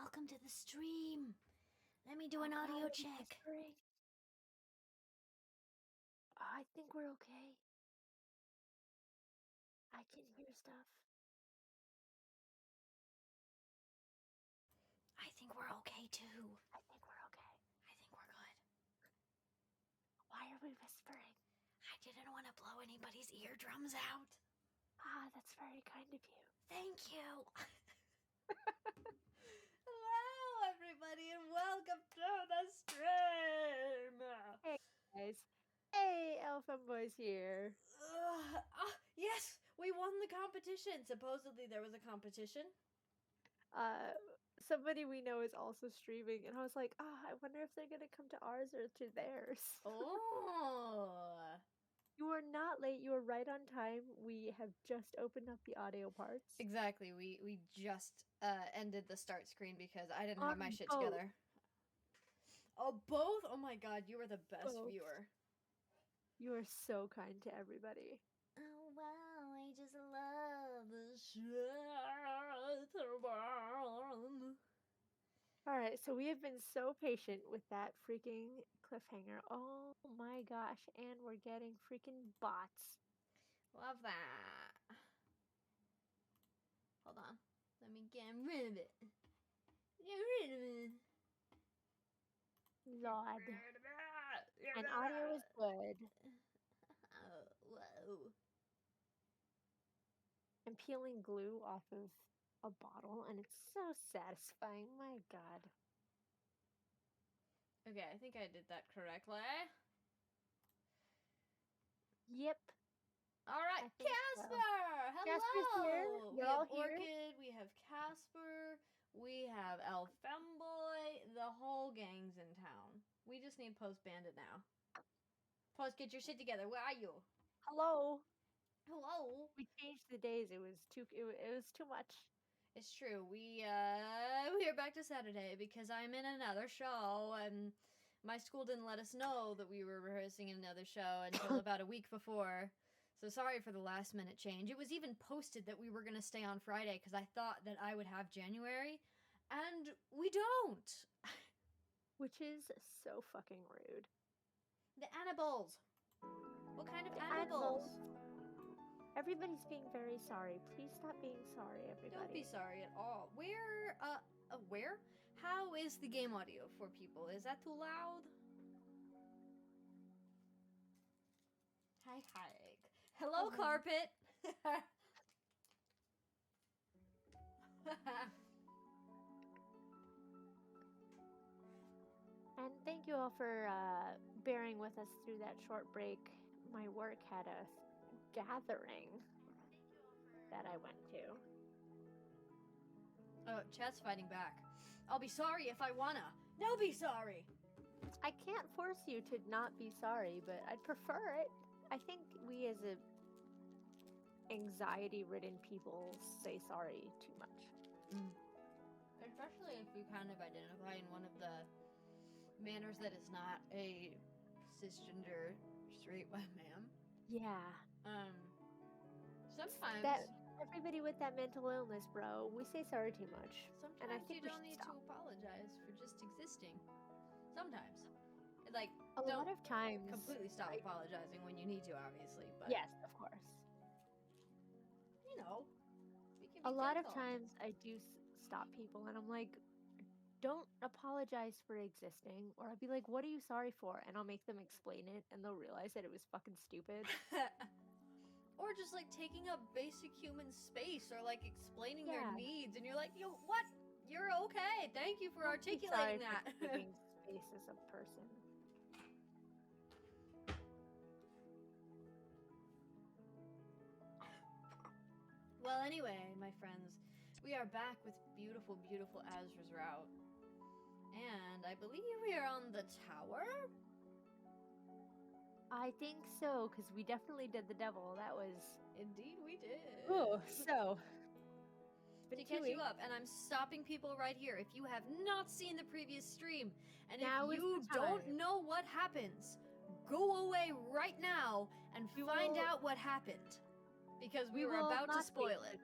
welcome to the stream. Let me do an audio check. I think we're okay. I can hear stuff. I think we're okay too. I think we're okay. I think we're good. Why are we whispering? I didn't want to blow anybody's eardrums out. Ah, that's very kind of you. Thank you. Hello, everybody, and welcome to the stream. Hey, guys. Hey, Elfin Boys here. Yes, we won the competition. Supposedly there was a competition. Somebody we know is also streaming, and I was like, I wonder if they're gonna come to ours or to theirs. Oh. You are not late. You are right on time. We have just opened up the audio parts. Exactly. We just ended the start screen because I didn't have my shit together. Oh, both? Oh my god, you were the best viewer. You are so kind to everybody. Oh wow, I just love the shit. Alright, so we have been so patient with that freaking cliffhanger. Oh my gosh, and we're getting freaking bots. Love that. Hold on. Let me get rid of it. Get rid of it. Lord. Get rid of it. And audio is good. Oh, whoa. I'm peeling glue off of a bottle, and it's so satisfying. My god. Okay, I think I did that correctly. Yep. All right, Casper! So. Hello! Casper's here. We have Orchid, we have Casper, we have Elf Femboy, the whole gang's in town. We just need Post Bandit now. Post, get your shit together. Where are you? Hello. Hello. We changed the days. It was too much. It's true. We're back to Saturday because I'm in another show, and my school didn't let us know that we were rehearsing in another show until about a week before. So sorry for the last minute change. It was even posted that we were going to stay on Friday because I thought that I would have January, and we don't. Which is so fucking rude. The Annibals. What kind of Annibals? Everybody's being very sorry. Please stop being sorry, everybody. Don't be sorry at all. Where? How is the game audio for people? Is that too loud? Hi. Hello, carpet. And thank you all for bearing with us through that short break. My work had a gathering that I went to. Oh, chat's fighting back. I'll be sorry if I wanna. No, be sorry. I can't force you to not be sorry, but I'd prefer it. I think we as anxiety-ridden people say sorry too much. Especially if you kind of identify in one of the manners that is not a cisgender straight white man. Yeah. Sometimes everybody with that mental illness, bro, we say sorry too much. Sometimes and I think you don't need to apologize for just existing. Sometimes. Like, a lot of times completely stop apologizing when you need to, obviously, but yes, of course. You know, a lot of times I do stop people and I'm like, don't apologize for existing, or I'll be like, what are you sorry for? And I'll make them explain it and they'll realize that it was fucking stupid. Or just like taking up basic human space, or like explaining your needs, and you're like, yo, what? You're okay. Thank you for articulating that. For taking space as a person. Well, anyway, my friends, we are back with beautiful, beautiful Azra's route. And I believe we are on the tower? I think so, because we definitely did the devil. That was... Indeed we did. Oh, so... To catch you up, and I'm stopping people right here. If you have not seen the previous stream, and now if you don't know what happens, go away right now and find out what happened. Because we were about to spoil it.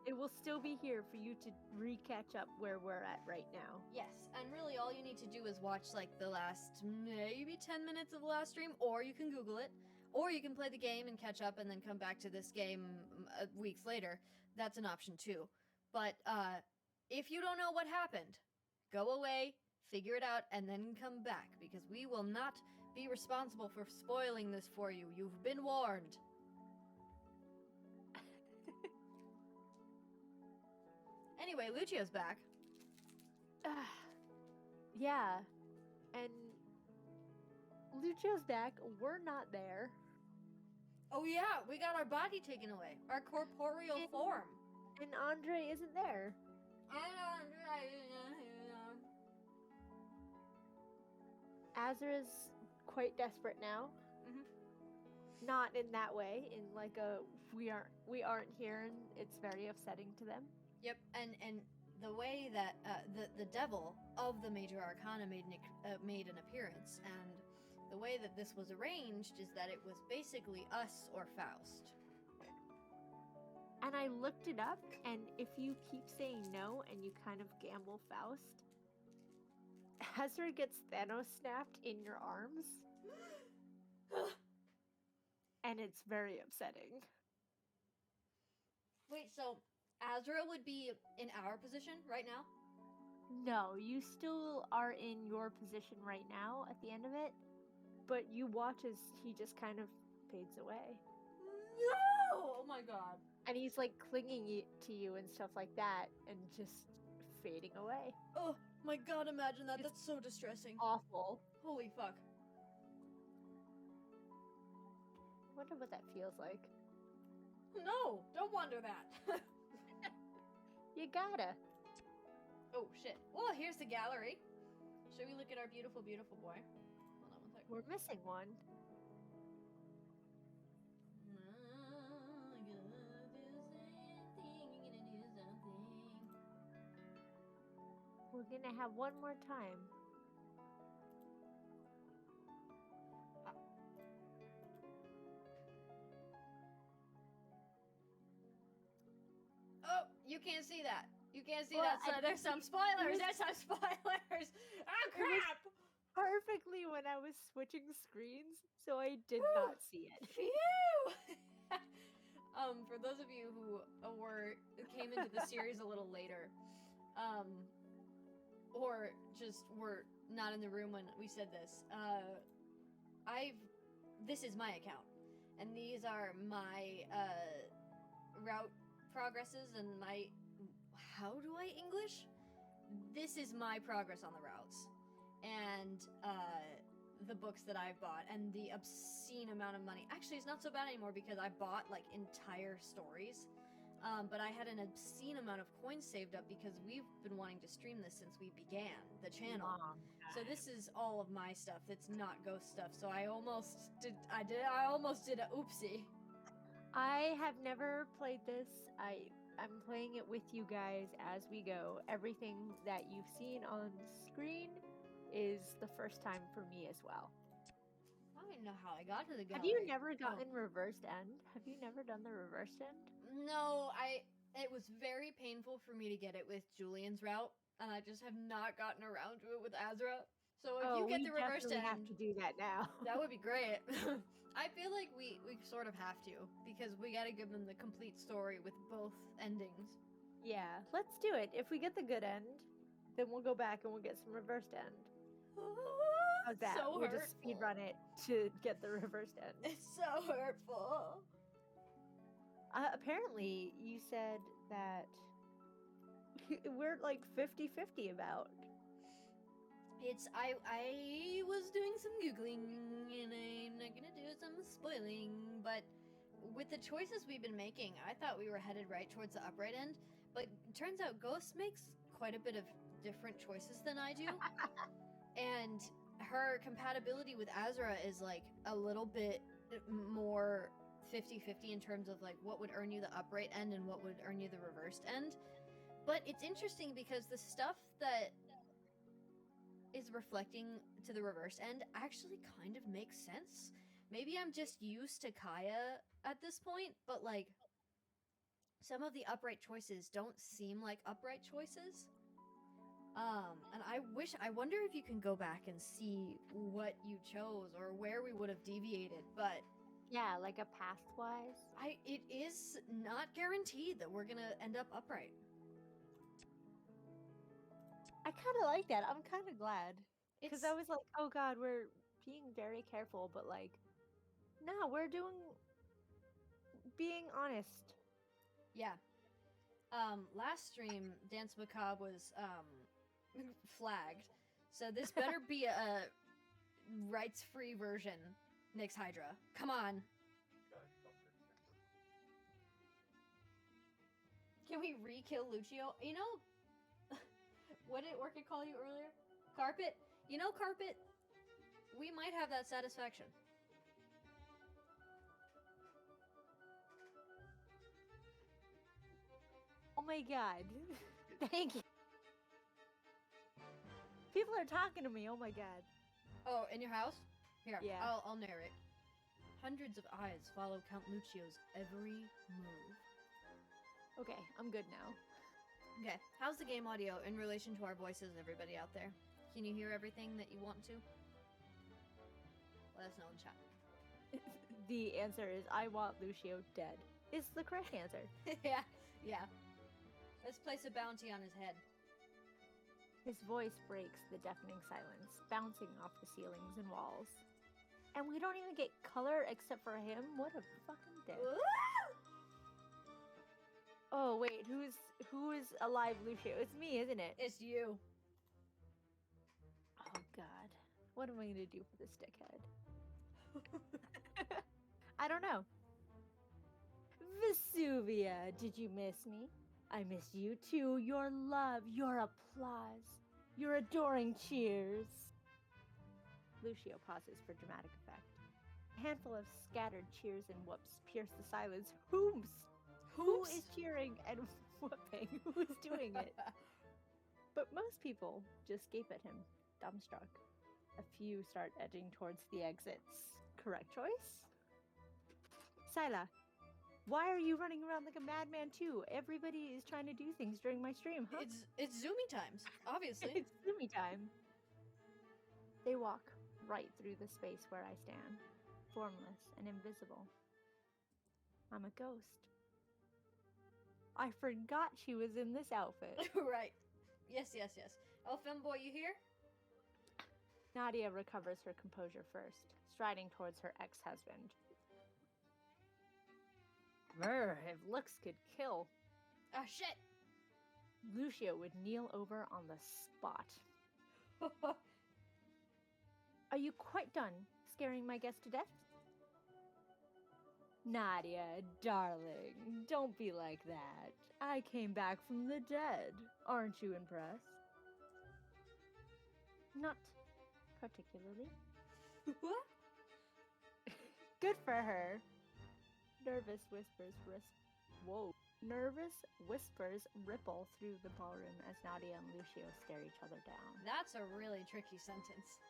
It will still be here for you to re-catch up where we're at right now. Yes, and really all you need to do is watch like the last maybe 10 minutes of the last stream, or you can Google it, or you can play the game and catch up and then come back to this game weeks later. That's an option too. But if you don't know what happened, go away, figure it out, and then come back, because we will not be responsible for spoiling this for you. You've been warned. Anyway, Lucio's back. Yeah. And Lucio's back. We're not there. Oh yeah, we got our body taken away. Our corporeal form. And Andre isn't there. Azra's quite desperate now. Mm-hmm. Not in that way, in like a we aren't here, and it's very upsetting to them. Yep, and the way that the devil of the major arcana made an appearance, and the way that this was arranged is that it was basically us or Faust. And I looked it up, and if you keep saying no and you kind of gamble Faust, Azra gets Thanos snapped in your arms. And it's very upsetting. Wait, so Azra would be in our position right now? No, you still are in your position right now at the end of it, but you watch as he just kind of fades away. No! Oh my god. And he's like clinging to you and stuff like that, and just fading away. Oh my god, imagine that. That's so distressing. Awful. Holy fuck. I wonder what that feels like. No, don't wonder that. You gotta. Oh shit. Well, here's the gallery. Should we look at our beautiful, beautiful boy? Hold on one second. We're missing one. We're gonna have one more time. Oh, you can't see that. You can't see Well, that. So there's some spoilers. There's some spoilers. Oh crap! Perfectly when I was switching screens, so I did not see it. Phew! For those of you who came into the series a little later, or just were not in the room when we said this, this is my account, and these are my route progresses and my, how do I English? This is my progress on the routes, and the books that I've bought, and the obscene amount of money. Actually, it's not so bad anymore because I bought like entire stories, but I had an obscene amount of coins saved up because we've been wanting to stream this since we began the channel. So this is all of my stuff. It's not ghost stuff. So I almost did a oopsie. I have never played this. I'm playing it with you guys as we go. Everything that you've seen on screen is the first time for me as well. I don't even know how I got to the gallery. Have you never gotten reversed end? Have you never done the reversed end? No, it was very painful for me to get it with Julian's route, and I just have not gotten around to it with Azra. So if you get the reversed end, have to do that now. That would be great. I feel like we sort of have to, because we gotta give them the complete story with both endings. Yeah, let's do it. If we get the good end, then we'll go back and we'll get some reversed end. How's that? So we'll just speed run it to get the reversed end. It's so hurtful. Apparently, you said that we're like 50-50 about. I was doing some Googling, and I'm not gonna do some spoiling, but with the choices we've been making, I thought we were headed right towards the upright end, but it turns out Ghost makes quite a bit of different choices than I do. And her compatibility with Azra is like a little bit more 50-50 in terms of like what would earn you the upright end and what would earn you the reversed end. But it's interesting because the stuff that is reflecting to the reverse end actually kind of makes sense. Maybe I'm just used to Kaya at this point, but like some of the upright choices don't seem like upright choices. And I wonder if you can go back and see what you chose or where we would have deviated, but yeah, like a past-wise. It is not guaranteed that we're gonna end up upright. I kind of like that. I'm kind of glad. Because I was like, oh god, we're being very careful, but like, no, we're being honest. Yeah. Last stream, Dance Macabre was, flagged. So this better be a rights-free version, Nyx Hydra. Come on. Can we re-kill Lucio? You know, what did Orchid call you earlier? Carpet? You know, Carpet, we might have that satisfaction. Oh my god. Thank you. People are talking to me, oh my god. Oh, in your house? Here, yeah. I'll narrate. Hundreds of eyes follow Count Lucio's every move. Okay, I'm good now. Okay, how's the game audio in relation to our voices, everybody out there? Can you hear everything that you want to? Let us know in chat. The answer is, I want Lucio dead. Is the correct answer. yeah. Let's place a bounty on his head. His voice breaks the deafening silence, bouncing off the ceilings and walls. And we don't even get color except for him? What a fucking dick. Oh, wait, who is alive, Lucio? It's me, isn't it? It's you. Oh, God. What am I going to do for this dickhead? I don't know. Vesuvia, did you miss me? I missed you too. Your love, your applause, your adoring cheers. Lucio pauses for dramatic effect. A handful of scattered cheers and whoops pierce the silence. Who is cheering and whooping? Who's doing it? But most people just gape at him, dumbstruck. A few start edging towards the exits. Correct choice? Sila, why are you running around like a madman too? Everybody is trying to do things during my stream, huh? It's zoomy times, obviously. It's zoomy time. They walk right through the space where I stand, formless and invisible. I'm a ghost. I forgot she was in this outfit. Right. Yes. Oh, femboy, you here? Nadia recovers her composure first, striding towards her ex-husband. If looks could kill. Ah, shit! Lucio would kneel over on the spot. Are you quite done scaring my guest to death? Nadia, darling, don't be like that. I came back from the dead. Aren't you impressed? Not particularly. What? Good for her. Nervous whispers ripple through the ballroom as Nadia and Lucio stare each other down. That's a really tricky sentence.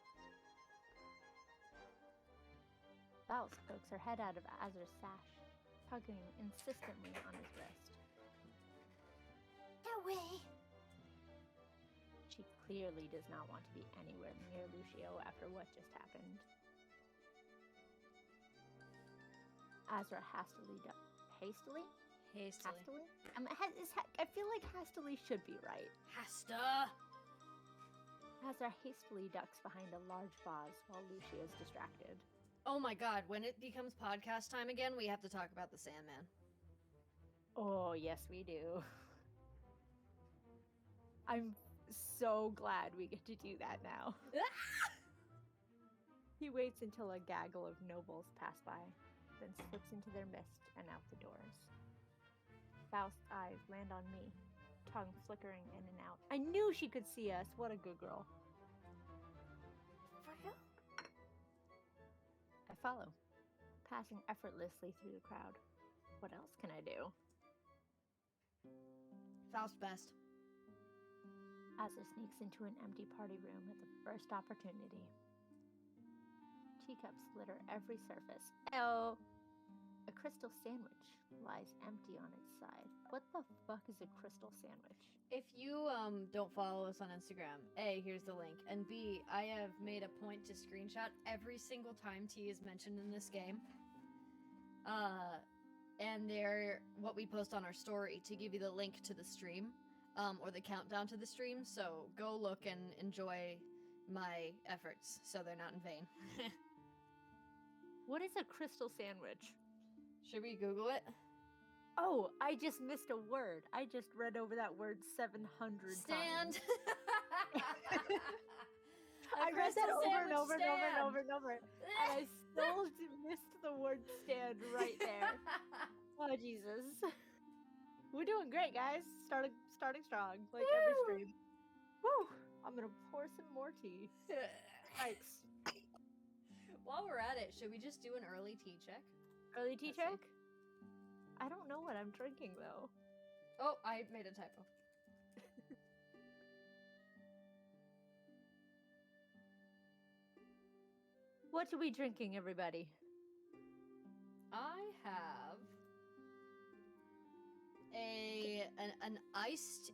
Faust pokes her head out of Azur's sash, tugging insistently on his wrist. Away! She clearly does not want to be anywhere near Lucio after what just happened. Azra hastily. I feel like hastily should be right. Hasta! Azra hastily ducks behind a large vase while Lucio is distracted. Oh my god, when it becomes podcast time again, we have to talk about the Sandman. Oh, yes we do. I'm so glad we get to do that now. He waits until a gaggle of nobles pass by, then slips into their midst and out the doors. Faust's eyes land on me, tongue flickering in and out. I knew she could see us. What a good girl. For real? I follow, passing effortlessly through the crowd. What else can I do? Faust best. Azza sneaks into an empty party room at the first opportunity. Teacups litter every surface. Oh! A crystal sandwich lies empty on its side. What the fuck is a crystal sandwich? If you don't follow us on Instagram, A, here's the link, and B, I have made a point to screenshot every single time tea is mentioned in this game. And they're what we post on our story to give you the link to the stream, or the countdown to the stream, so go look and enjoy my efforts so they're not in vain. What is a crystal sandwich? Should we Google it? Oh, I just missed a word. I just read over that word 700 Stand. times. I read that over and over and over and over and over. And I still missed the word stand right there. Oh, Jesus. We're doing great, guys. Starting strong, like every stream. Woo! I'm gonna pour some more tea. Thanks. While we're at it, should we just do an early tea check? Early tea check? I don't know what I'm drinking, though. Oh, I made a typo. What are we drinking, everybody? I have an iced,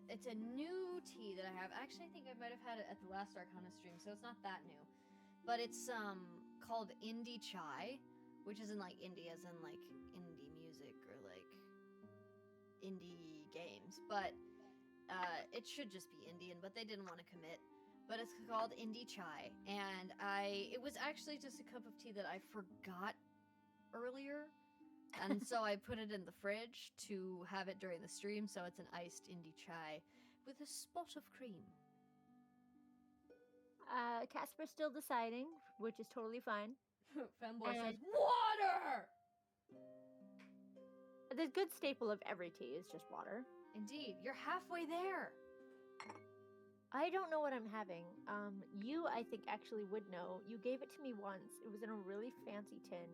it's a new tea that I have. Actually, I think I might have had it at the last Arcana stream, so it's not that new. But it's called indie chai, which isn't like indie as in like indie music or like indie games, but it should just be Indian, but they didn't want to commit. But it's called indie chai, and it was actually just a cup of tea that I forgot earlier, and so I put it in the fridge to have it during the stream, so it's an iced indie chai with a spot of cream. Casper's still deciding, which is totally fine. Femboy says, water! The good staple of every tea is just water. Indeed, you're halfway there. I don't know what I'm having. You, I think, actually would know. You gave it to me once. It was in a really fancy tin.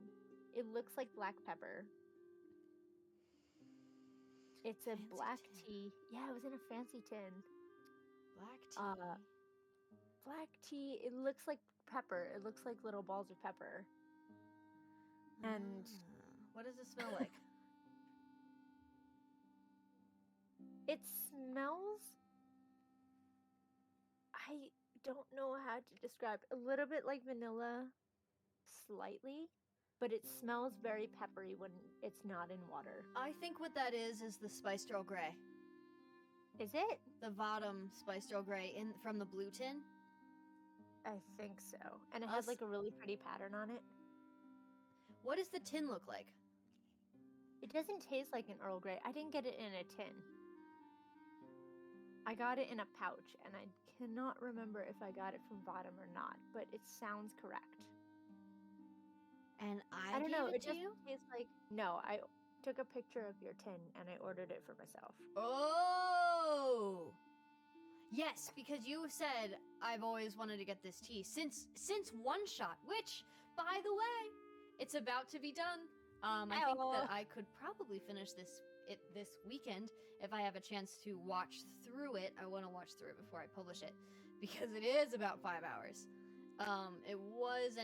It looks like black pepper. It's a fancy black tea. Yeah, it was in a fancy tin. Black tea. Black tea. It looks like pepper. It looks like little balls of pepper. And what does it smell like? It smells, I don't know how to describe, a little bit like vanilla, slightly, but it smells very peppery when it's not in water. I think what that is the Spiced Earl Grey. Is it? The Vodum Spiced Earl Grey from the blue tin? I think so. And it has like a really pretty pattern on it. What does the tin look like? It doesn't taste like an Earl Grey. I didn't get it in a tin. I got it in a pouch, and I cannot remember if I got it from Vodum or not, but it sounds correct. And I don't know. It just you? tastes like... No, I took a picture of your tin, and I ordered it for myself. Oh! Yes, because you said, I've always wanted to get this tea since One Shot, which, by the way, it's about to be done. I think that I could probably finish this weekend if I have a chance to watch through it. I want to watch through it before I publish it because it is about 5 hours. It was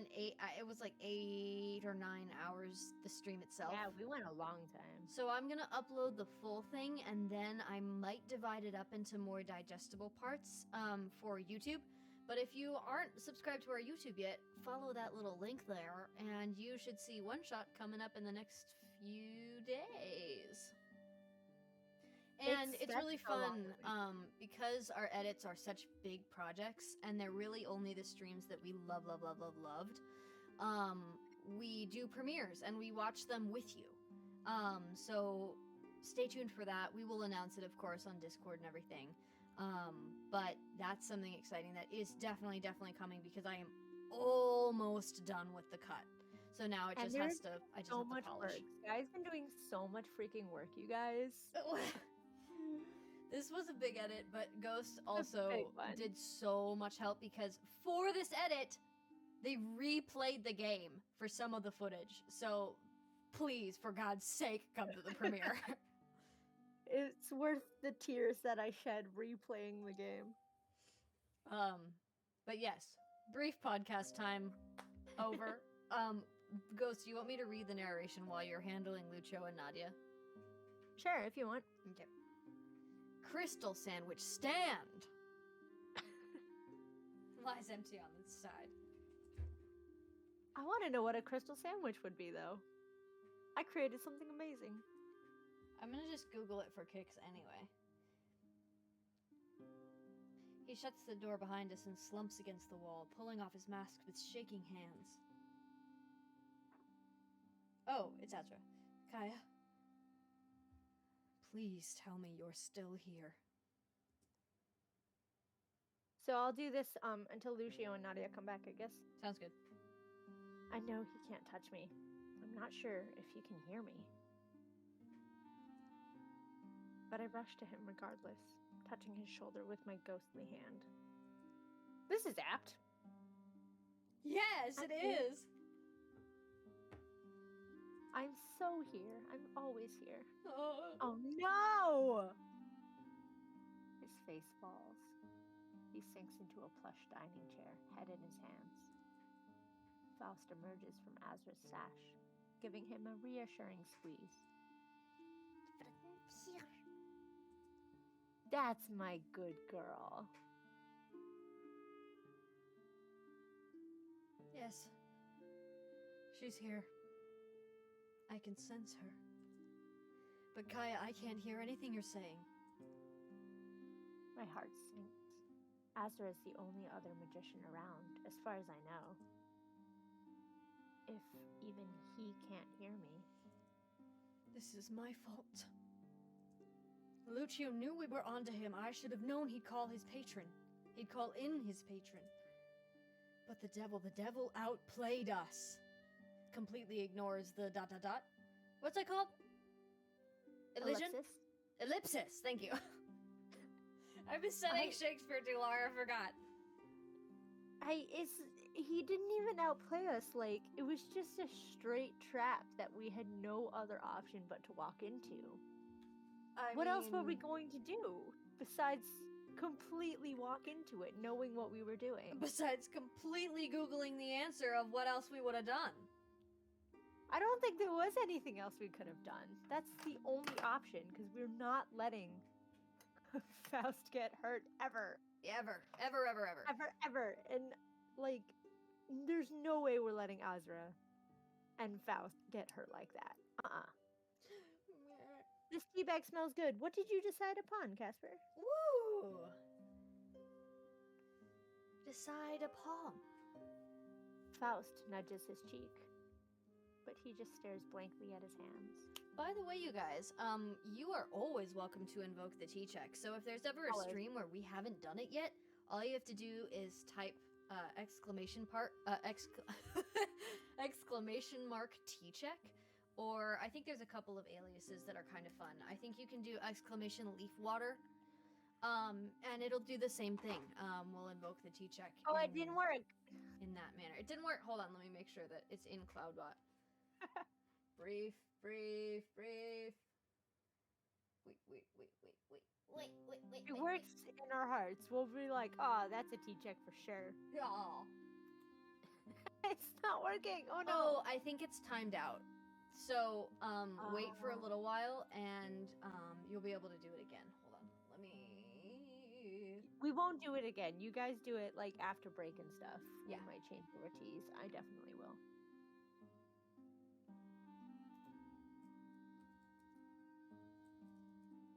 like 8 or 9 hours, the stream itself. Yeah, we went a long time. So I'm gonna upload the full thing, and then I might divide it up into more digestible parts for YouTube. But if you aren't subscribed to our YouTube yet, follow that little link there, and you should see One Shot coming up in the next few days. And it's really fun because our edits are such big projects, and they're really only the streams that we loved. We do premieres, and we watch them with you. So stay tuned for that. We will announce it, of course, on Discord and everything. But that's something exciting that is definitely coming because I am almost done with the cut. So now it just has to, I just have to polish. Work. Sky's been doing so much freaking work, you guys. This was a big edit, but Ghost also did so much help because for this edit, they replayed the game for some of the footage. So please, for God's sake, come to the premiere. It's worth the tears that I shed replaying the game. But yes, brief podcast time over. Ghost, do you want me to read the narration while you're handling Lucio and Nadia? Sure, if you want. Okay. Crystal sandwich, stand! Lies empty on its side. I want to know what a crystal sandwich would be, though. I created something amazing. I'm gonna just Google it for kicks anyway. He shuts the door behind us and slumps against the wall, pulling off his mask with shaking hands. Oh, it's Azra. Kaya. Please tell me you're still here. So I'll do this until Lucio and Nadia come back, I guess. Sounds good. I know he can't touch me. I'm not sure if he can hear me. But I rush to him regardless, touching his shoulder with my ghostly hand. This is apt. Yes, it is! I'm so here. I'm always here. Oh. Oh no! His face falls. He sinks into a plush dining chair, head in his hands. Faust emerges from Azra's sash, giving him a reassuring squeeze. That's my good girl. Yes. She's here. I can sense her. But Kaya, I can't hear anything you're saying. My heart sinks. Azra is the only other magician around, as far as I know. If even he can't hear me. This is my fault. Lucio knew we were onto him. I should have known he'd call his patron. He'd call in his patron. But the devil outplayed us. Completely ignores the ... What's that called? Illusion? Ellipsis, thank you. I've been studying Shakespeare too long, I forgot. He didn't even outplay us. Like, it was just a straight trap that we had no other option but to walk into. What else were we going to do besides completely walk into it, knowing what we were doing? Besides completely Googling the answer of what else we would have done. I don't think there was anything else we could have done. That's the only option, because we're not letting Faust get hurt ever. Ever. And, like, there's no way we're letting Azra and Faust get hurt like that. This tea bag smells good. What did you decide upon, Casper? Woo! Decide upon. Faust nudges his cheek, but he just stares blankly at his hands. By the way, you guys, you are always welcome to invoke the T-check. So if there's ever a stream where we haven't done it yet, all you have to do is type exclamation mark T-check. Or I think there's a couple of aliases that are kind of fun. I think you can do exclamation leaf water. And it'll do the same thing. We'll invoke the T-check. Oh, it didn't work. In that manner. It didn't work. Hold on, let me make sure that it's in CloudBot. Brief. Wait. It works in our hearts. We'll be like, oh, that's a T-check for sure. Aw. It's not working. Oh, no. Oh, I think it's timed out. So, wait for a little while, and you'll be able to do it again. Hold on. Let me... We won't do it again. You guys do it, like, after break and stuff. Yeah. We might change our T's. I definitely will.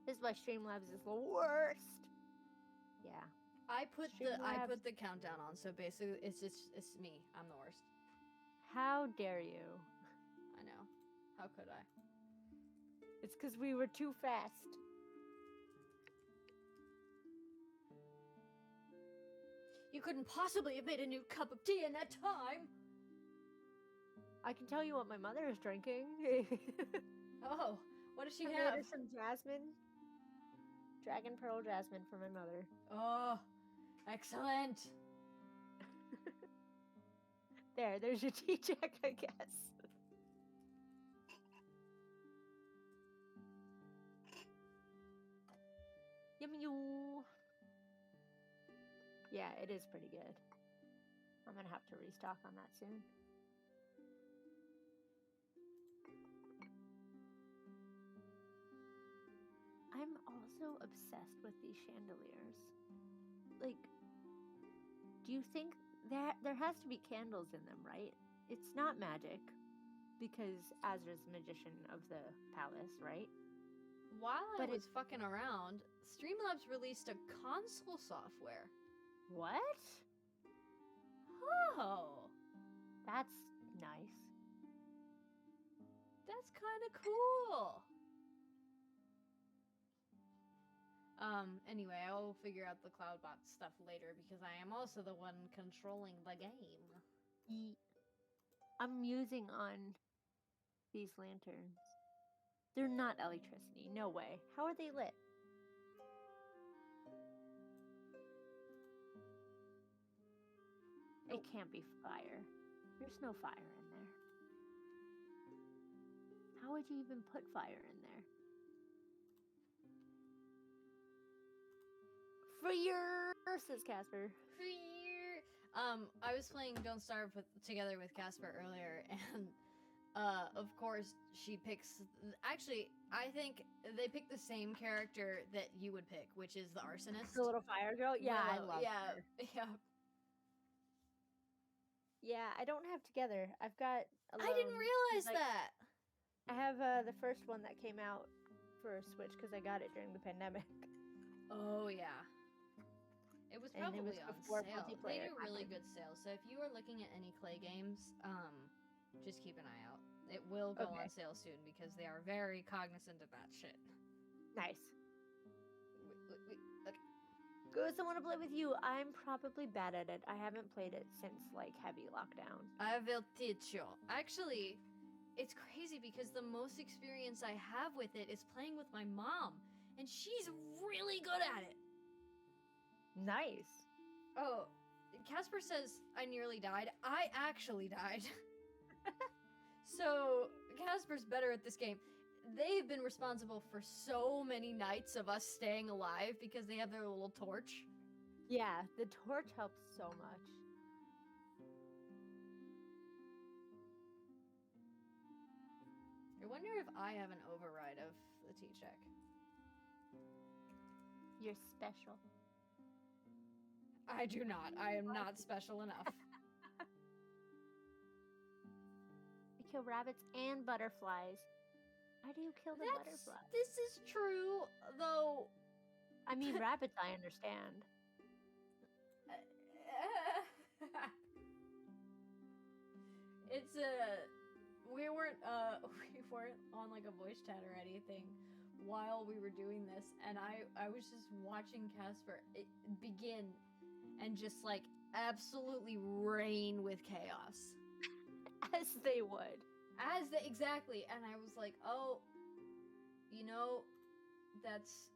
This is why Streamlabs is the worst. Yeah. I put the countdown on, so basically it's me. I'm the worst. How dare you? I know. How could I? It's because we were too fast. You couldn't possibly have made a new cup of tea in that time. I can tell you what my mother is drinking. Oh, what does she I have? made her some jasmine. Dragon Pearl Jasmine for my mother. Oh, excellent. There's your tea check, I guess. Yummy. Yeah, it is pretty good. I'm gonna have to restock on that soon. also obsessed with these chandeliers. Like, do you think that there has to be candles in them, right? It's not magic because Azra's the magician of the palace, right? While But I was fucking around, Streamlabs released a console software. What? Oh, That's nice. that's kind of cool. Anyway, I'll figure out the Cloudbot stuff later because I am also the one controlling the game. I'm musing on these lanterns. They're not electricity. No way. How are they lit? It can't be fire. There's no fire in there. How would you even put fire in there? Freer, says Casper. Freer. I was playing Don't Starve together with Casper earlier, and of course she picks. Actually, I think they pick the same character that you would pick, which is the arsonist, The little fire girl. Yeah, I love her. Yeah. Yeah, I don't have Together. I've got Alone. I didn't realize that. I have the first one that came out for Switch because I got it during the pandemic. Oh yeah. It was probably on before sale. They multiplayer do really happened. good sales. So if you are looking at any Clay games, just keep an eye out. It will go on sale soon because they are very cognizant of that shit. Nice. Okay. Goose, I want to play with you. I'm probably bad at it. I haven't played it since like heavy lockdown. I will teach you. Actually, it's crazy because the most experience I have with it is playing with my mom, and she's really good at it. Nice. Oh, Casper says I nearly died. I actually died. So, Casper's better at this game. They've been responsible for so many nights of us staying alive because they have their little torch. Yeah, the torch helps so much. I wonder if I have an override of the T-check. You're special. I do not. I am not special enough. I kill rabbits and butterflies. Why do you kill the butterflies? This is true, though. I mean, rabbits, I understand. It's we weren't on like a voice chat or anything while we were doing this, and I was just watching Casper begin and just like absolutely reign with chaos. As they would. Exactly. And I was like, oh, you know, that's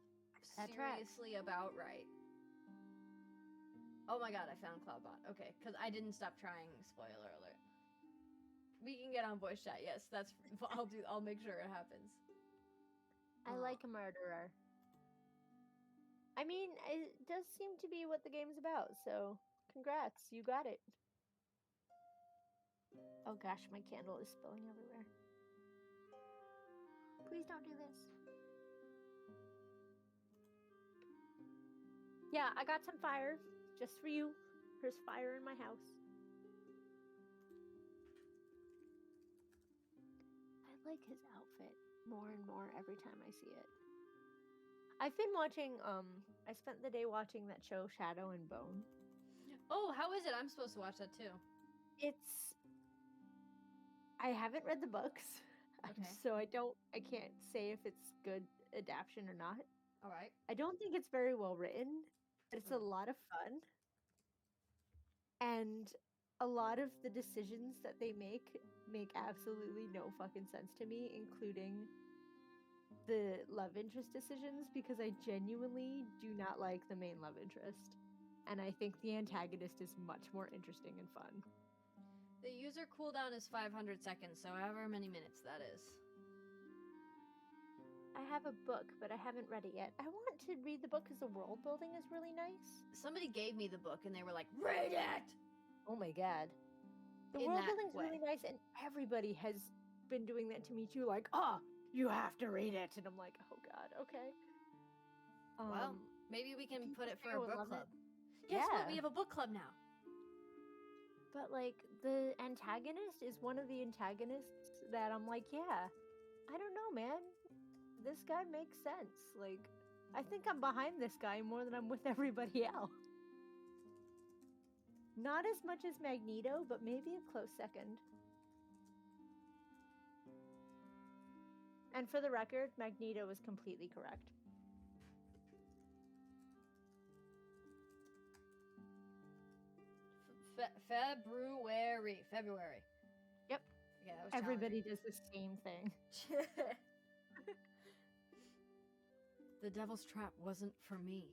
seriously about right. Oh my god, I found Cloudbot. Okay, because I didn't stop trying, spoiler alert. We can get on voice chat, yes, that's I'll make sure it happens. I like a murderer. I mean, it does seem to be what the game's about, so congrats, you got it. Oh gosh, my candle is spilling everywhere. Please don't do this. Yeah, I got some fire just for you. There's fire in my house. I like his outfit more and more every time I see it. I've been watching, I spent the day watching that show Shadow and Bone. Oh, how is it? I'm supposed to watch that too. I haven't read the books, okay. So I can't say if it's good adaptation or not. All right. I don't think it's very well written, but it's a lot of fun. And a lot of the decisions that they make absolutely no fucking sense to me, including the love interest decisions, because I genuinely do not like the main love interest. And I think the antagonist is much more interesting and fun. The user cooldown is 500 seconds, so however many minutes that is. I have a book, but I haven't read it yet. I want to read the book because the world building is really nice. Somebody gave me the book and they were like, read it! Oh my god. The world building is really nice, and everybody has been doing that to me too. Like, oh, you have to read it. And I'm like, oh god, okay. Well, maybe we can put it for a would book love club. it. Guess what? Yeah. We have a book club now. But like the antagonist is one of the antagonists that I'm like, yeah, I don't know, man. This guy makes sense. Like, I think I'm behind this guy more than I'm with everybody else. Not as much as Magneto, but maybe a close second. And for the record, Magneto was completely correct. February. Yep. Yeah, that was Everybody does the same thing. The devil's trap wasn't for me.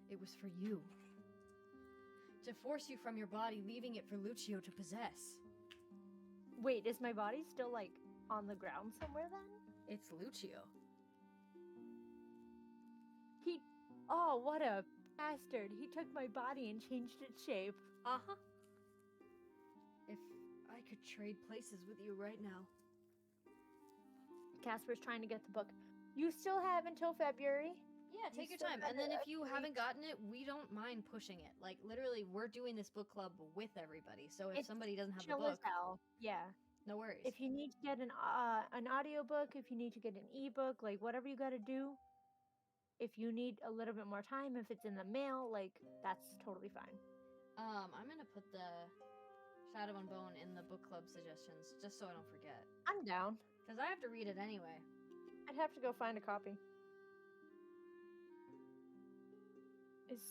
It was for you. To force you from your body, leaving it for Lucio to possess. Wait, is my body still, like, on the ground somewhere then? It's Lucio. Oh, what a bastard. He took my body and changed its shape. Uh-huh. If I could trade places with you right now. Casper's trying to get the book. You still have until February. Yeah, take your time. And then if you haven't gotten it, we don't mind pushing it. Like, literally, we're doing this book club with everybody. So if somebody doesn't have the book, yeah, no worries. If you need to get an audiobook, if you need to get an ebook, like whatever you got to do. If you need a little bit more time, if it's in the mail, like that's totally fine. I'm gonna put the Shadow and Bone in the book club suggestions just so I don't forget. I'm down. Because I have to read it anyway. I'd have to go find a copy. Is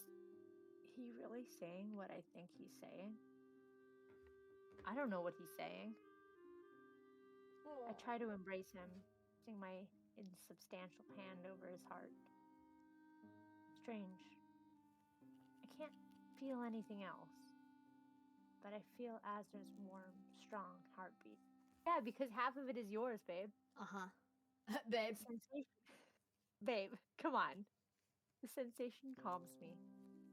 he really saying what I think he's saying? I don't know what he's saying. I try to embrace him, putting my insubstantial hand over his heart. Strange. I can't feel anything else. But I feel Asner's warm, strong heartbeat. Yeah, because half of it is yours, babe. Uh-huh. Babe. Babe, come on. The sensation calms me.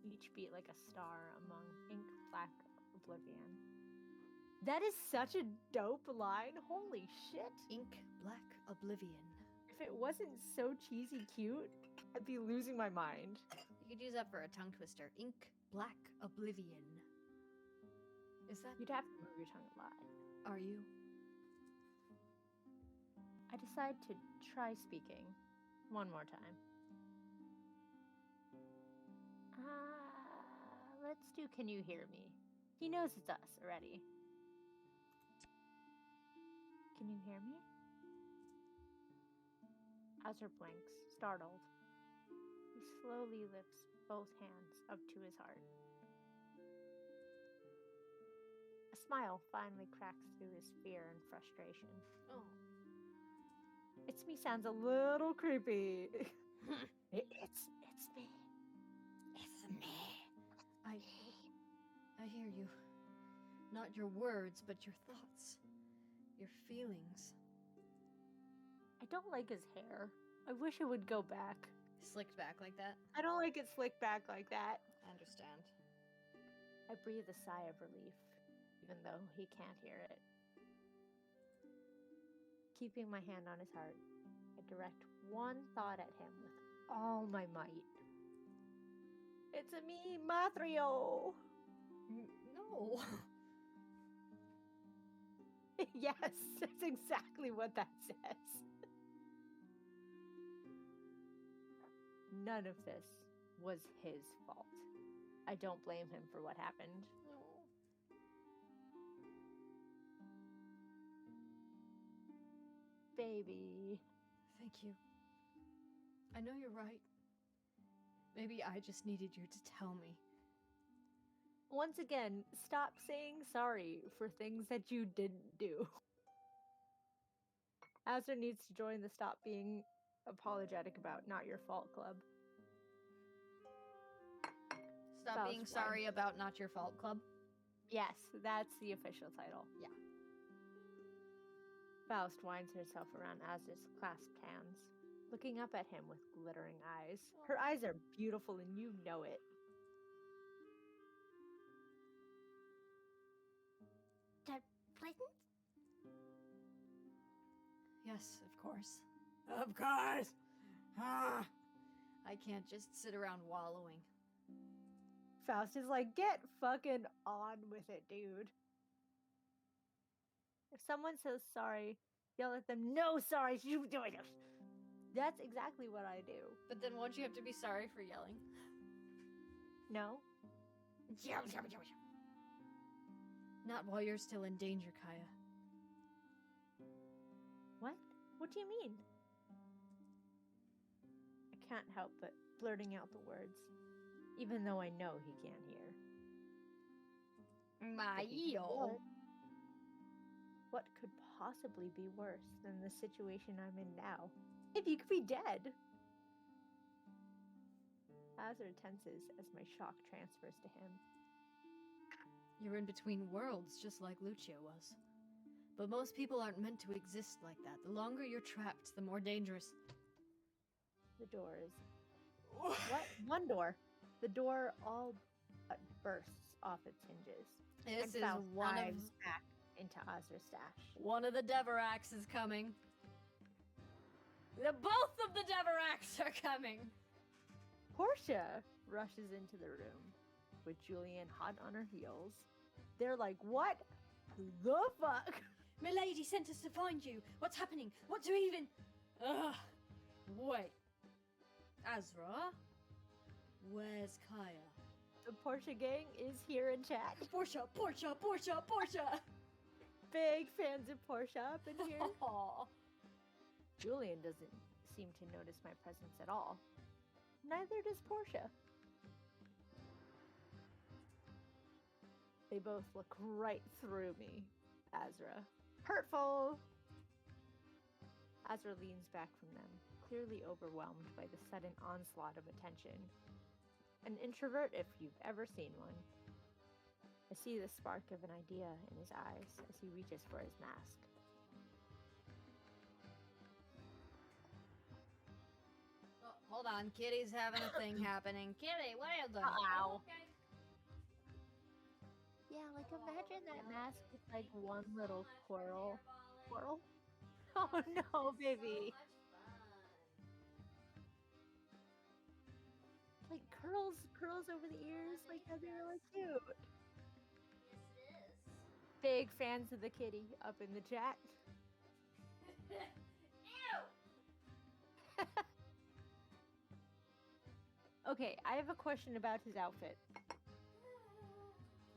Each beat like a star among ink-black oblivion. That is such a dope line. Holy shit. Ink-black oblivion. If it wasn't so cheesy cute, I'd be losing my mind. You could use that for a tongue twister. Ink-black oblivion. Is that... You'd have to move your tongue a lot. Are you? I decide to try speaking one more time. Let's do Can You Hear Me? He knows it's us already. Can you hear me? Azur blinks, startled. He slowly lifts both hands up to his heart. A smile finally cracks through his fear and frustration. Oh. It's me sounds a little creepy. It's me. It's me. I hear you. Not your words, but your thoughts. Your feelings. I don't like his hair. I wish it would go back. Slicked back like that? I don't like it slicked back like that. I understand. I breathe a sigh of relief, even though he can't hear it. Keeping my hand on his heart, I direct one thought at him with all my might. It's a me, Mathrio! No. Yes, that's exactly what that says. None of this was his fault. I don't blame him for what happened. No. Baby. Thank you. I know you're right. Maybe I just needed you to tell me. Once again, stop saying sorry for things that you didn't do. Azur needs to join the Stop Being Apologetic About Not Your Fault club. Stop being sorry about not your fault club? Yes, that's the official title. Yeah. Faust winds herself around Azur's clasped hands, looking up at him with glittering eyes. Her eyes are beautiful and you know it. That pleasant? Yes, of course. Of course! Ah! I can't just sit around wallowing. Faust is like, get fucking on with it, dude. If someone says sorry, yell at them, no, sorry, you doing it. That's exactly what I do. But then won't you have to be sorry for yelling? No? Not while you're still in danger, Kaya. What? What do you mean? I can't help but blurting out the words, even though I know he can't hear. Maio. What could possibly be worse than the situation I'm in now? If you could be dead! Azur tenses as my shock transfers to him. You're in between worlds, just like Lucio was. But most people aren't meant to exist like that. The longer you're trapped, the more dangerous. The door is... What? One door. The door all bursts off its hinges. This and is Faust one dives of... back into Azur's stash. One of the Deveracks is coming. Both of the Deveracks are coming. Portia rushes into the room with Julian hot on her heels. They're like, what the fuck? Milady sent us to find you. What's happening? What do we even... Ugh. Wait. Azra? Where's Kaya? The Portia gang is here in chat. Portia! Big fans of Portia up in here. Aw. Julian doesn't seem to notice my presence at all. Neither does Portia. They both look right through me. Azra. Hurtful! Azra leans back from them, clearly overwhelmed by the sudden onslaught of attention. An introvert if you've ever seen one. I see the spark of an idea in his eyes as he reaches for his mask. Oh, hold on, Kitty's having a thing happening. Kitty, what are you doing? Ow. Okay. Yeah, like imagine that mask with like one little coral. Coral? Oh no, baby. Like curls over the ears, like that'd be really cute. Big fans of the kitty up in the chat. Ew! Okay, I have a question about his outfit.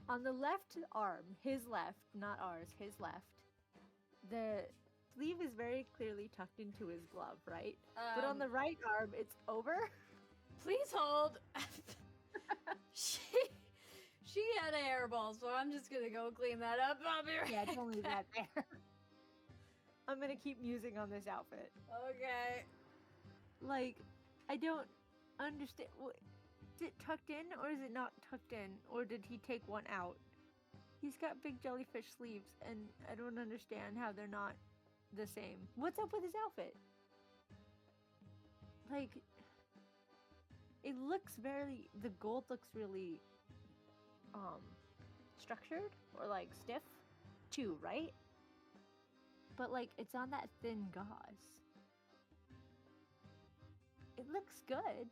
On the left arm, his left, not ours, his left, the sleeve is very clearly tucked into his glove, right? But on the right arm, it's over. Please hold. She had a hairball, so I'm just gonna go clean that up. I'll be right Yeah, don't leave that back. there. I'm gonna keep musing on this outfit. Okay. Like, I don't understand. Is it tucked in or is it not tucked in? Or did he take one out? He's got big jellyfish sleeves, and I don't understand how they're not the same. What's up with his outfit? Like, it looks the gold looks really, structured or like stiff too, right? But like, it's on that thin gauze. It looks good.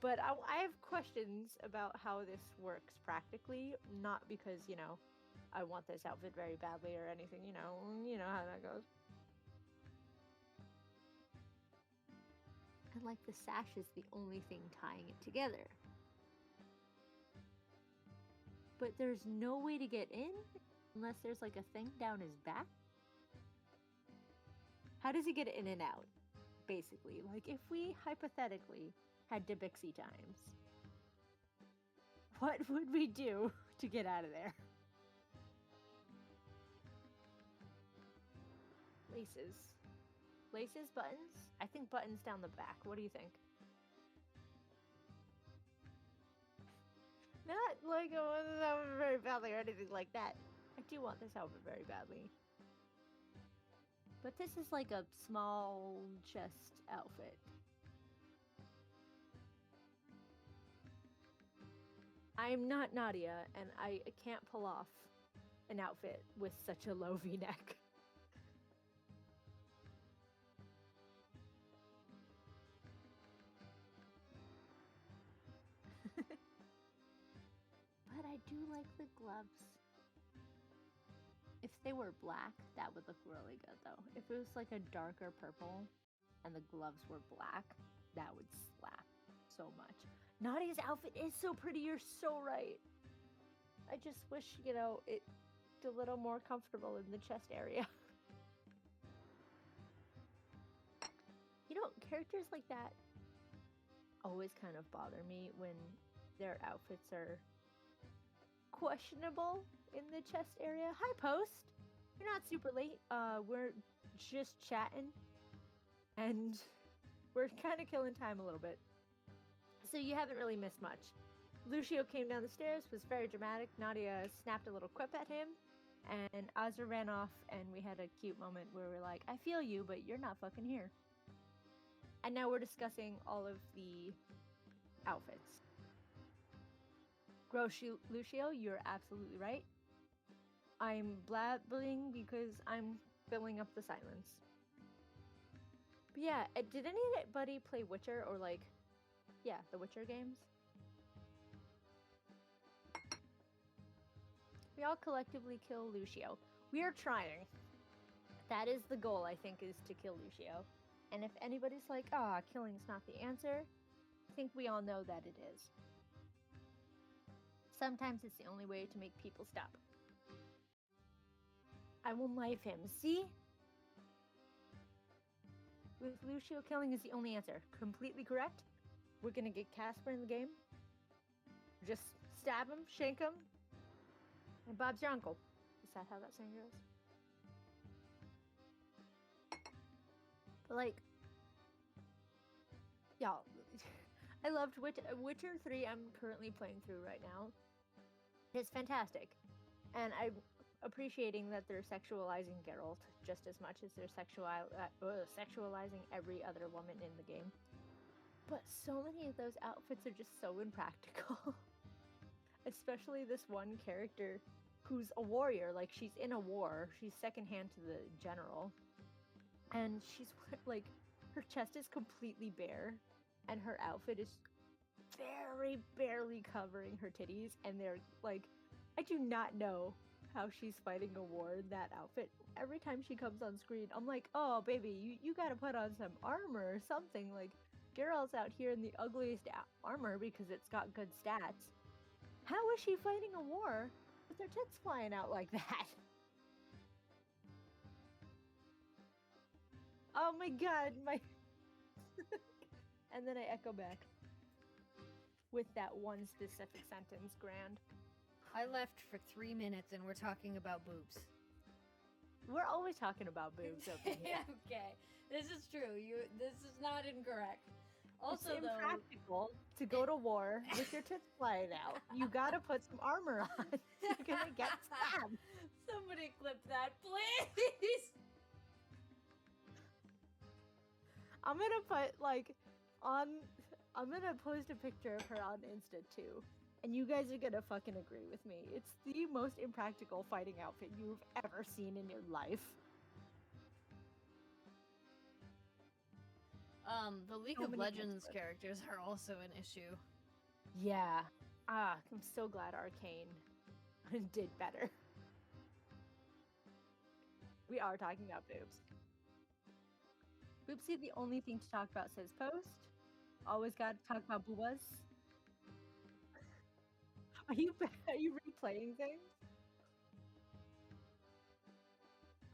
But I have questions about how this works practically, not because, you know, I want this outfit very badly or anything, you know how that goes. And like the sash is the only thing tying it together. But there's no way to get in unless there's like a thing down his back. How does he get in and out? Basically, like if we hypothetically had Debixie times, what would we do to get out of there? Laces, buttons? I think buttons down the back. What do you think? Not like I want this outfit very badly or anything like that. I do want this outfit very badly. But this is like a small chest outfit. I'm not Nadia, and I can't pull off an outfit with such a low V-neck. I do like the gloves. If they were black, that would look really good though. If it was like a darker purple and the gloves were black, that would slap so much. Nadia's outfit is so pretty, you're so right. I just wish, it's a little more comfortable in the chest area. Characters like that always kind of bother me when their outfits are questionable in the chest area. Hi, Post. You're not super late. We're just chatting, and we're kind of killing time a little bit. So you haven't really missed much. Lucio came down the stairs, was very dramatic. Nadia snapped a little quip at him, and Azra ran off, and we had a cute moment where we're like, I feel you, but you're not fucking here. And now we're discussing all of the outfits. Gross, Lucio, you're absolutely right. I'm blabbing because I'm filling up the silence. But yeah, did anybody play Witcher or the Witcher games? We all collectively kill Lucio. We are trying. That is the goal, I think, is to kill Lucio. And if anybody's like, killing's not the answer, I think we all know that it is. Sometimes it's the only way to make people stop. I will knife him. See? With Lucio, killing is the only answer. Completely correct. We're gonna get Casper in the game. Just stab him, shank him, and Bob's your uncle. Is that how that saying goes? But y'all, I loved Witcher 3. I'm currently playing through right now. It's fantastic, and I'm appreciating that they're sexualizing Geralt just as much as they're sexualizing every other woman in the game. But so many of those outfits are just so impractical. Especially this one character who's a warrior. She's in a war. She's secondhand to the general. And she's her chest is completely bare. And her outfit is very barely covering her titties. And they're I do not know how she's fighting a war in that outfit. Every time she comes on screen, I'm like, oh, baby, you gotta put on some armor or something. Geralt's out here in the ugliest armor because it's got good stats. How is she fighting a war with her tits flying out like that? Oh my god, And then I echo back with that one specific sentence, Grand. I left for 3 minutes and we're talking about boobs. We're always talking about boobs over here. Okay, this is true. This is not incorrect. Also, it's impractical to go to war with your tits flying out. You gotta put some armor on. You're gonna get stabbed. Somebody clip that, please. I'm gonna put I'm gonna post a picture of her on Insta too. And you guys are gonna fucking agree with me. It's the most impractical fighting outfit you've ever seen in your life. The League of Legends characters are also an issue. Yeah. I'm so glad Arcane did better. We are talking about boobs. Boobsy, the only thing to talk about, says Post. Always gotta talk about boobas. Are you replaying things?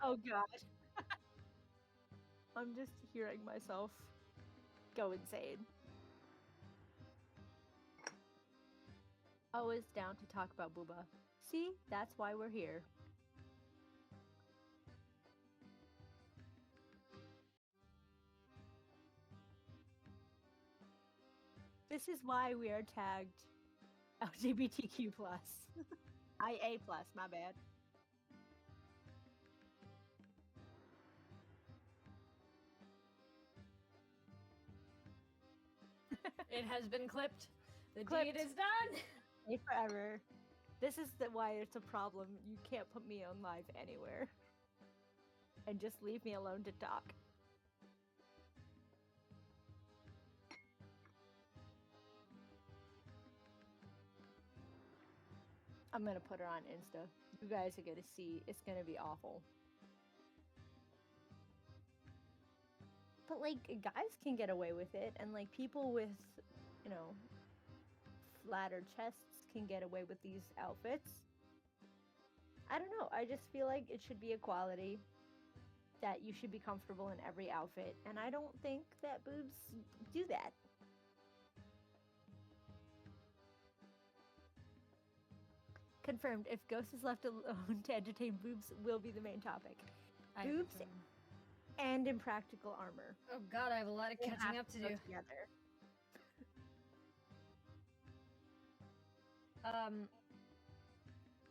Oh god. I'm just hearing myself go insane. Always down to talk about booba. See, that's why we're here. This is why we are tagged LGBTQ+. IA+, my bad. It has been clipped. The Clipped. deed is done. Stay forever. This is why it's a problem. You can't put me on live anywhere. And just leave me alone to talk. I'm gonna put her on Insta. You guys are gonna see. It's gonna be awful. But like, guys can get away with it, and like people with, you know, flatter chests can get away with these outfits. I don't know. I just feel like it should be equality. That you should be comfortable in every outfit, and I don't think that boobs do that. Confirmed. If Ghost is left alone to entertain, boobs will be the main topic. Boobs and impractical armor. Oh god, I have a lot of catching up to do. Together.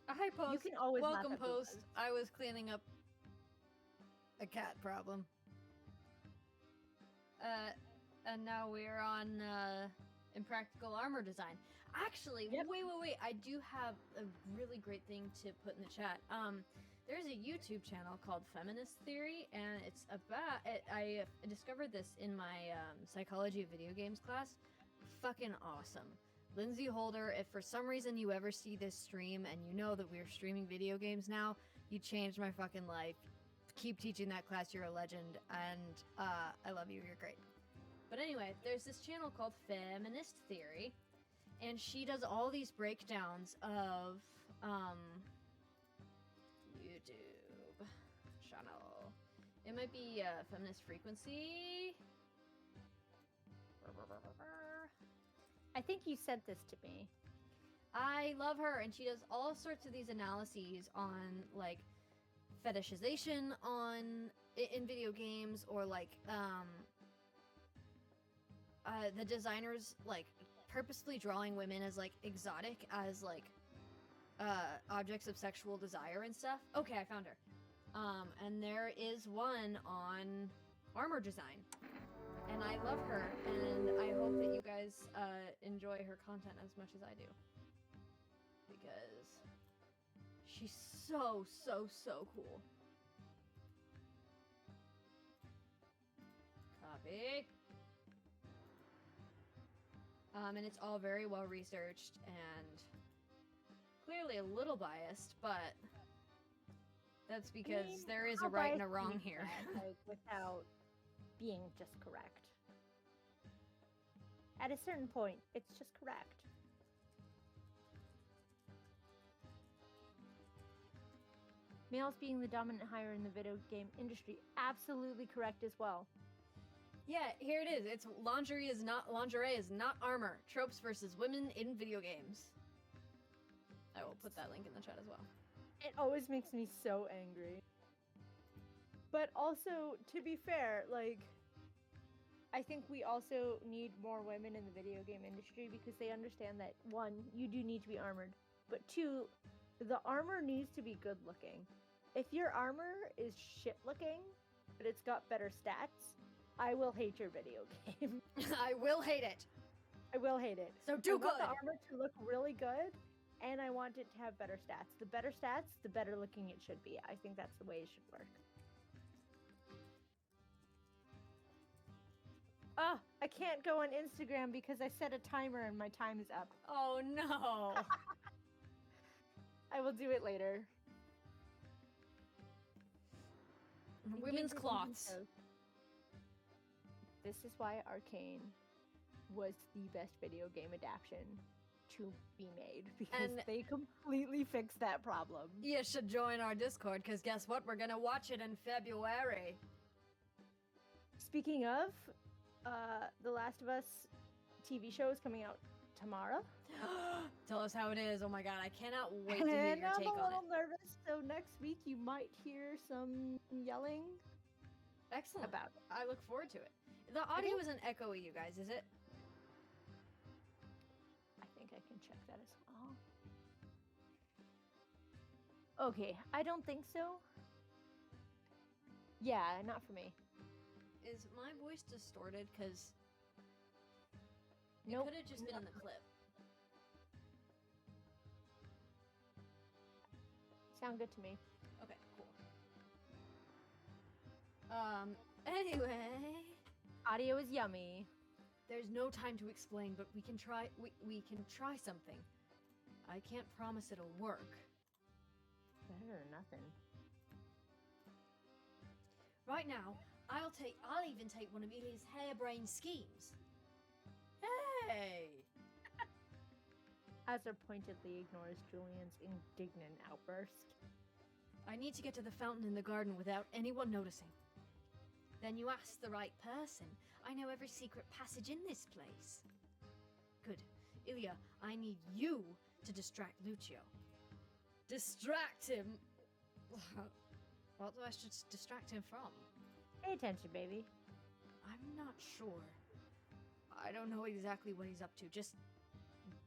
Hi, Post. You can always laugh welcome, at Post. boobs. I was cleaning up a cat problem. And now we're on impractical armor design. Actually, Yep. wait. I do have a really great thing to put in the chat. There's a YouTube channel called Feminist Theory, and it's about it. I discovered this in my psychology of video games class. Fucking awesome. Lindsay Holder, if for some reason you ever see this stream and you know that we're streaming video games now, you changed my fucking life. Keep teaching that class, you're a legend, and I love you, you're great. But anyway, there's this channel called Feminist Theory, and she does all these breakdowns of YouTube channel. It might be Feminist Frequency. I think you sent this to me. I love her, and she does all sorts of these analyses on like fetishization in video games, or like the designers like purposely drawing women as like exotic, as like objects of sexual desire and stuff. Okay, I found her. And there is one on armor design, and I love her, and I hope that you guys enjoy her content as much as I do, because she's so cool. Copy. And it's all very well researched and clearly a little biased, but that's because there is a right and a wrong here. Like, without being just correct. At a certain point, it's just correct. Males being the dominant hire in the video game industry, absolutely correct as well. Yeah, here it is. It's lingerie is not armor. Tropes versus women in video games. I will put that link in the chat as well. It always makes me so angry. But also, to be fair, like, I think we also need more women in the video game industry because they understand that, one, you do need to be armored, but two, the armor needs to be good looking. If your armor is shit looking, but it's got better stats, I will hate your video game. I will hate it. I will hate it. So do I want good. the armor to look really good, and I want it to have better stats. The better stats, the better looking it should be. I think that's the way it should work. Oh, I can't go on Instagram because I set a timer and my time is up. Oh no. I will do it later. Women's cloths. This is why Arcane was the best video game adaptation to be made, because they completely fixed that problem. You should join our Discord, because guess what? We're gonna watch it in February. Speaking of, The Last of Us TV show is coming out tomorrow. Tell us how it is. Oh my god, I cannot wait to hear your take on it. I'm a little nervous, so next week you might hear some yelling. Excellent. About it. I look forward to it. The audio isn't echoey, you guys, is it? I think I can check that as well. Okay, I don't think so. Yeah, not for me. Is my voice distorted? Because it Nope, could have just been in the clip. Sound good to me. Okay, cool. Anyway, Audio is yummy. there's no time to explain, but we can try. We can try something. I can't promise it'll work. Better than nothing. Right now, I'll even take one of Ilia's harebrained schemes. Hey! Azar pointedly ignores Julian's indignant outburst. I need to get to the fountain in the garden without anyone noticing. Then you ask the right person. I know every secret passage in this place. Good. Ilia, I need you to distract Lucio. Distract him? What do I should distract him from? Pay attention, baby. I'm not sure. I don't know exactly what he's up to. Just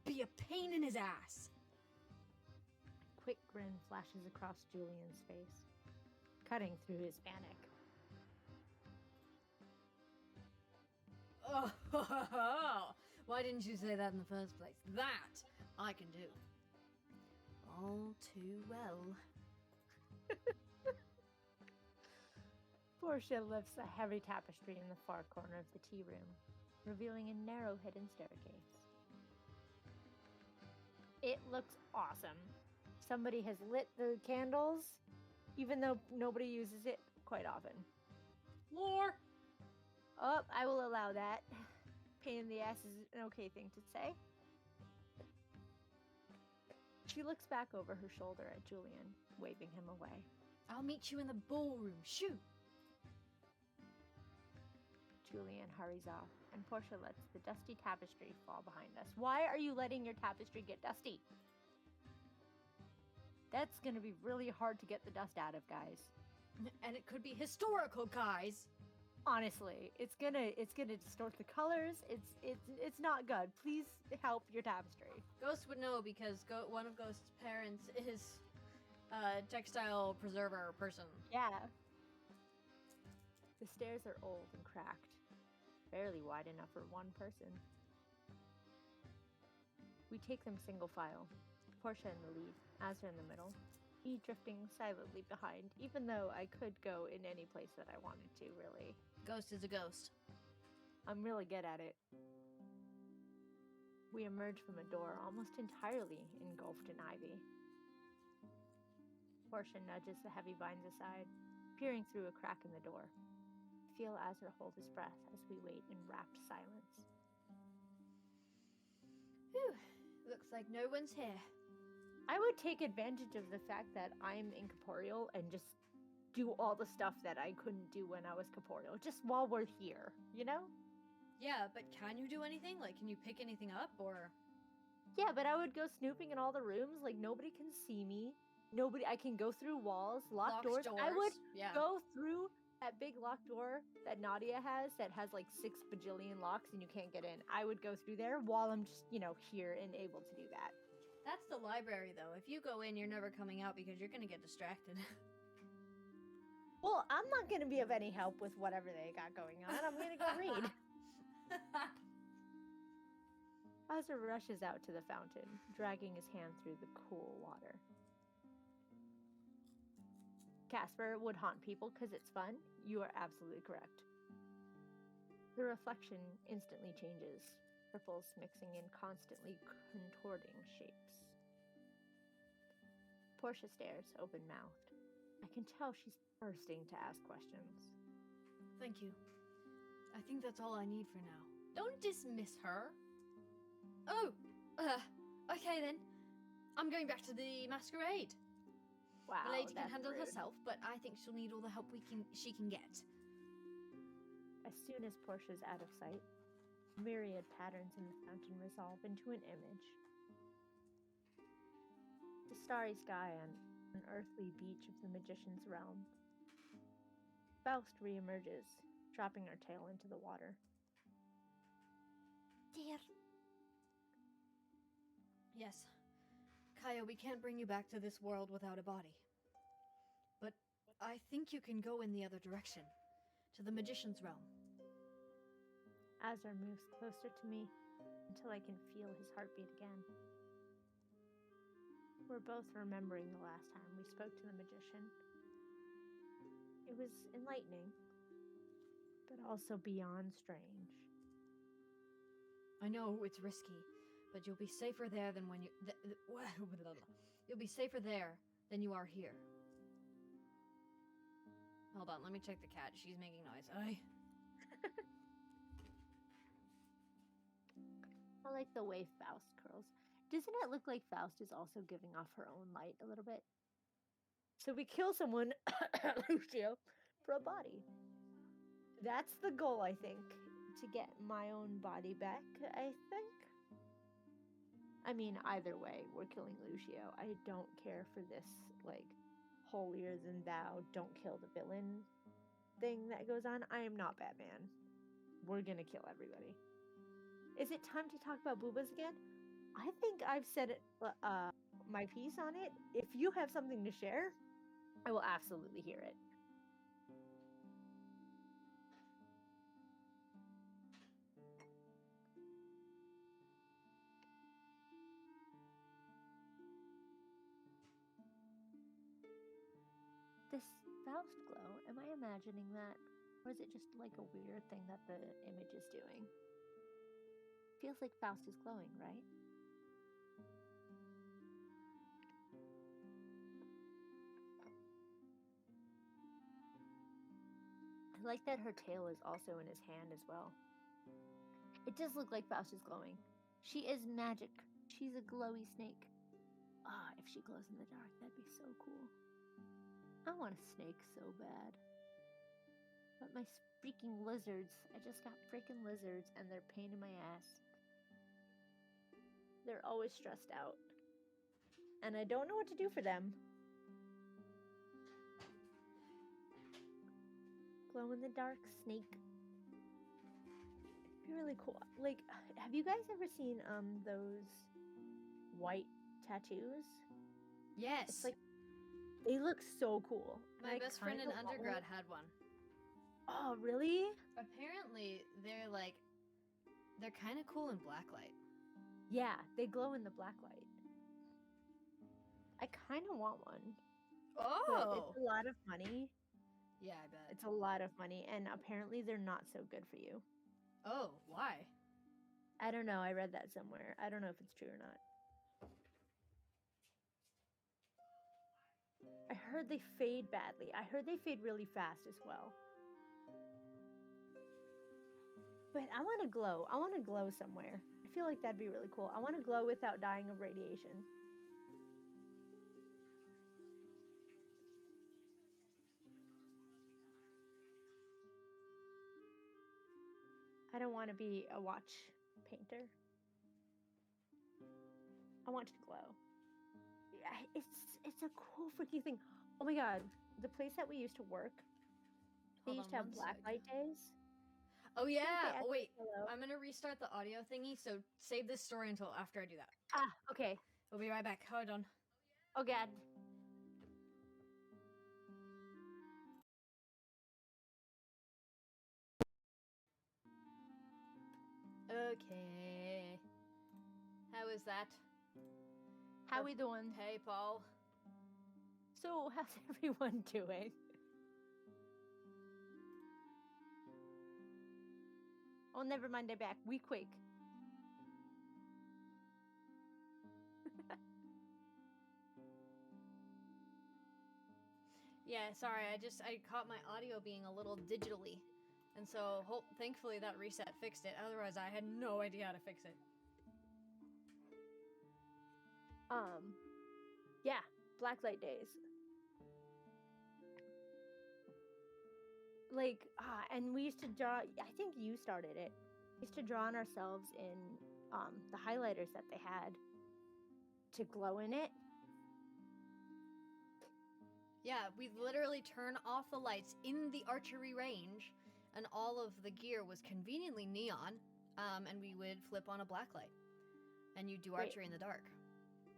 be a pain in his ass. A quick grin flashes across Julian's face, cutting through his panic. Oh, why didn't you say that in the first place? That I can do. All too well. Portia lifts a heavy tapestry in the far corner of the tea room, revealing a narrow hidden staircase. It looks awesome. Somebody has lit the candles, even though nobody uses it quite often. Lore! Oh, I will allow that. Pain in the ass is an okay thing to say. She looks back over her shoulder at Julian, waving him away. I'll meet you in the ballroom. Shoot! Julian hurries off, and Portia lets the dusty tapestry fall behind us. Why are you letting your tapestry get dusty? That's gonna be really hard to get the dust out of, guys. And it could be historical, guys. Honestly, it's gonna distort the colors. It's not good. Please help your tapestry. Ghost would know because one of Ghost's parents is a textile preserver person. Yeah. The stairs are old and cracked, barely wide enough for one person. We take them single file, Portia in the lead, Azra in the middle, me drifting silently behind, even though I could go in any place that I wanted to, really. Ghost is a ghost. I'm really good at it. We emerge from a door almost entirely engulfed in ivy. Portia nudges the heavy vines aside, peering through a crack in the door. Feel Azra hold his breath as we wait in rapt silence. Whew. Looks like no one's here. I would take advantage of the fact that I'm incorporeal and just do all the stuff that I couldn't do when I was corporeal, just while we're here, you know? Yeah, but can you do anything? Like, can you pick anything up, or...? Yeah, but I would go snooping in all the rooms, like, nobody can see me. I can go through walls, locked doors. I would go through that big locked door that Nadia has that has like 6 bajillion locks and you can't get in. I would go through there while I'm just, here and able to do that. That's the library, though. If you go in, you're never coming out because you're gonna get distracted. Well, I'm not gonna be of any help with whatever they got going on. I'm gonna go read. Azra rushes out to the fountain, dragging his hand through the cool water. Casper would haunt people because it's fun. You are absolutely correct. The reflection instantly changes, ripples mixing in constantly contorting shapes. Portia stares, open-mouthed. I can tell she's bursting to ask questions. Thank you. I think that's all I need for now. Don't dismiss her. Oh, okay then. I'm going back to the masquerade. Wow, the lady can that's handle rude. herself, but I think she'll need all the help she can get. As soon as Portia's out of sight, myriad patterns in the fountain resolve into an image. The starry sky on an earthly beach of the magician's realm. Faust reemerges, dropping her tail into the water. Dear. Yes. Kaya, we can't bring you back to this world without a body. But I think you can go in the other direction, to the magician's realm. Azar moves closer to me until I can feel his heartbeat again. We're both remembering the last time we spoke to the magician. It was enlightening, but also beyond strange. I know it's risky, but you'll be safer there than when you... You'll be safer there than you are here. Hold on, let me check the cat. She's making noise. Aye. I like the way Faust curls. Doesn't it look like Faust is also giving off her own light a little bit? So we kill someone, Lucio, for a body. That's the goal, I think. To get my own body back, I think. I mean, either way, we're killing Lucio. I don't care for this, like, holier than thou, don't kill the villain thing that goes on. I am not Batman. We're gonna kill everybody. Is it time to talk about boobas again? I think I've said it, my piece on it. If you have something to share, I will absolutely hear it. This Faust glow, am I imagining that? Or is it just like a weird thing that the image is doing? Feels like Faust is glowing, right? I like that her tail is also in his hand as well. It does look like Faust is glowing. She is magic. She's a glowy snake. Ah, if she glows in the dark, that'd be so cool. I want a snake so bad. But my freaking lizards, I just got freaking lizards and they're a pain in my ass. They're always stressed out. And I don't know what to do for them. Glow in the dark snake. It'd be really cool. Like, have you guys ever seen those white tattoos? Yes. It's like, they look so cool. My best friend in undergrad had one. Oh, really? Apparently, they're kind of cool in blacklight. Yeah, they glow in the blacklight. I kind of want one. Oh! It's a lot of money. Yeah, I bet. It's a lot of money, and apparently they're not so good for you. Oh, why? I don't know. I read that somewhere. I don't know if it's true or not. I heard they fade badly. I heard they fade really fast as well. But I want to glow. I want to glow somewhere. I feel like that'd be really cool. I want to glow without dying of radiation. I don't want to be a watch painter. I want to glow. Yeah, it's a cool freaking thing. Oh my god, the place that we used to work, they used to have blacklight days. Oh yeah. Oh, wait, I'm gonna restart the audio thingy. So save this story until after I do that. Ah, okay. We'll be right back. Hold on. Oh god. Okay. How is that? How we doing? Hey, Paul. So, how's everyone doing? Oh, never mind, they're back. We quick. Yeah, sorry. I caught my audio being a little digitally. And so, thankfully that reset fixed it. Otherwise, I had no idea how to fix it. Yeah, blacklight days. Like, and we used to draw, I think you started it. We used to draw on ourselves in the highlighters that they had to glow in it. Yeah, we literally turn off the lights in the archery range, and all of the gear was conveniently neon, and we would flip on a black light, and you do archery in the dark.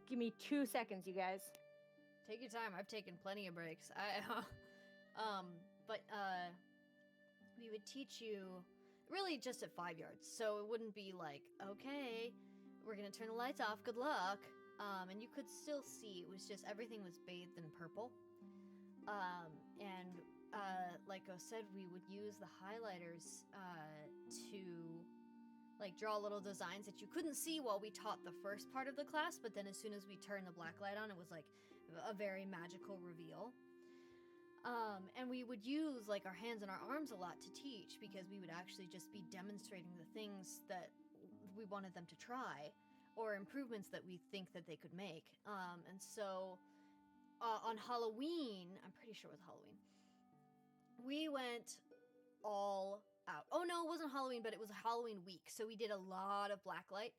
Give me 2 seconds, you guys. Take your time. I've taken plenty of breaks. We would teach you really just at 5 yards, so it wouldn't be like, okay, we're gonna turn the lights off. Good luck. And you could still see. It was just everything was bathed in purple. Like I said, we would use the highlighters to like draw little designs that you couldn't see while we taught the first part of the class, but then as soon as we turned the black light on, it was like a very magical reveal. And we would use like our hands and our arms a lot to teach, because we would actually just be demonstrating the things that we wanted them to try, or improvements that we think that they could make. And so on Halloween, I'm pretty sure it was Halloween, we went all out. Oh no, it wasn't Halloween, but it was a Halloween week, so we did a lot of blacklight.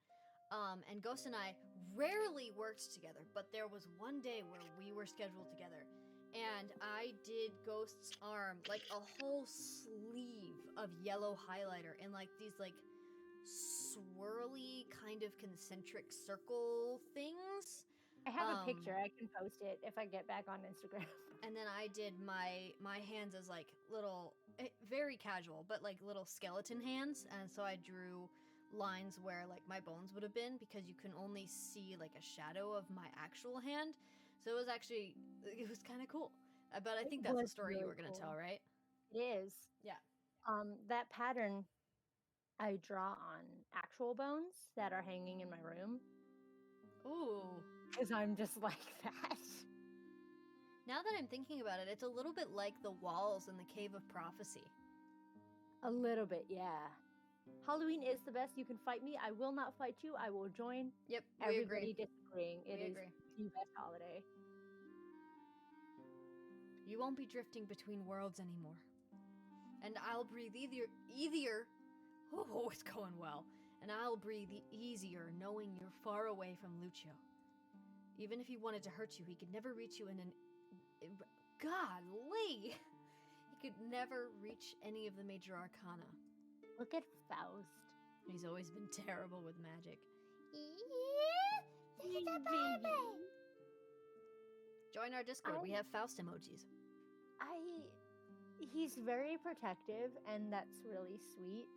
And Ghost and I rarely worked together, but there was one day where we were scheduled together, and I did Ghost's arm like a whole sleeve of yellow highlighter in like these like swirly kind of concentric circle things. I have a picture. I can post it if I get back on Instagram. And then I did my hands as like little, very casual, but like little skeleton hands. And so I drew lines where like my bones would have been, because you can only see like a shadow of my actual hand. So it was kind of cool. But I think that's the story you were going to tell, right? It is. Yeah. That pattern I draw on actual bones that are hanging in my room. Ooh. Because I'm just like that. Now that I'm thinking about it, it's a little bit like the walls in the Cave of Prophecy. A little bit, yeah. Halloween is the best. You can fight me. I will not fight you. I will join. Yep, Everybody disagreeing. It is agree. the best holiday. You won't be drifting between worlds anymore. And I'll breathe easier. Oh, it's going well. And I'll breathe easier knowing you're far away from Lucio. Even if he wanted to hurt you, he could never reach you in an... Golly! He could never reach any of the major arcana. Look at Faust. He's always been terrible with magic. Yeah, look at the baby. Join our Discord. We have Faust emojis. He's very protective, and that's really sweet.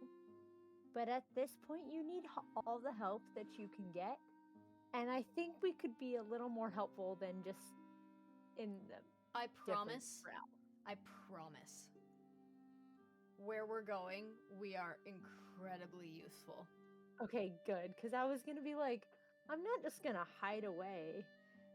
But at this point, you need all the help that you can get. And I think we could be a little more helpful than just in the... I promise. Where we're going, we are incredibly useful. Okay, good. Because I was going to be like, I'm not just going to hide away.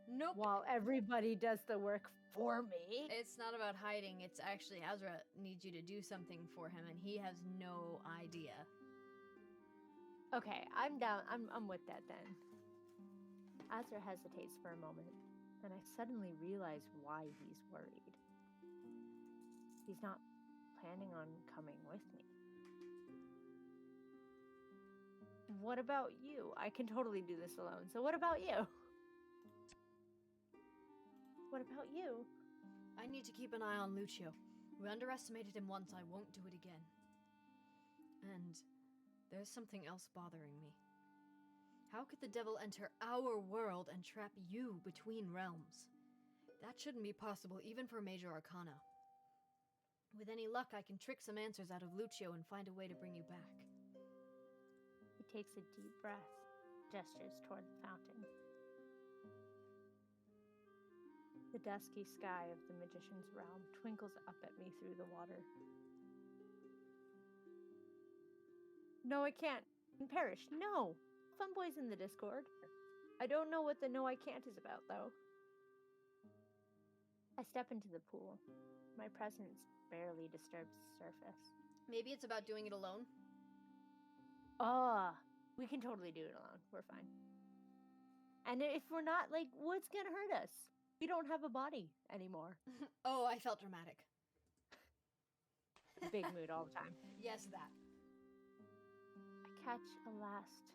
Nope. While everybody does the work for me. It's not about hiding. It's actually Azra needs you to do something for him, and he has no idea. Okay, I'm down. I'm with that then. Azra hesitates for a moment, and I suddenly realize why he's worried. He's not planning on coming with me. What about you? I can totally do this alone. So what about you? What about you? I need to keep an eye on Lucio. We underestimated him once. I won't do it again. And there's something else bothering me. How could the devil enter our world and trap you between realms? That shouldn't be possible even for Major Arcana. With any luck, I can trick some answers out of Lucio and find a way to bring you back. He takes a deep breath, gestures toward the fountain. The dusky sky of the magician's realm twinkles up at me through the water. No, I can't. And perish. No. Fun boys in the Discord. I don't know what the no I can't is about, though. I step into the pool. My presence barely disturbs the surface. Maybe it's about doing it alone? We can totally do it alone. We're fine. And if we're not, like, what's gonna hurt us? We don't have a body anymore. Oh, I felt dramatic. Big mood all the time. Yes, that. I catch a last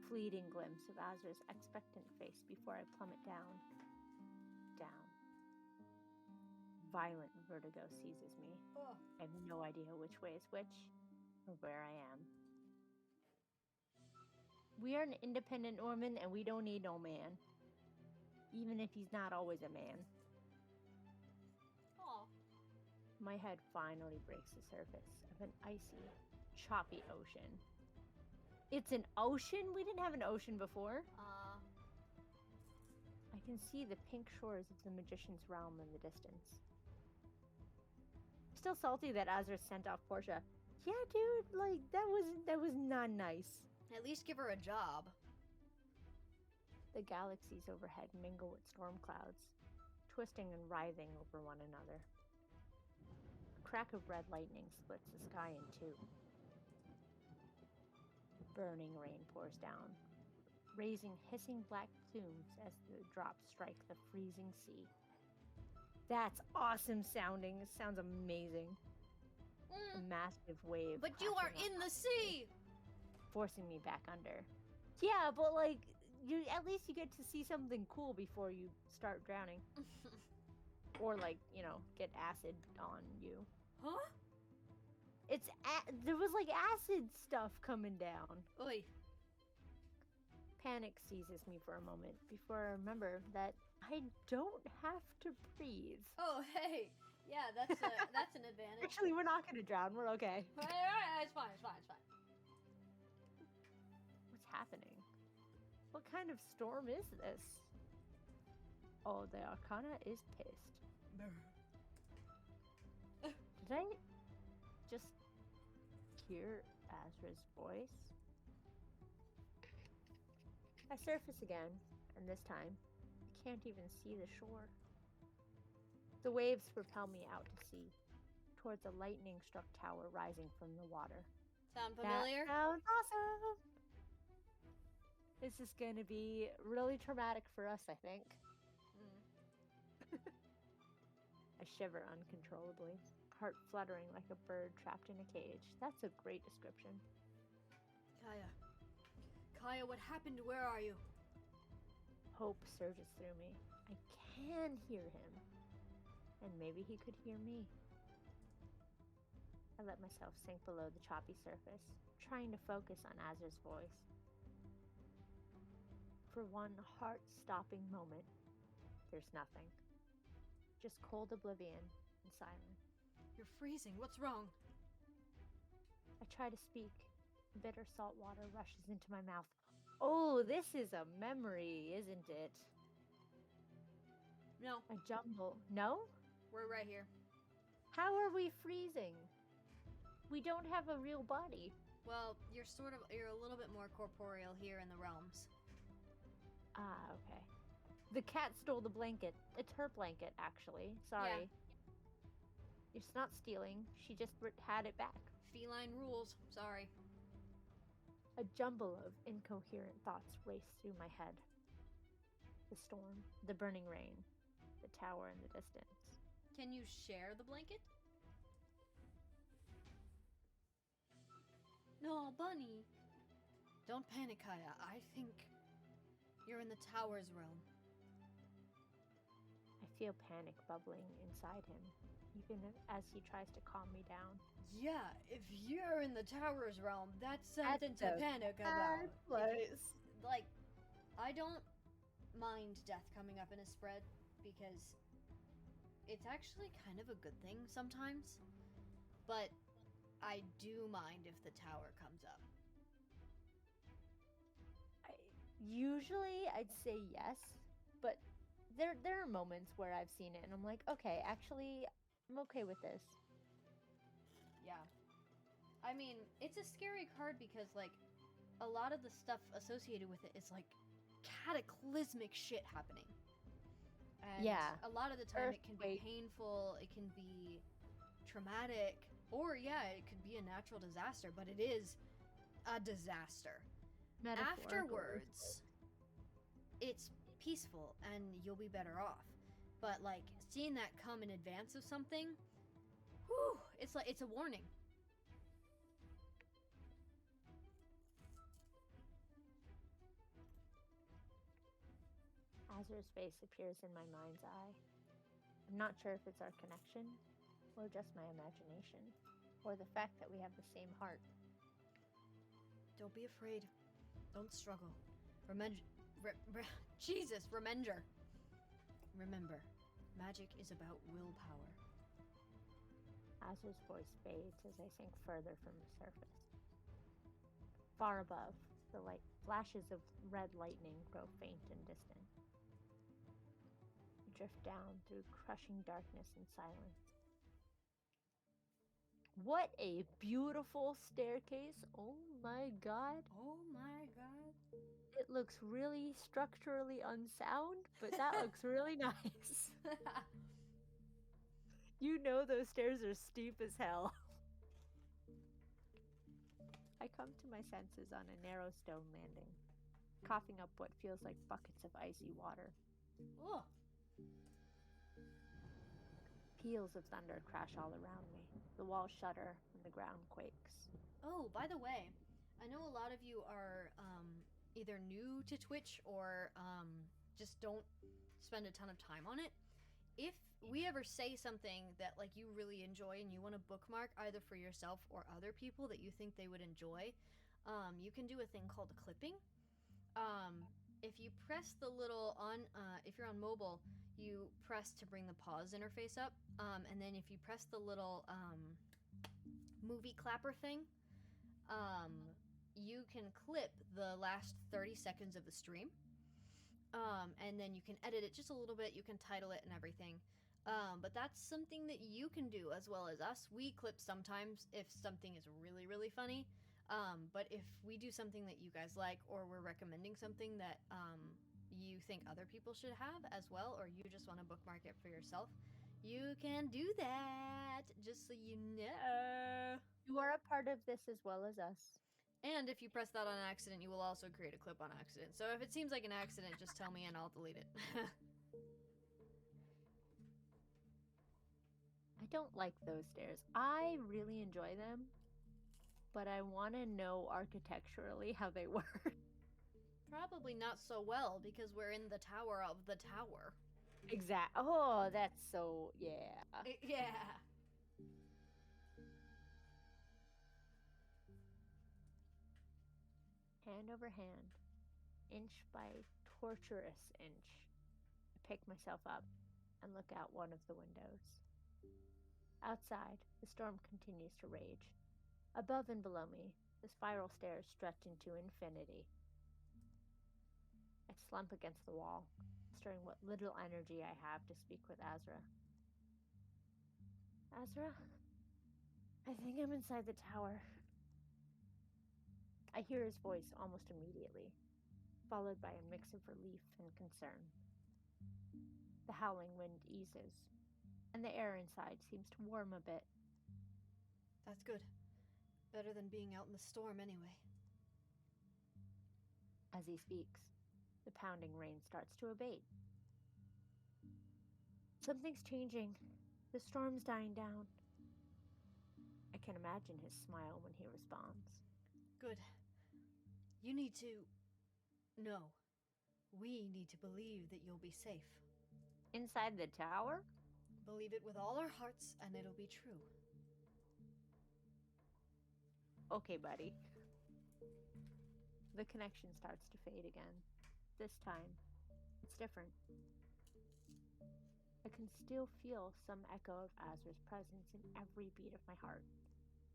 fleeting glimpse of Azra's expectant face before I plummet down. Down. Violent vertigo seizes me. Oh. I have no idea which way is which, or where I am. We are an independent woman, and we don't need no man. Even if he's not always a man. Aw. My head finally breaks the surface of an icy, choppy ocean. It's an ocean? We didn't have an ocean before. I can see the pink shores of the magician's realm in the distance. Still salty that Azra sent off Portia. Yeah, dude, like, that was not nice. At least give her a job. The galaxies overhead mingle with storm clouds, twisting and writhing over one another. A crack of red lightning splits the sky in two. Burning rain pours down, raising hissing black plumes as the drops strike the freezing sea. That's awesome sounding. It sounds amazing. A massive wave. But you are crashing in the on sea! forcing me back under. Yeah, but like, you at least you get to see something cool before you start drowning. Or like, you know, get acid on you. Huh? There was like acid stuff coming down. Oi. Panic seizes me for a moment before I remember that I don't have to breathe. Oh, hey. Yeah, that's an advantage. Actually, we're not gonna drown. We're okay. Alright, it's fine. What's happening? What kind of storm is this? Oh, the Arcana is pissed. Did I just hear Azra's voice? I surface again, and this time, I can't even see the shore. The waves propel me out to sea, towards a lightning-struck tower rising from the water. Sound familiar? That sounds awesome! This is going to be really traumatic for us, I think. I shiver uncontrollably, heart fluttering like a bird trapped in a cage. That's a great description. Kaya, what happened? Where are you? Hope surges through me. I can hear him. And maybe he could hear me. I let myself sink below the choppy surface, trying to focus on Azra's voice. For one heart-stopping moment, there's nothing. Just cold oblivion and silence. You're freezing. What's wrong? I try to speak. Bitter salt water rushes into my mouth. Oh, this is a memory, isn't it? No. A jumble. No? We're right here. How are we freezing? We don't have a real body. Well, you're a little bit more corporeal here in the realms. Ah, okay. The cat stole the blanket. It's her blanket, actually. Sorry. Yeah. It's not stealing. She just had it back. Feline rules. Sorry. A jumble of incoherent thoughts race through my head. The storm, the burning rain, the tower in the distance. Can you share the blanket? No, Bunny. Don't panic, Kaya. I think you're in the tower's realm. I feel panic bubbling inside him, even as he tries to calm me down. Yeah, if you're in the tower's realm, that's something to panic about. Like, I don't mind death coming up in a spread because it's actually kind of a good thing sometimes. But I do mind if the tower comes up. Usually I'd say yes, but there are moments where I've seen it and I'm like, okay, actually, I'm okay with this. Yeah. I mean, it's a scary card because, like, a lot of the stuff associated with it is, like, cataclysmic shit happening. And a lot of the time it can be painful, it can be traumatic, or, it could be a natural disaster, but it is a disaster. Afterwards, it's peaceful and you'll be better off. But, like, seeing that come in advance of something, whew, it's like, it's a warning. Azur's face appears in my mind's eye. I'm not sure if it's our connection, or just my imagination, or the fact that we have the same heart. Don't be afraid. Don't struggle. Remember, magic is about willpower. Azur's voice fades as I sink further from the surface. Far above, the flashes of red lightning grow faint and distant. I drift down through crushing darkness and silence. What a beautiful staircase. Oh my god. Oh my god. It looks really structurally unsound, but that looks really nice. You know those stairs are steep as hell. I come to my senses on a narrow stone landing, coughing up what feels like buckets of icy water. Oh. Peals of thunder crash all around me. The walls shudder and the ground quakes. Oh, by the way, I know a lot of you are either new to Twitch or just don't spend a ton of time on it. If we ever say something that like you really enjoy and you want to bookmark either for yourself or other people that you think they would enjoy, you can do a thing called clipping. If you press the little if you're on mobile, you press to bring the pause interface up, and then if you press the little movie clapper thing, you can clip the last 30 seconds of the stream, and then you can edit it just a little bit, you can title it and everything. But that's something that you can do as well as us. We clip sometimes if something is really, really funny. But if we do something that you guys like, or we're recommending something that you think other people should have as well, or you just want to bookmark it for yourself, you can do that, just so you know. You are a part of this as well as us. And if you press that on accident, you will also create a clip on accident. So if it seems like an accident, just tell me and I'll delete it. I don't like those stairs. I really enjoy them, but I want to know architecturally how they work. Probably not so well, because we're in the tower of the tower. Exact. Oh, that's so, yeah. Yeah. Hand over hand, inch by torturous inch, I pick myself up and look out one of the windows. Outside, the storm continues to rage. Above and below me, the spiral stairs stretch into infinity. I slump against the wall, stirring what little energy I have to speak with Azra. Azra? I think I'm inside the tower. I hear his voice almost immediately, followed by a mix of relief and concern. The howling wind eases, and the air inside seems to warm a bit. That's good. Better than being out in the storm anyway. As he speaks, the pounding rain starts to abate. Something's changing. The storm's dying down. I can imagine his smile when he responds. Good. You need to... No. We need to believe that you'll be safe. Inside the tower? Believe it with all our hearts, and it'll be true. Okay, buddy. The connection starts to fade again. This time, it's different. I can still feel some echo of Azra's presence in every beat of my heart.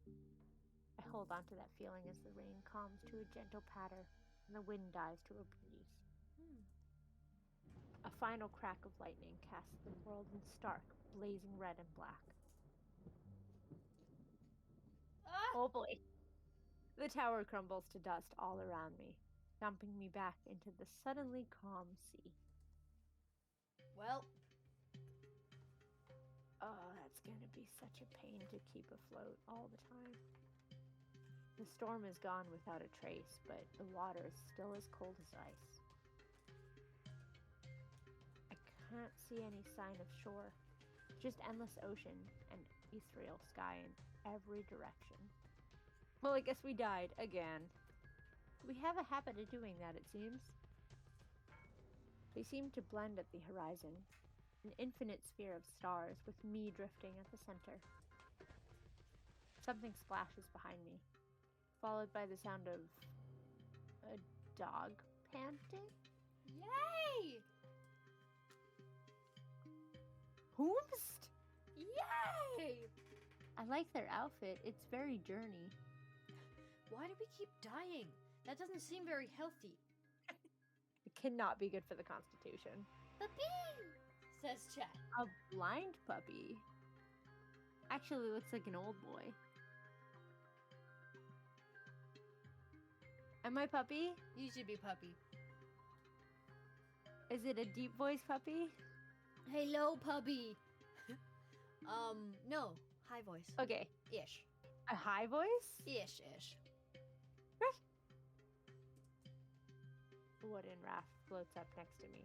I hold on to that feeling as the rain calms to a gentle patter and the wind dies to a breeze. A final crack of lightning casts the world in stark, blazing red and black. Ah! Oh boy. The tower crumbles to dust all around me, dumping me back into the suddenly calm sea. Well... Oh, that's gonna be such a pain to keep afloat all the time. The storm is gone without a trace, but the water is still as cold as ice. I can't see any sign of shore, just endless ocean and ethereal sky in every direction. Well, I guess we died again. We have a habit of doing that, it seems. They seem to blend at the horizon, an infinite sphere of stars with me drifting at the center. Something splashes behind me, followed by the sound of a dog panting. Yay! Whoomst! Yay! I like their outfit. It's very Journey. Why do we keep dying? That doesn't seem very healthy. It cannot be good for the Constitution. Puppy! Says chat. A blind puppy. Actually looks like an old boy. Am I puppy? You should be puppy. Is it a deep voice puppy? Hello, puppy. No. High voice. Okay. Ish. A high voice? Ish. Wooden raft floats up next to me,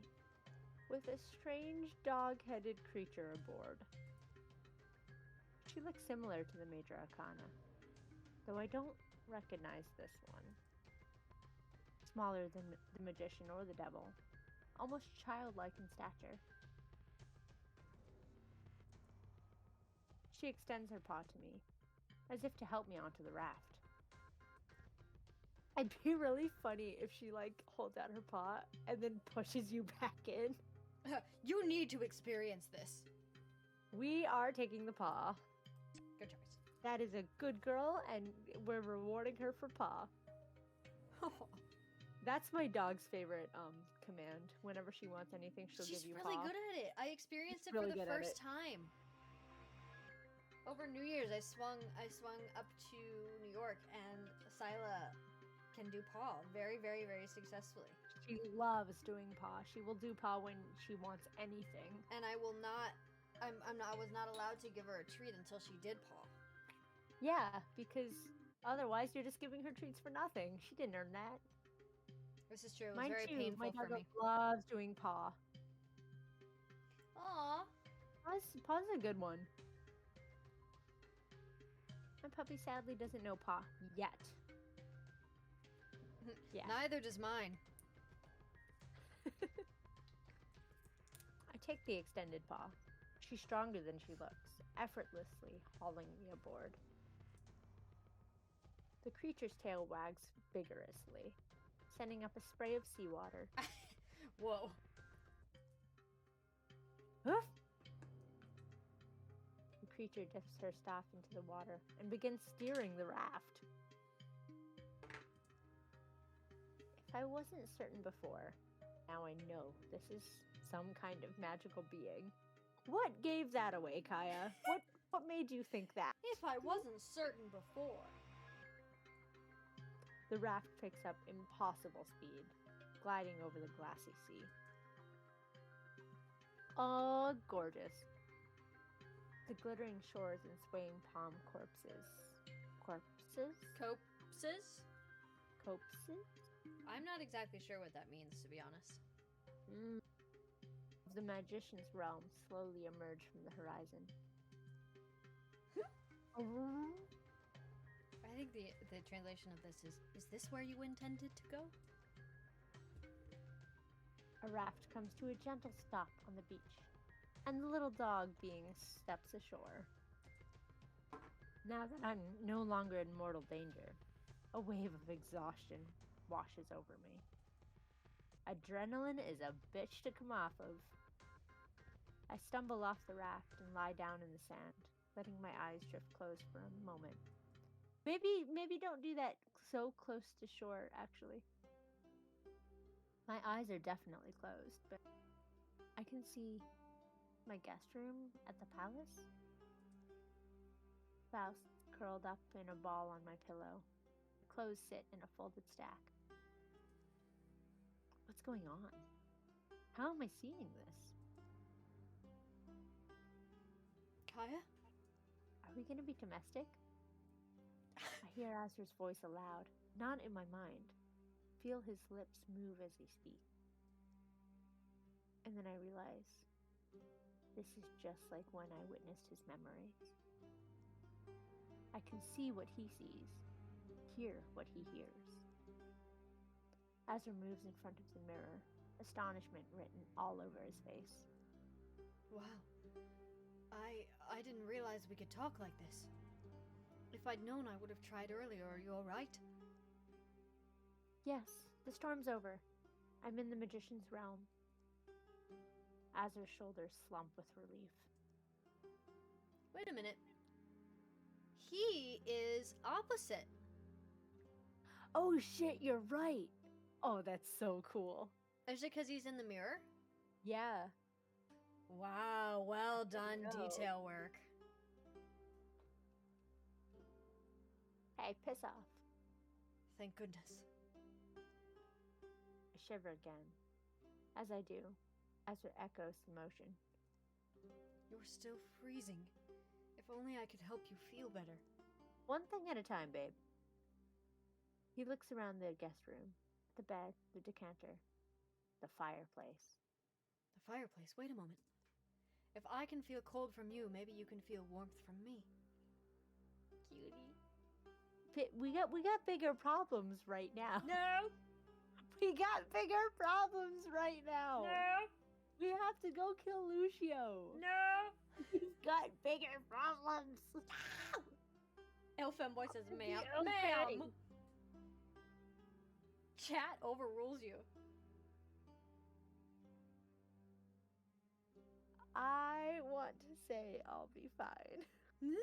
with a strange dog-headed creature aboard. She looks similar to the Major Arcana, though I don't recognize this one. Smaller than the Magician or the Devil, almost childlike in stature. She extends her paw to me, as if to help me onto the raft. It'd be really funny if she, holds out her paw and then pushes you back in. You need to experience this. We are taking the paw. Good choice. That is a good girl, and we're rewarding her for paw. That's my dog's favorite command. Whenever she wants anything, she'll give you paw. She's really good at it. I experienced it for the first time. Over New Year's, I swung up to New York, and Sila can do paw very, very, very successfully. She loves doing paw. She will do paw when she wants anything. And I will not. I was not allowed to give her a treat until she did paw. Yeah, because otherwise you're just giving her treats for nothing. She didn't earn that. This is true. It was Mine very too. painful My dog for me. loves doing paw. Aw. Paw's a good one. My puppy sadly doesn't know paw yet. Yeah. Neither does mine. I take the extended paw. She's stronger than she looks, effortlessly hauling me aboard. The creature's tail wags vigorously, sending up a spray of seawater. Whoa. Hoof! The creature dips her staff into the water and begins steering the raft. If I wasn't certain before, now I know this is some kind of magical being. What gave that away, Kaya? What made you think that? If I wasn't certain before. The raft picks up impossible speed, gliding over the glassy sea. Oh, gorgeous. The glittering shores and swaying palm corpses. Corpses? Copses? Copses? I'm not exactly sure what that means, to be honest. The magician's realm slowly emerged from the horizon. I think the translation of this is this where you intended to go? A raft comes to a gentle stop on the beach, and the little dog being steps ashore. Now that I'm no longer in mortal danger, a wave of exhaustion washes over me. Adrenaline is a bitch to come off of. I stumble off the raft and lie down in the sand, letting my eyes drift closed for a moment. Maybe don't do that so close to shore, actually. My eyes are definitely closed, but I can see my guest room at the palace. Faust curled up in a ball on my pillow. Clothes sit in a folded stack. What's going on? How am I seeing this? Kaya? Are we going to be domestic? I hear Azur's voice aloud, not in my mind. Feel his lips move as he speaks. And then I realize this is just like when I witnessed his memories. I can see what he sees, hear what he hears. Azur moves in front of the mirror, astonishment written all over his face. Wow. I didn't realize we could talk like this. If I'd known, I would have tried earlier. Are you all right? Yes, the storm's over. I'm in the magician's realm. Azur's shoulders slump with relief. Wait a minute. He is opposite. Oh shit, you're right. Oh, that's so cool. Is it because he's in the mirror? Yeah. Wow, well done, No. detail work. Hey, piss off. Thank goodness. shiver again, as I do, as it echoes the motion. You're still freezing. If only I could help you feel better. One thing at a time, babe. He looks around the guest room, the bed, the decanter, the fireplace. The fireplace. Wait a moment. If I can feel cold from you, maybe you can feel warmth from me. Cutie. We got bigger problems right now. No! We got bigger problems right now. No! We have to go kill Lucio. No! We've got bigger problems. Elf Femboy says, ma'am. Okay. Ma'am! Chat overrules you. I want to say I'll be fine. No!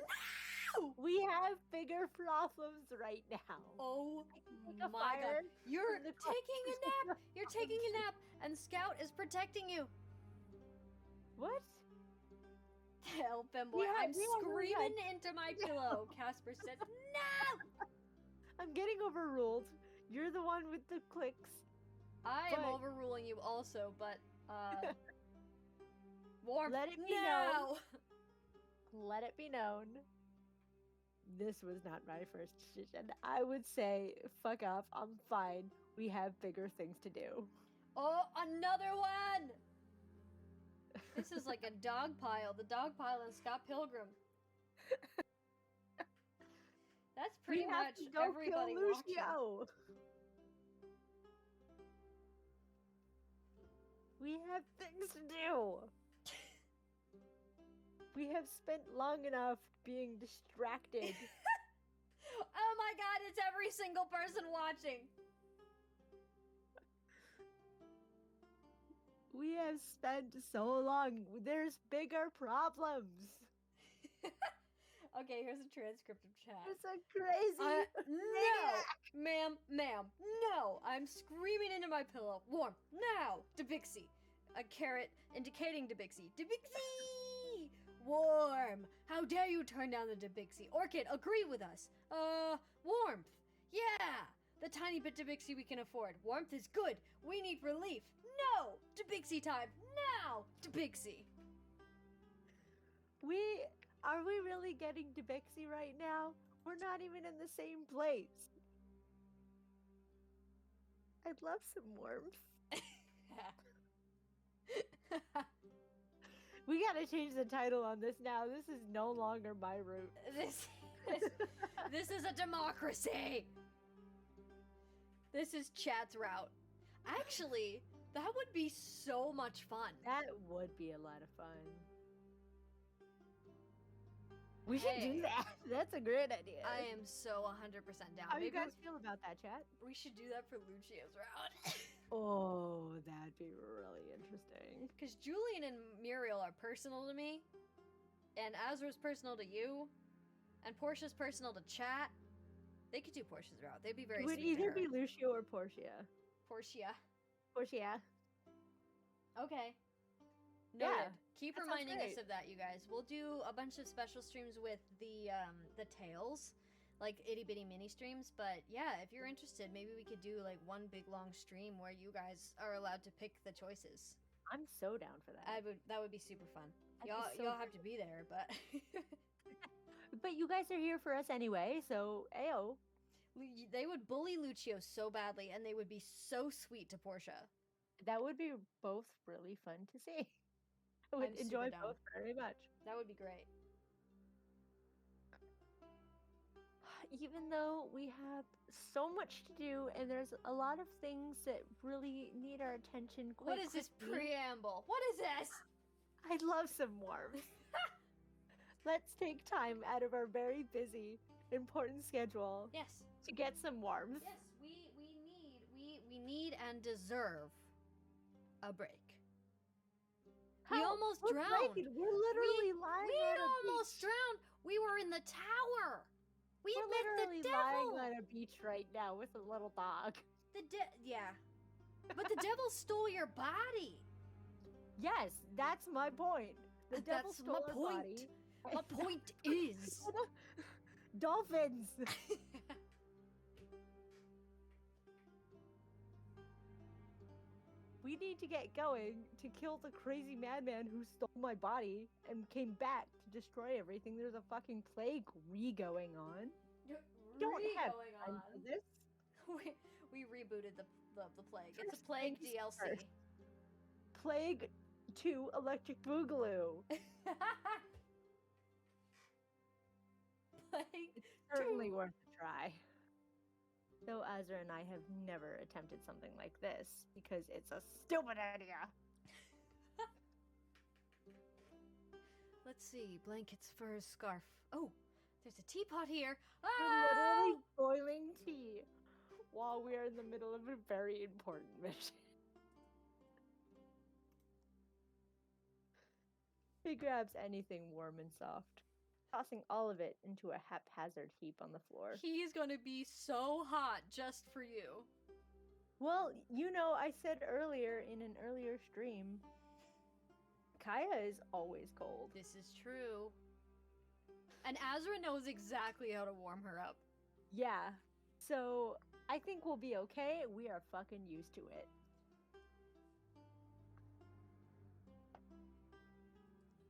We have bigger problems right now. Oh Take a my fire god. You're from the taking a nap! You're taking a nap, and Scout is protecting you. What? Elf Femboy, Yeah, I'm yeah, screaming into my pillow. Casper says, no! I'm getting overruled. You're the one with the clicks. I am But- overruling you also, but, warmth. Let it be no! Let it be known. This was not my first decision. I would say, fuck off. I'm fine. We have bigger things to do. Oh, another one! This is like a dog pile. The dog pile in Scott Pilgrim. That's pretty we have much to go everybody kill watching. Lucio. We have things to do. We have spent long enough being distracted. Oh my god, it's every single person watching. We have spent so long. There's bigger problems. Okay, here's a transcript of chat. It's a crazy. No! Ma'am, no! I'm screaming into my pillow. Warm, now! Debixie. A carrot indicating Debixie. Debixie! Warm! How dare you turn down the Debixie? Orchid, agree with us. Warmth. Yeah! The tiny bit Debixie we can afford. Warmth is good. We need relief. No! Debixie time. Now! Debixie. Are we really getting to Bixie right now? We're not even in the same place. I'd love some warmth. We gotta change the title on this now. This is no longer my route. This is a democracy. This is chat's route. Actually, that would be so much fun. That would be a lot of fun. We should Hey. do that. That's a great idea. I am so 100% down. How do you Maybe guys feel about that, chat? we should do that for Lucio's route. Oh, that'd be really interesting. Because Julian and Muriel are personal to me, and Azra's personal to you, and Portia's personal to chat. They could do Portia's route. They'd be very It would sweet to either her. be Lucio or Portia. Portia. Portia. Okay. Yeah, Noted. Keep that sounds reminding us great. of that, you guys. We'll do a bunch of special streams with the tales, like itty bitty mini streams. But yeah, if you're interested, maybe we could do like one big long stream where you guys are allowed to pick the choices. I'm so down for that. That would be super fun. That'd be so Y'all have to be there, but But you guys are here for us anyway, so ayo. they would bully Lucio so badly, and they would be so sweet to Portia. That would be both really fun to see. I would I'm super enjoy down. both very much. That would be great. Even though we have so much to do and there's a lot of things that really need our attention quite What is this quickly, preamble? What is this? I'd love some warmth. Let's take time out of our very busy, important schedule Yes. to get some warmth. Yes, we need and deserve a break. We How? almost We're drowned. breaking. We're literally lying We on a almost beach. drowned. We were in the tower. We We're met literally the lying devil. on a beach right now with a little dog. Yeah. But the devil stole your body. Yes, that's my point. The devil That's my stole our point. body. My point is. Dolphins. we need to get going to kill the crazy madman who stole my body and came back to destroy everything. There's a fucking plague going on. Don't have Going time for on. this. We rebooted the plague. It's First a plague things DLC. first. Plague 2 Electric Boogaloo. Plague Certainly 2. worth a try. Though Azra and I have never attempted something like this because it's a stupid idea. Let's see. Blankets, furs, scarf. Oh, there's a teapot here. We're Ah! literally boiling tea while we are in the middle of a very important mission. He grabs anything warm and soft, tossing all of it into a haphazard heap on the floor. He's gonna be so hot just for you. Well, you know, I said earlier in an earlier stream, Kaya is always cold. This is true. And Azra knows exactly how to warm her up. Yeah, so I think we'll be okay. We are fucking used to it.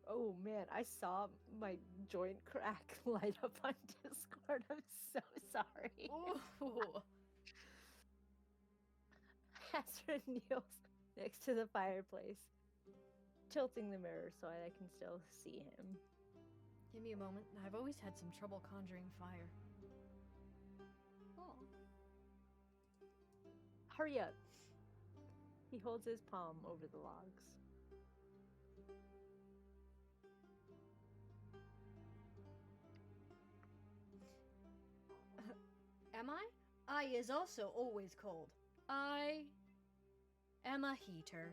Oh man, I saw my joint crack light up on Discord. I'm so sorry. Ooh. Azra kneels next to the fireplace, tilting the mirror so I can still see him. Give me a moment. I've always had some trouble conjuring fire. Oh. Hurry up. He holds his palm over the logs. Am I? I is also always cold. I am a heater.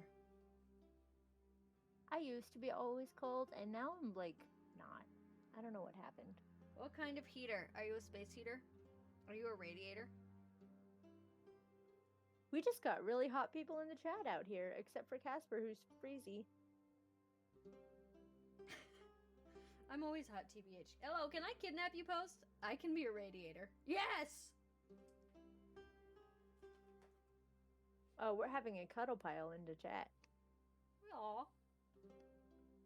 I used to be always cold, and now I'm like, not. I don't know what happened. What kind of heater? Are you a space heater? Are you a radiator? We just got really hot people in the chat out here, except for Casper, who's freezy. I'm always hot, TBH. Hello, can I kidnap you, Post? I can be a radiator. Yes! Oh, we're having a cuddle pile in the chat. Aw.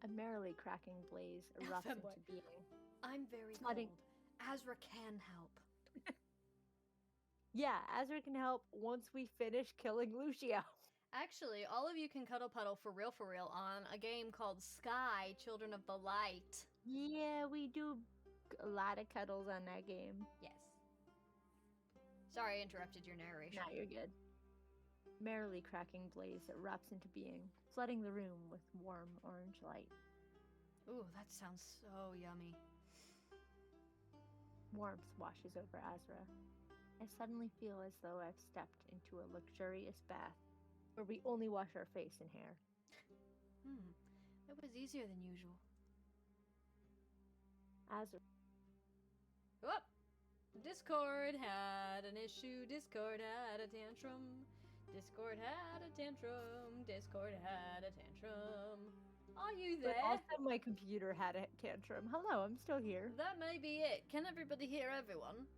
A merrily cracking blaze erupts Fanboy. into being. I'm very Flooding. cold. Azra can help. Yeah, Azra can help once we finish killing Lucio. Actually, all of you can cuddle puddle for real on a game called Skai, Children of the Light. Yeah, we do a lot of cuddles on that game. Yes. Sorry, I interrupted your narration. Nah, you're good. Merrily cracking blaze erupts into being, flooding the room with warm orange light. Ooh, that sounds so yummy. Warmth washes over Azra. I suddenly feel as though I've stepped into a luxurious bath where we only wash our face and hair. That was easier than usual. Azra. Oh! Discord had an issue. Discord had a tantrum. Discord had a tantrum. Discord had a tantrum. Are you there? But also my computer had a tantrum. Hello, I'm still here. That may be it. Can everybody hear everyone?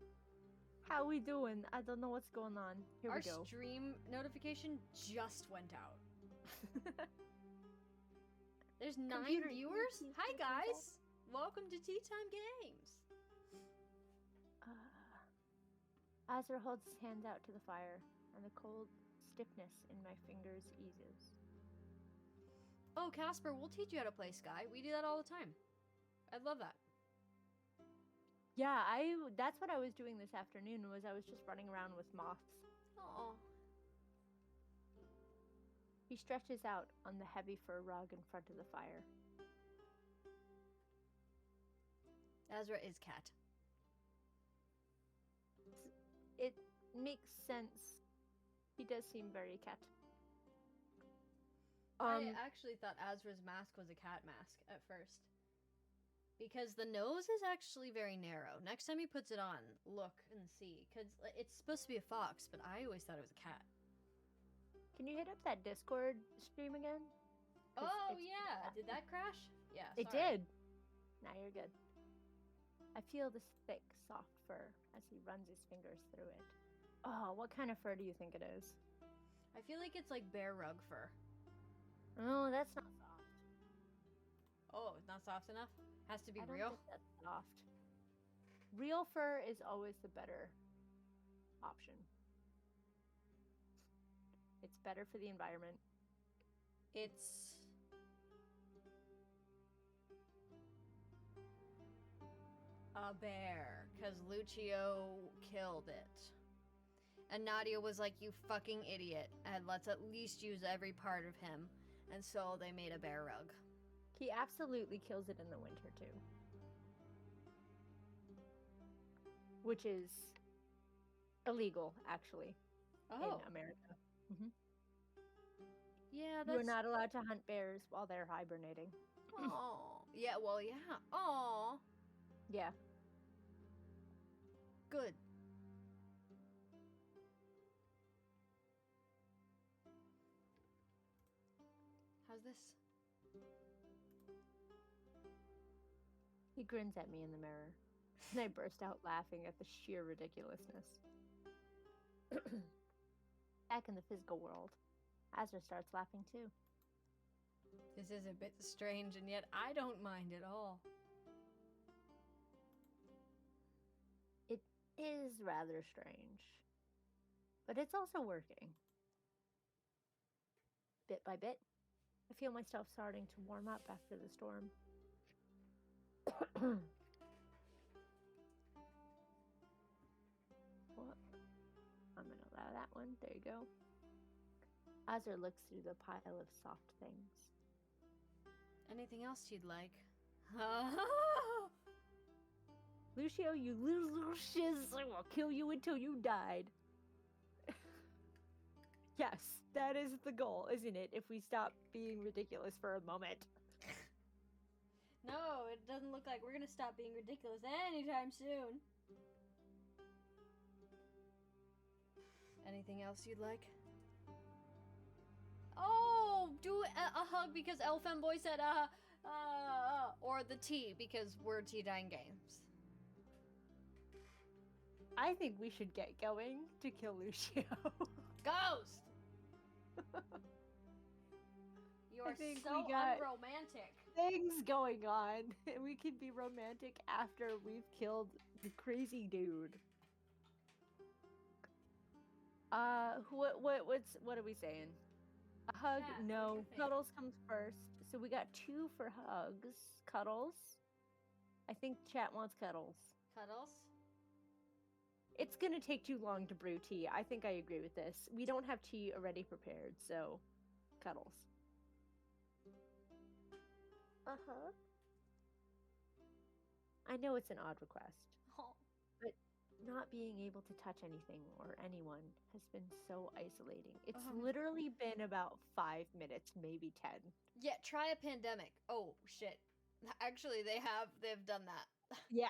How we doing? I don't know what's going on. Here Our we go. stream notification just went out. There's 9 Computer, viewers? you Hi see guys! Welcome to Tea Time Games. Azra holds his hands out to the fire, and the cold stiffness in my fingers eases. Oh, Casper, we'll teach you how to play Sky. We do that all the time. I love that. Yeah, that's what I was doing this afternoon, was I was just running around with moths. Oh. He stretches out on the heavy fur rug in front of the fire. Azra is cat. It makes sense. He does seem very cat. I actually thought Azra's mask was a cat mask at first. Because the nose is actually very narrow. Next time he puts it on, look and see. Because it's supposed to be a fox, but I always thought it was a cat. Can you hit up that Discord stream again? Oh, yeah. Did that crash? Yeah, It sorry. did. Now you're good. I feel this thick, soft fur as he runs his fingers through it. Oh, what kind of fur do you think it is? I feel like it's like bear rug fur. Oh, that's not soft. Oh, it's not soft enough? Has to be I don't real? think that's soft. Real fur is always the better option. It's better for the environment. It's... a bear, because Lucio killed it. And Nadia was like, you fucking idiot, and let's at least use every part of him. And so they made a bear rug. He absolutely kills it in the winter, too. Which is illegal, actually, in America. Mm-hmm. Yeah, You're not allowed to hunt bears while they're hibernating. Oh, yeah, well, yeah. Oh, Yeah. good. How's this? He grins at me in the mirror, and I burst out laughing at the sheer ridiculousness. Back in the physical world, Azra starts laughing too. This is a bit strange, and yet I don't mind at all. It is rather strange, but it's also working. Bit by bit, I feel myself starting to warm up after the storm. What? I'm gonna allow that one. There you go. Azra looks through the pile of soft things. Anything else you'd like? Lucio, you little shiz, I will kill you until you died. Yes, that is the goal, isn't it? If we stop being ridiculous for a moment. No, it doesn't look like we're gonna stop being ridiculous anytime soon. Anything else you'd like? Oh, do a hug because Elfin Boy said or the tea because we're tea dying games. I think we should get going to kill Lucio. Ghost! You're so unromantic. Things going on. We can be romantic after we've killed the crazy dude. What are we saying? A hug? Yeah, No. Cuddles comes first. So we got 2 for hugs. Cuddles? I think chat wants cuddles. Cuddles? It's gonna take too long to brew tea. I think I agree with this. We don't have tea already prepared, so cuddles. Uh-huh. I know it's an odd request, Oh. but not being able to touch anything or anyone has been so isolating. It's literally been about 5 minutes, maybe 10. Yeah, try a pandemic. Oh, shit. Actually, they've done that. Yeah.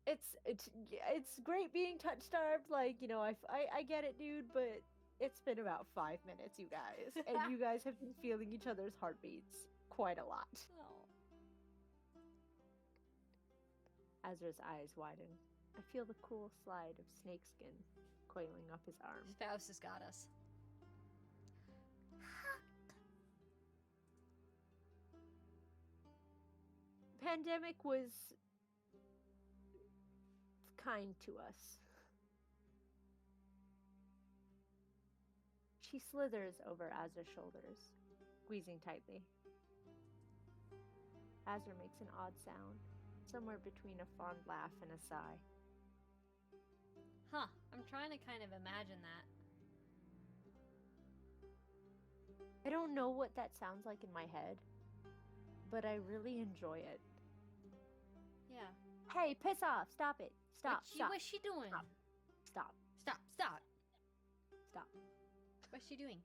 It's great being touch starved, like, you know, I get it, dude, but it's been about 5 minutes, you guys, and you guys have been feeling each other's heartbeats quite a lot. Oh. Azra's eyes widen. I feel the cool slide of snakeskin coiling up his arm. Spouse has got us. Pandemic was kind to us. She slithers over Azra's shoulders, squeezing tightly. Azra makes an odd sound, somewhere between a fond laugh and a sigh. Huh, I'm trying to kind of imagine that. I don't know what that sounds like in my head, but I really enjoy it. Yeah. Hey, piss off! Stop it! Stop! Stop! What's she doing? Stop. Stop! Stop! Stop! Stop! What's she doing?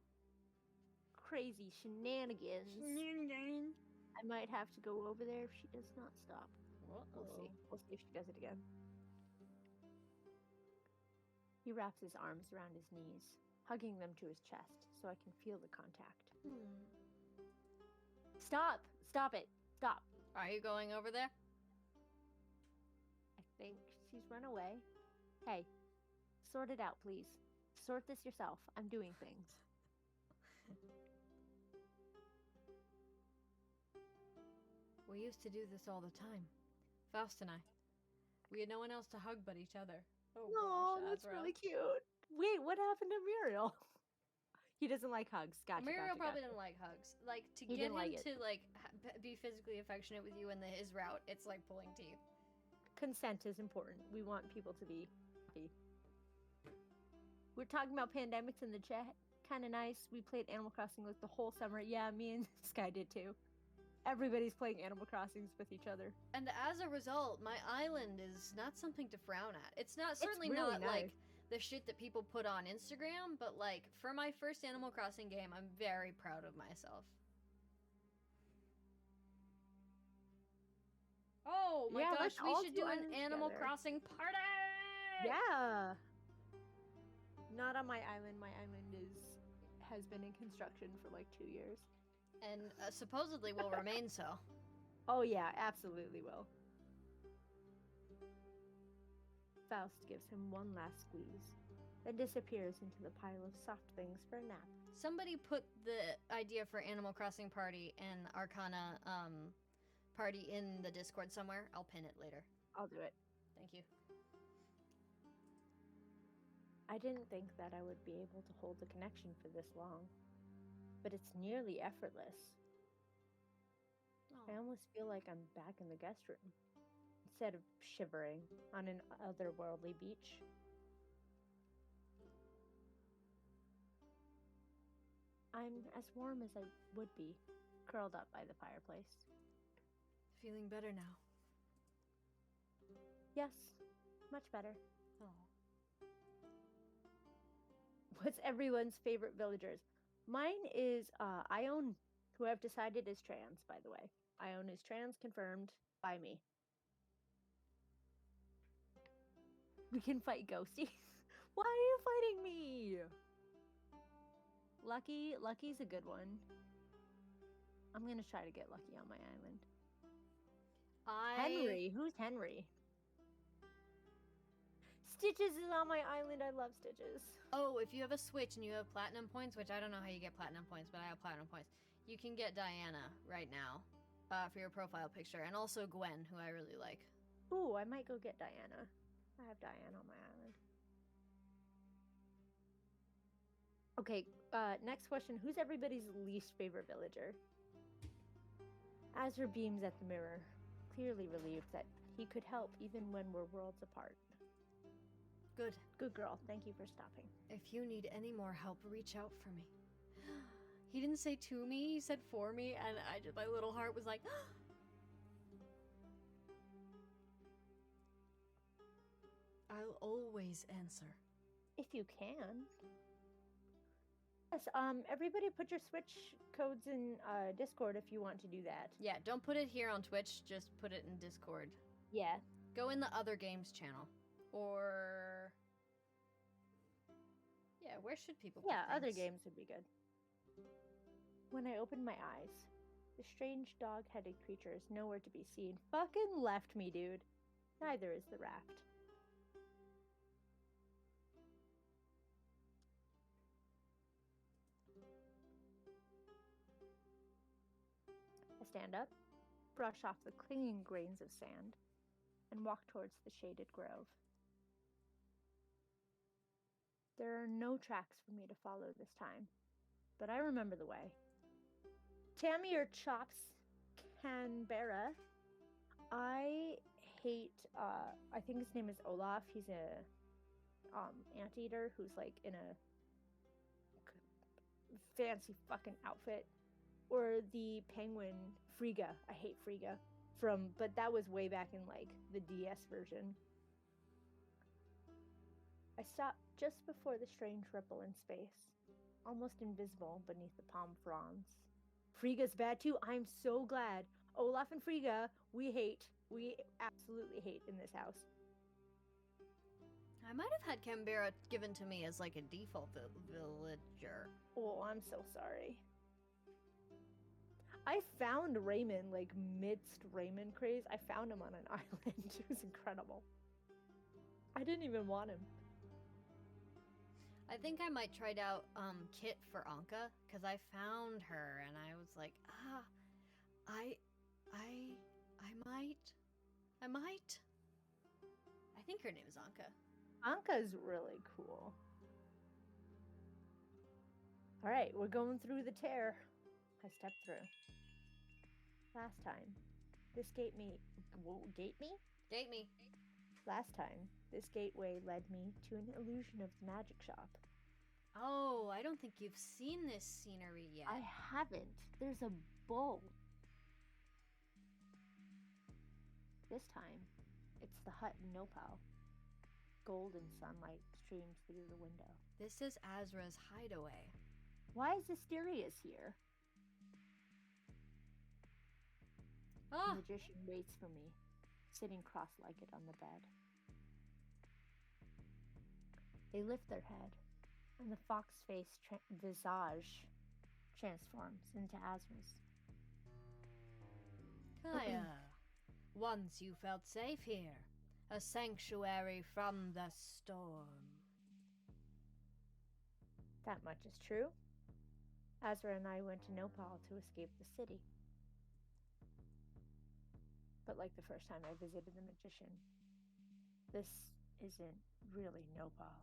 Crazy shenanigans. I might have to go over there if she does not stop. We'll see. We'll see if she does it again. He wraps his arms around his knees, hugging them to his chest so I can feel the contact. Stop! Stop it! Stop! Are you going over there? I think she's run away. Hey, sort it out, please. sort this yourself. I'm doing things. We used to do this all the time. Faust and I. We had no one else to hug but each other. Oh No, gosh, that's really cute. Wait, what happened to Muriel? He doesn't like hugs. Gotcha. Muriel gotcha, probably gotcha. didn't like hugs. Like, to He get didn't him like it. to, like, be physically affectionate with you in his route, it's like pulling teeth. Consent is important. We want people to be happy. We're talking about pandemics in the chat. Kind of nice. We played Animal Crossing like the whole summer. Yeah, me and Sky did too. Everybody's playing Animal Crossings with each other. And as a result, my island is not something to frown at. It's not certainly really not nice. like the shit that people put on Instagram, but like for my first Animal Crossing game, I'm very proud of myself. Oh my Yeah, gosh, let's we all should do do an islands Animal together. Crossing party! Yeah. Not on my island. My island has been in construction for like 2 years. And supposedly will remain so. Oh yeah, absolutely will. Faust gives him one last squeeze, then disappears into the pile of soft things for a nap. Somebody put the idea for Animal Crossing party and Arcana party in the Discord somewhere. I'll pin it later. I'll do it. Thank you. I didn't think that I would be able to hold the connection for this long, but it's nearly effortless. I almost feel like I'm back in the guest room, instead of shivering on an otherworldly beach. I'm as warm as I would be, curled up by the fireplace. Feeling better now. Yes, much better. Oh. What's everyone's favorite villagers? Mine is Ione, who I've decided is trans, by the way. Ione is trans, confirmed by me. We can fight Ghosty. Why are you fighting me? Lucky's a good one. I'm gonna try to get Lucky on my island. Henry, who's Henry? Stitches is on my island. I love Stitches. Oh, if you have a Switch and you have platinum points, which I don't know how you get platinum points, but I have platinum points, you can get Diana right now for your profile picture, and also Gwen, who I really like. Ooh, I might go get Diana. I have Diana on my island. Okay, next question. Who's everybody's least favorite villager? Azra beams at the mirror, clearly relieved that he could help even when we're worlds apart. Good. Good girl. Thank you for stopping. If you need any more help, reach out for me. He didn't say to me, he said for me, and my little heart was like, I'll always answer. If you can. Yes, everybody put your Switch codes in Discord if you want to do that. Yeah, don't put it here on Twitch, just put it in Discord. Yeah. Go in the other games channel. Or... yeah, where should people put Yeah, other things? games would be good. When I opened my eyes, the strange dog-headed creature is nowhere to be seen. Fucking left me, dude. Neither is the raft. I stand up, brush off the clinging grains of sand, and walk towards the shaded grove. There are no tracks for me to follow this time, but I remember the way. Tammy or Chops Canberra. I hate, I think his name is Olaf. He's a anteater who's like in a fancy fucking outfit. Or the penguin Frigga. I hate Frigga. But that was way back in like the DS version. I stopped just before the strange ripple in space, almost invisible beneath the palm fronds. Frigga's bad too. I'm so glad. Olaf and Frigga, we absolutely hate in this house. I might have had Canberra given to me as like a default villager. Oh, I'm so sorry. I found Raymond, like midst Raymond craze. I found him on an island. It was incredible. I didn't even want him. I think I might try out Kit for Anka, because I found her and I was like, I might. I think her name is Anka. Anka's really cool. All right, we're going through the tear. I stepped through. Last time, this gate me. Last time, this gateway led me to an illusion of the magic shop. Oh, I don't think you've seen this scenery yet. I haven't. There's a bull. This time, it's the hut in Nopal. Golden sunlight streams through the window. This is Azra's hideaway. Why is Asterius here? The magician waits for me, sitting cross-legged on the bed. They lift their head, and the fox-faced visage transforms into Azra's. Kaya, once you felt safe here, a sanctuary from the storm. That much is true. Azra and I went to Nopal to escape the city. But like the first time I visited the magician, this isn't really Nopal.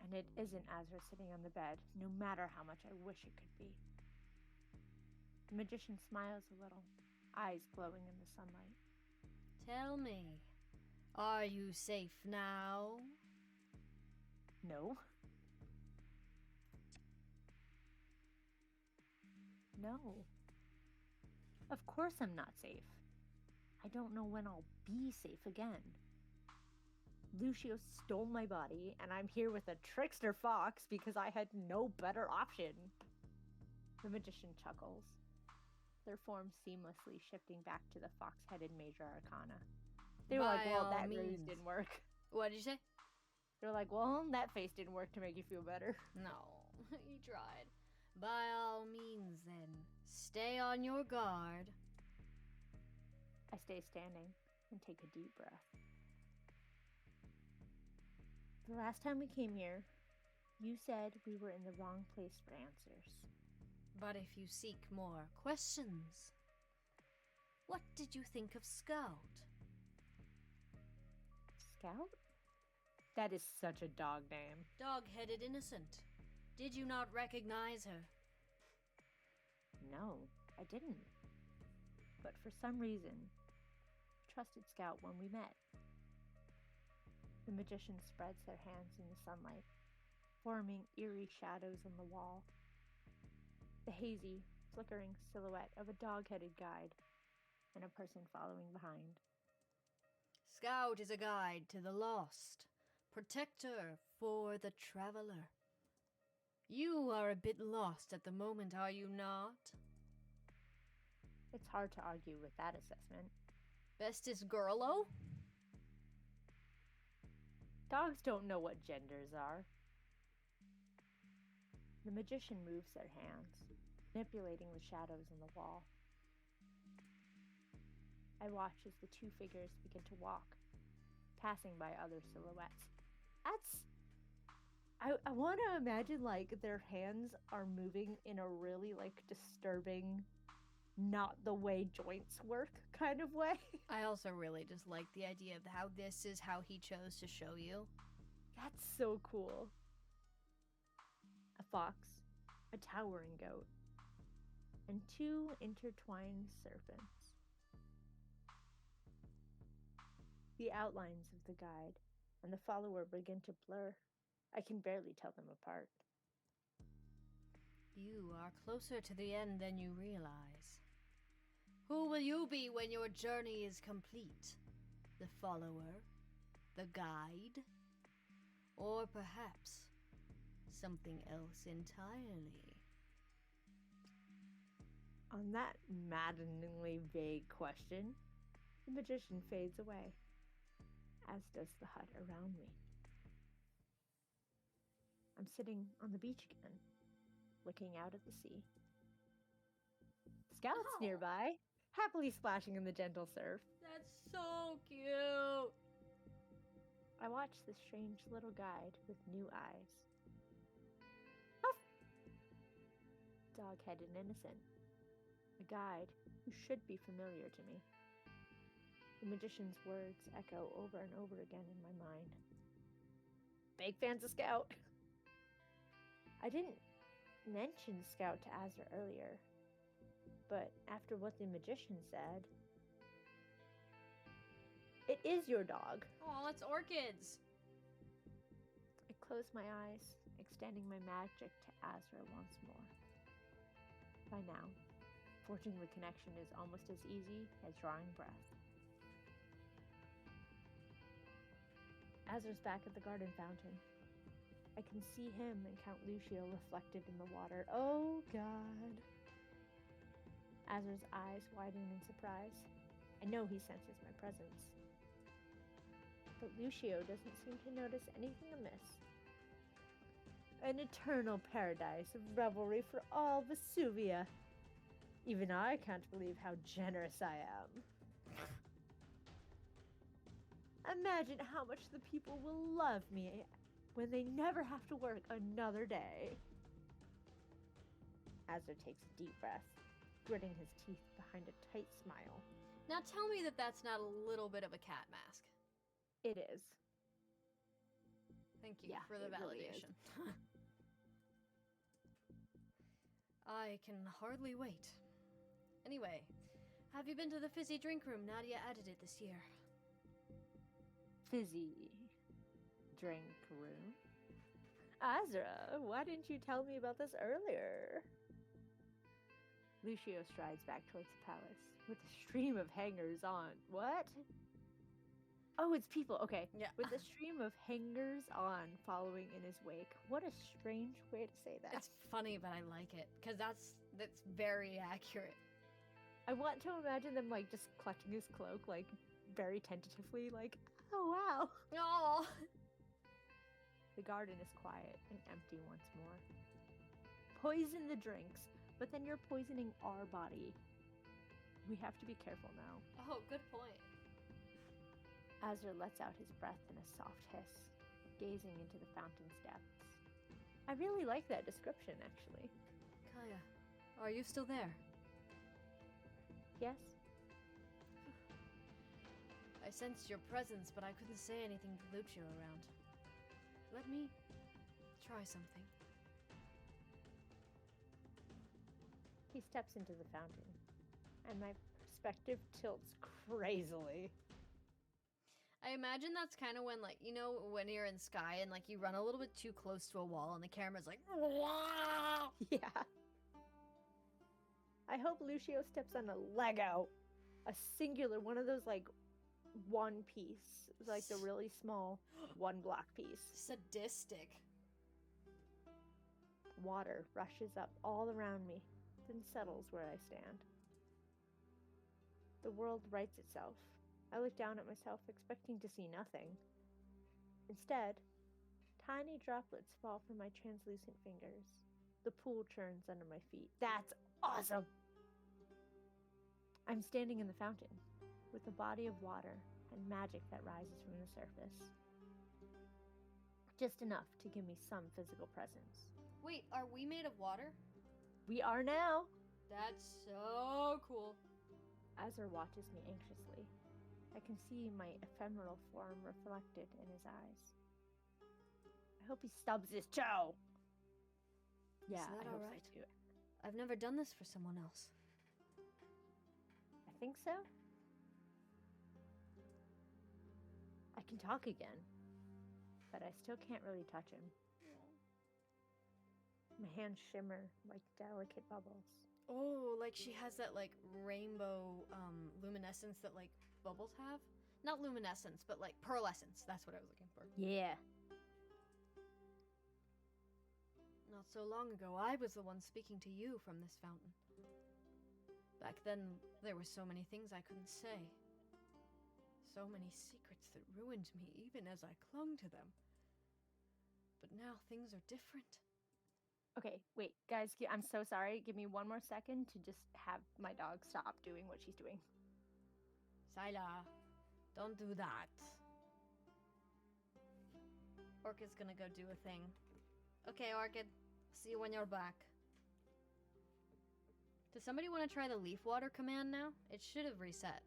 And it isn't Azra sitting on the bed, no matter how much I wish it could be. The magician smiles a little, eyes glowing in the sunlight. Tell me, are you safe now? No. No. Of course I'm not safe. I don't know when I'll be safe again. Lucio stole my body, and I'm here with a trickster fox because I had no better option. The magician chuckles, their forms seamlessly shifting back to the fox-headed Major Arcana. They were like, well, that ruse didn't work. What did you say? They're like, well, that face didn't work to make you feel better. No, he tried. By all means, then, stay on your guard. I stay standing and take a deep breath. The last time we came here, you said we were in the wrong place for answers. But if you seek more questions, what did you think of Scout? Scout? That is such a dog name. Dog-headed innocent. Did you not recognize her? No, I didn't. But for some reason, I trusted Scout when we met. The magician spreads their hands in the sunlight, forming eerie shadows on the wall. The hazy, flickering silhouette of a dog-headed guide and a person following behind. Scout is a guide to the lost, protector for the traveler. You are a bit lost at the moment, are you not? It's hard to argue with that assessment. Bestest girlo? Dogs don't know what genders are. The magician moves their hands, manipulating the shadows on the wall. I watch as the two figures begin to walk, passing by other silhouettes. I want to imagine, like, their hands are moving in a really, like, disturbing, not the way joints work kind of way. I also really just like the idea of how this is how he chose to show you. That's so cool. A fox, a towering goat, and two intertwined serpents. The outlines of the guide and the follower begin to blur. I can barely tell them apart. You are closer to the end than you realize. Who will you be when your journey is complete? The follower? The guide? Or perhaps something else entirely? On that maddeningly vague question, the magician fades away, as does the hut around me. I'm sitting on the beach again, looking out at the sea. Scout's nearby, happily splashing in the gentle surf. That's so cute. I watch the strange little guide with new eyes. Huff! Dog-headed innocent. A guide who should be familiar to me. The magician's words echo over and over again in my mind. Big fans of Scout. I didn't mention Scout to Azra earlier, but after what the magician said, it is your dog. Oh, it's orchids. I close my eyes, extending my magic to Azra once more. By now, forging the connection is almost as easy as drawing breath. Azra's back at the garden fountain. I can see him and Count Lucio reflected in the water. Oh, God. Azra's eyes widen in surprise. I know he senses my presence. But Lucio doesn't seem to notice anything amiss. An eternal paradise of revelry for all Vesuvia. Even I can't believe how generous I am. Imagine how much the people will love me when they never have to work another day. Azra takes a deep breath, gritting his teeth behind a tight smile. Now tell me that that's not a little bit of a cat mask. It is. Thank you Yeah, for the it really validation. I can hardly wait. Anyway, have you been to the fizzy drink room? Nadia added it this year. Fizzy drink room? Azra, why didn't you tell me about this earlier? Lucio strides back towards the palace with a stream of hangers-on. What? Oh, it's people. Okay. Yeah. With a stream of hangers-on following in his wake. What a strange way to say that. It's funny, but I like it because that's very accurate. I want to imagine them like just clutching his cloak, like very tentatively, like, oh wow. Oh. The garden is quiet and empty once more. Poison the drinks, but then you're poisoning our body. We have to be careful now. Oh, good point. Azra lets out his breath in a soft hiss, gazing into the fountain's depths. I really like that description, actually. Kaya, are you still there? Yes? I sensed your presence, but I couldn't say anything to Lucio around. Let me try something. He steps into the fountain, and my perspective tilts crazily. I imagine that's kind of when, like, you know, when you're in Sky and, like, you run a little bit too close to a wall and the camera's like, wow. Yeah. I hope Lucio steps on a Lego. A singular, one of those, like, one piece. Like the really small one block piece. Sadistic. Water rushes up all around me, then settles where I stand. The world rights itself. I look down at myself, expecting to see nothing. Instead, tiny droplets fall from my translucent fingers. The pool churns under my feet. That's awesome! I'm standing in the fountain, with a body of water and magic that rises from the surface. Just enough to give me some physical presence. Wait, are we made of water? We are now! That's so cool. Azra watches me anxiously. I can see my ephemeral form reflected in his eyes. I hope he stubs his toe! Yeah, Is that I hope alright? so too. I've never done this for someone else. I think so. I can talk again, but I still can't really touch him. My hands shimmer like delicate bubbles. Oh, like she has that, like, rainbow luminescence that, like, bubbles have? Not luminescence, but, like, pearlescence. That's what I was looking for. Yeah. Not so long ago, I was the one speaking to you from this fountain. Back then, there were so many things I couldn't say. So many secrets that ruined me, even as I clung to them. But now things are different. Okay, wait, guys, I'm so sorry. Give me one more second to just have my dog stop doing what she's doing. Sila, don't do that. Orchid's gonna go do a thing. Okay, Orchid. See you when you're back. Does somebody want to try the leaf water command now? It should have reset.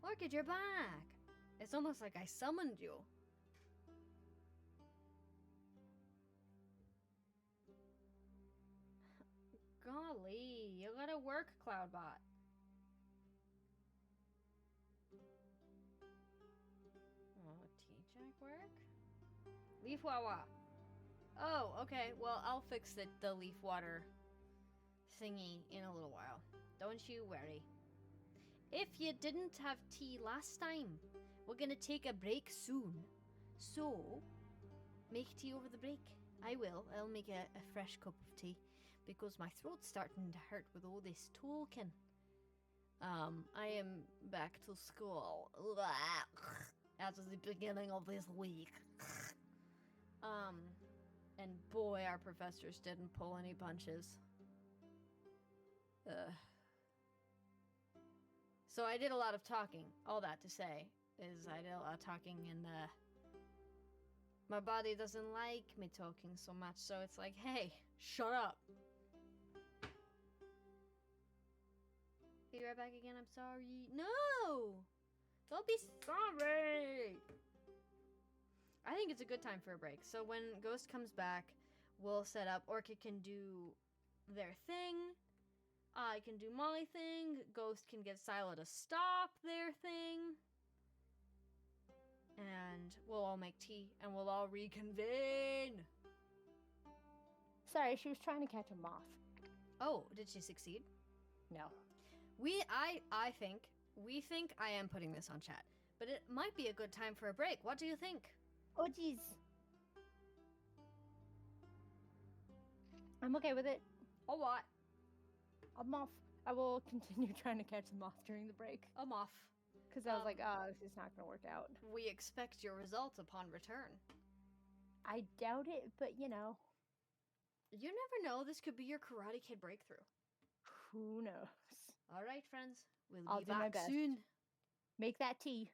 Orchid, you're back! It's almost like I summoned you. Golly, you gotta work, Cloudbot. Oh, T-Jack work? Leaf Wawa. Oh, okay. Well, I'll fix the leaf water thingy in a little while. Don't you worry. If you didn't have tea last time, we're gonna take a break soon. So, make tea over the break. I will. I'll make a fresh cup of tea because my throat's starting to hurt with all this talking. I am back to school. At the beginning of this week. And boy, our professors didn't pull any punches. So I did a lot of talking. All that to say is I did a lot of talking and my body doesn't like me talking so much, so it's like, hey, shut up. Be right back again, I'm sorry. No! Don't be sorry! I think it's a good time for a break. So when Ghost comes back, we'll set up. Orchid can do their thing. I can do my thing. Ghost can get Silo to stop their thing. And we'll all make tea and we'll all reconvene. Sorry, she was trying to catch a moth. Oh, did she succeed? No. We think I am putting this on chat, but it might be a good time for a break. What do you think? Oh, jeez. I'm okay with it. Oh, what? I'm off. I will continue trying to catch the moth during the break. I'm off. Because I was like, oh, this is not going to work out. We expect your results upon return. I doubt it, but you know. You never know. This could be your Karate Kid breakthrough. Who knows? All right, friends. I'll We'll be do my back best. soon. Make that tea.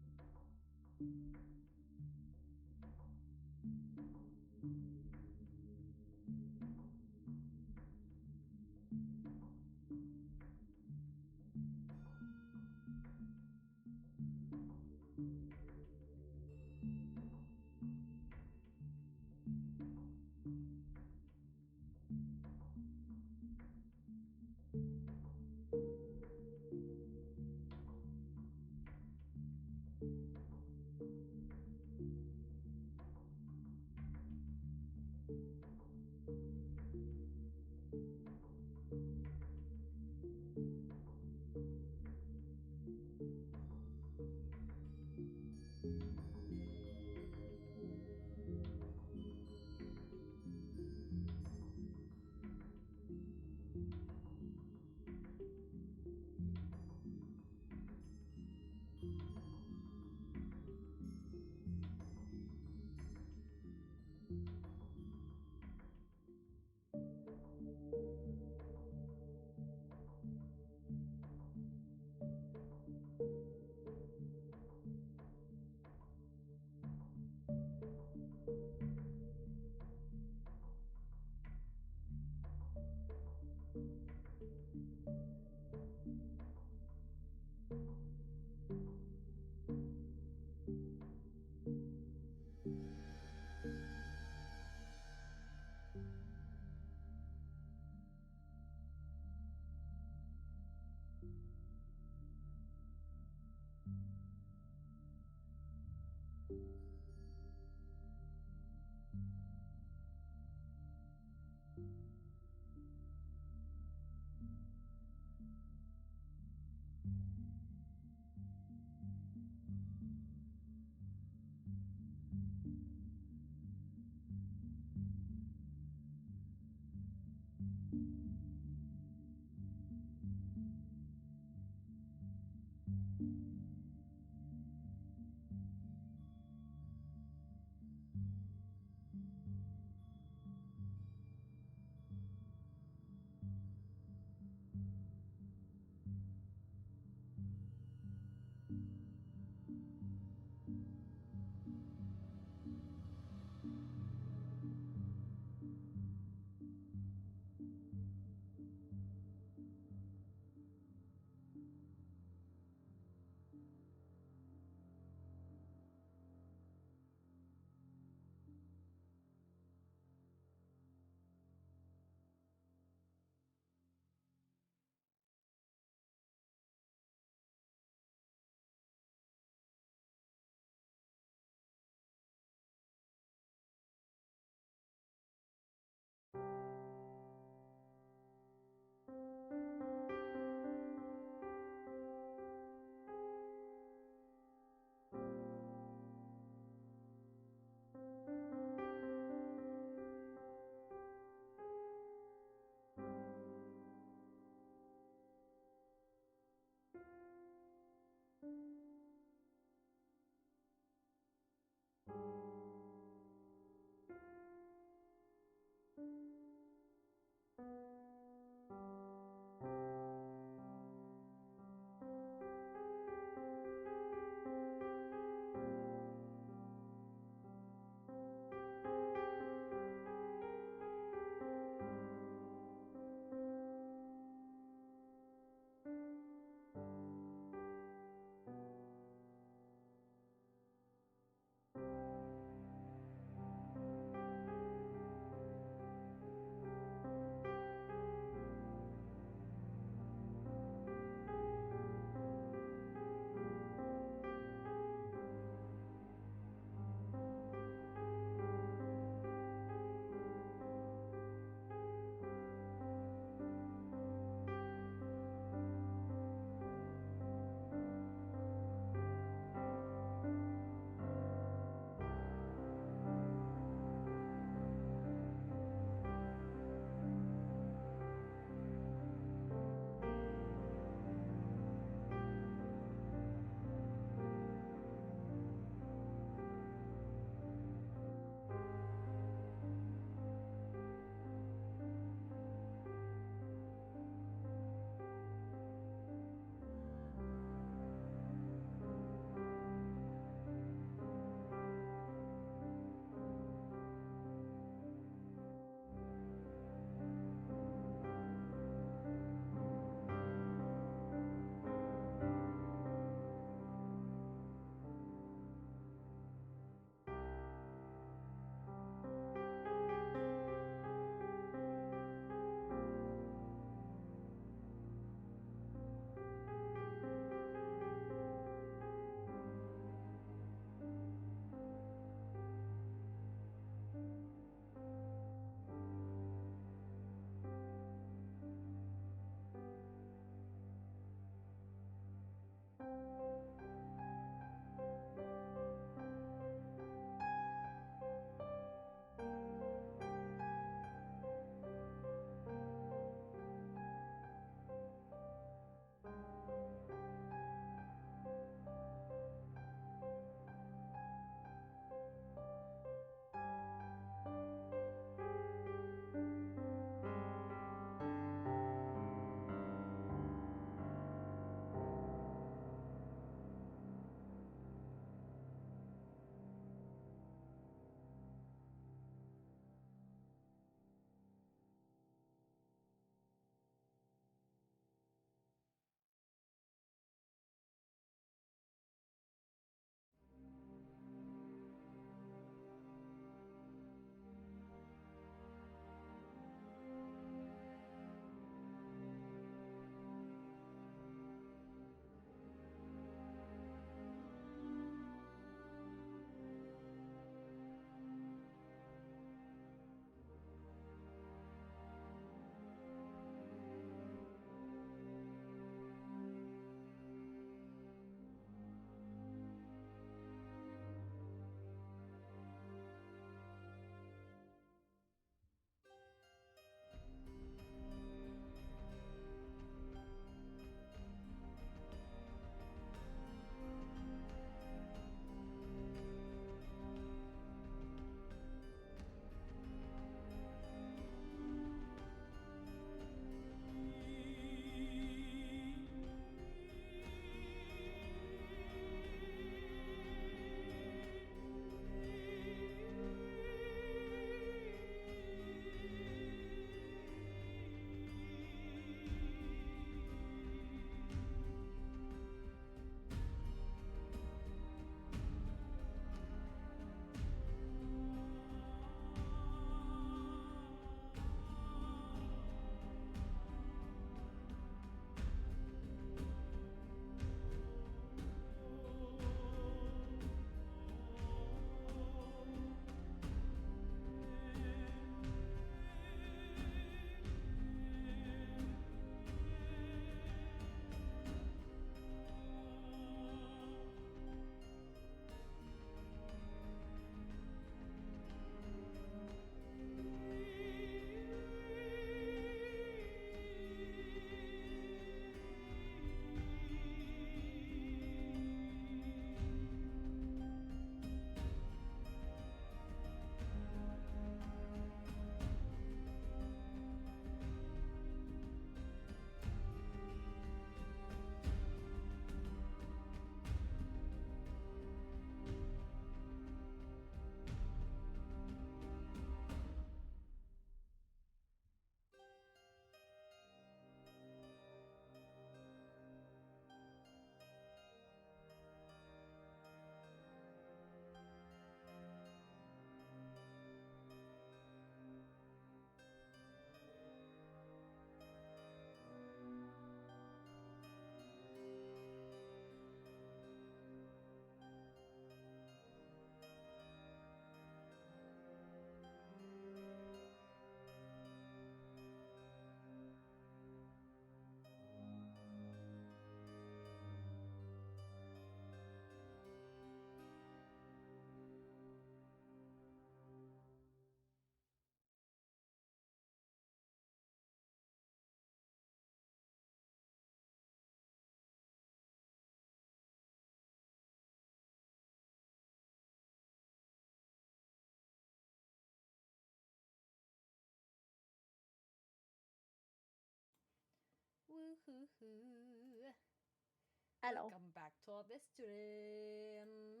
Hello. Welcome back to the stream.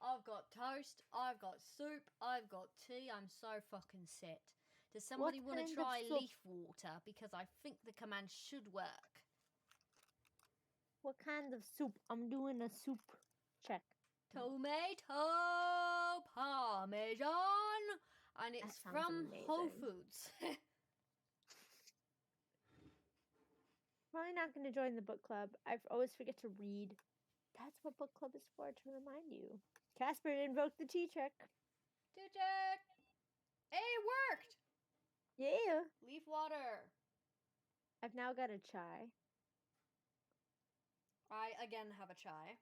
I've got toast, I've got soup, I've got tea. I'm so fucking set. Does somebody want to try leaf water? Because I think the command should work. What kind of soup? I'm doing a soup check. Tomato parmesan, and it's from Whole Foods. Probably not going to join the book club. I always forget to read. That's what book club is for, to remind you. Casper invoked the tea check. Tea check. Hey, it worked. Yeah. Leaf water. I've now got a chai. I again have a chai.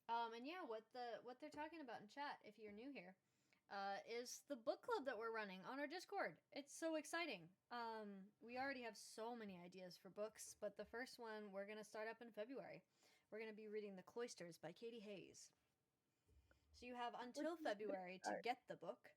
And yeah, what they're talking about in chat, if you're new here, is the book club that we're running on our Discord. It's so exciting. We already have so many ideas for books, but the first one we're gonna start up in February. We're gonna be reading The Cloisters by Katie Hayes. So you have until February to get the book,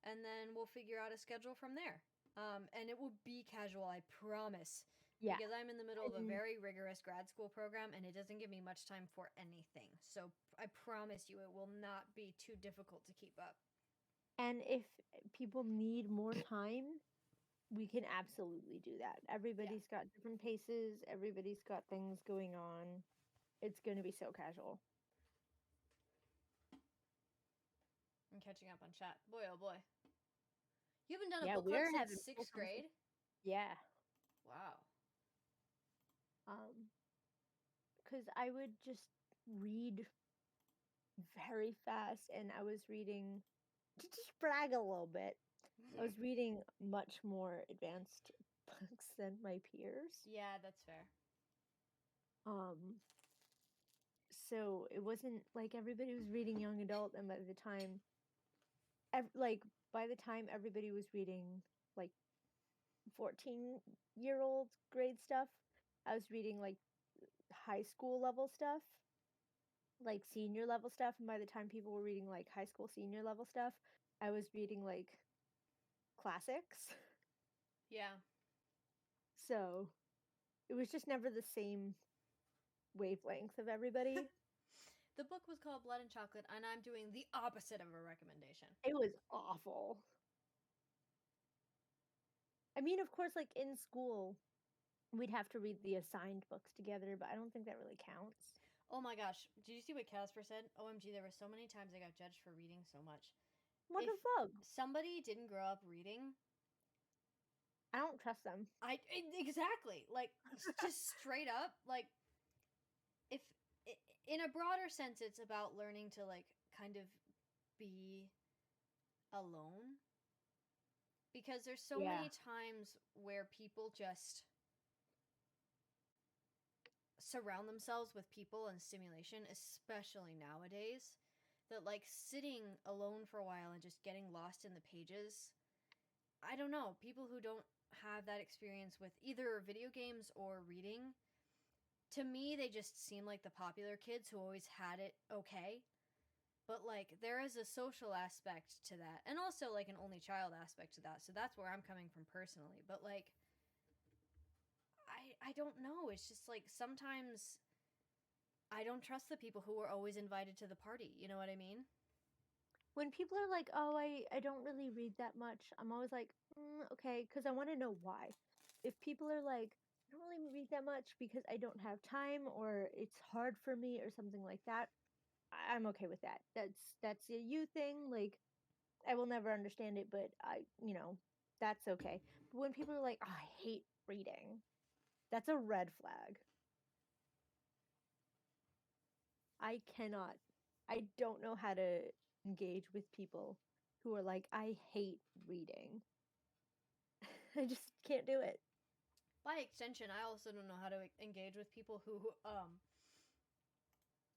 and then we'll figure out a schedule from there. And it will be casual, I promise. Yeah. Because I'm in the middle of a very rigorous grad school program, and it doesn't give me much time for anything. So I promise you it will not be too difficult to keep up. And if people need more time, we can absolutely do that. Everybody's got different paces. Everybody's got things going on. It's going to be so casual. I'm catching up on chat. Boy, oh boy. You haven't done a book club since 6th grade? Yeah. Wow. Because I would just read very fast, and I was reading, to just brag a little bit, I was reading much more advanced books than my peers. Yeah, that's fair. So it wasn't like everybody was reading young adult, and by the time everybody was reading like 14-year-old grade stuff, I was reading like high school level stuff, like senior level stuff, and by the time people were reading like high school senior level stuff, I was reading like classics. Yeah. So it was just never the same wavelength of everybody. The book was called Blood and Chocolate, and I'm doing the opposite of a recommendation. It was awful. I mean, of course, like in school, we'd have to read the assigned books together, but I don't think that really counts. Oh my gosh. Did you see what Casper said? OMG, there were so many times I got judged for reading so much. What the fuck? Somebody didn't grow up reading, I don't trust them. Exactly. Like, just straight up, like, if in a broader sense, it's about learning to, like, kind of be alone. Because there's so many times where people just surround themselves with people and stimulation, especially nowadays, that, like, sitting alone for a while and just getting lost in the pages, I don't know, people who don't have that experience with either video games or reading, to me, they just seem like the popular kids who always had it okay. But, like, there is a social aspect to that, and also, like, an only child aspect to that, so that's where I'm coming from personally. But, like, I don't know, it's just, like, sometimes I don't trust the people who are always invited to the party, you know what I mean? When people are like, oh, I don't really read that much, I'm always like, okay, because I want to know why. If people are like, I don't really read that much because I don't have time, or it's hard for me, or something like that, I'm okay with that. That's a you thing. Like, I will never understand it, but that's okay. But when people are like, oh, I hate reading, that's a red flag. I don't know how to engage with people who are like, I hate reading. I just can't do it. By extension, I also don't know how to engage with people who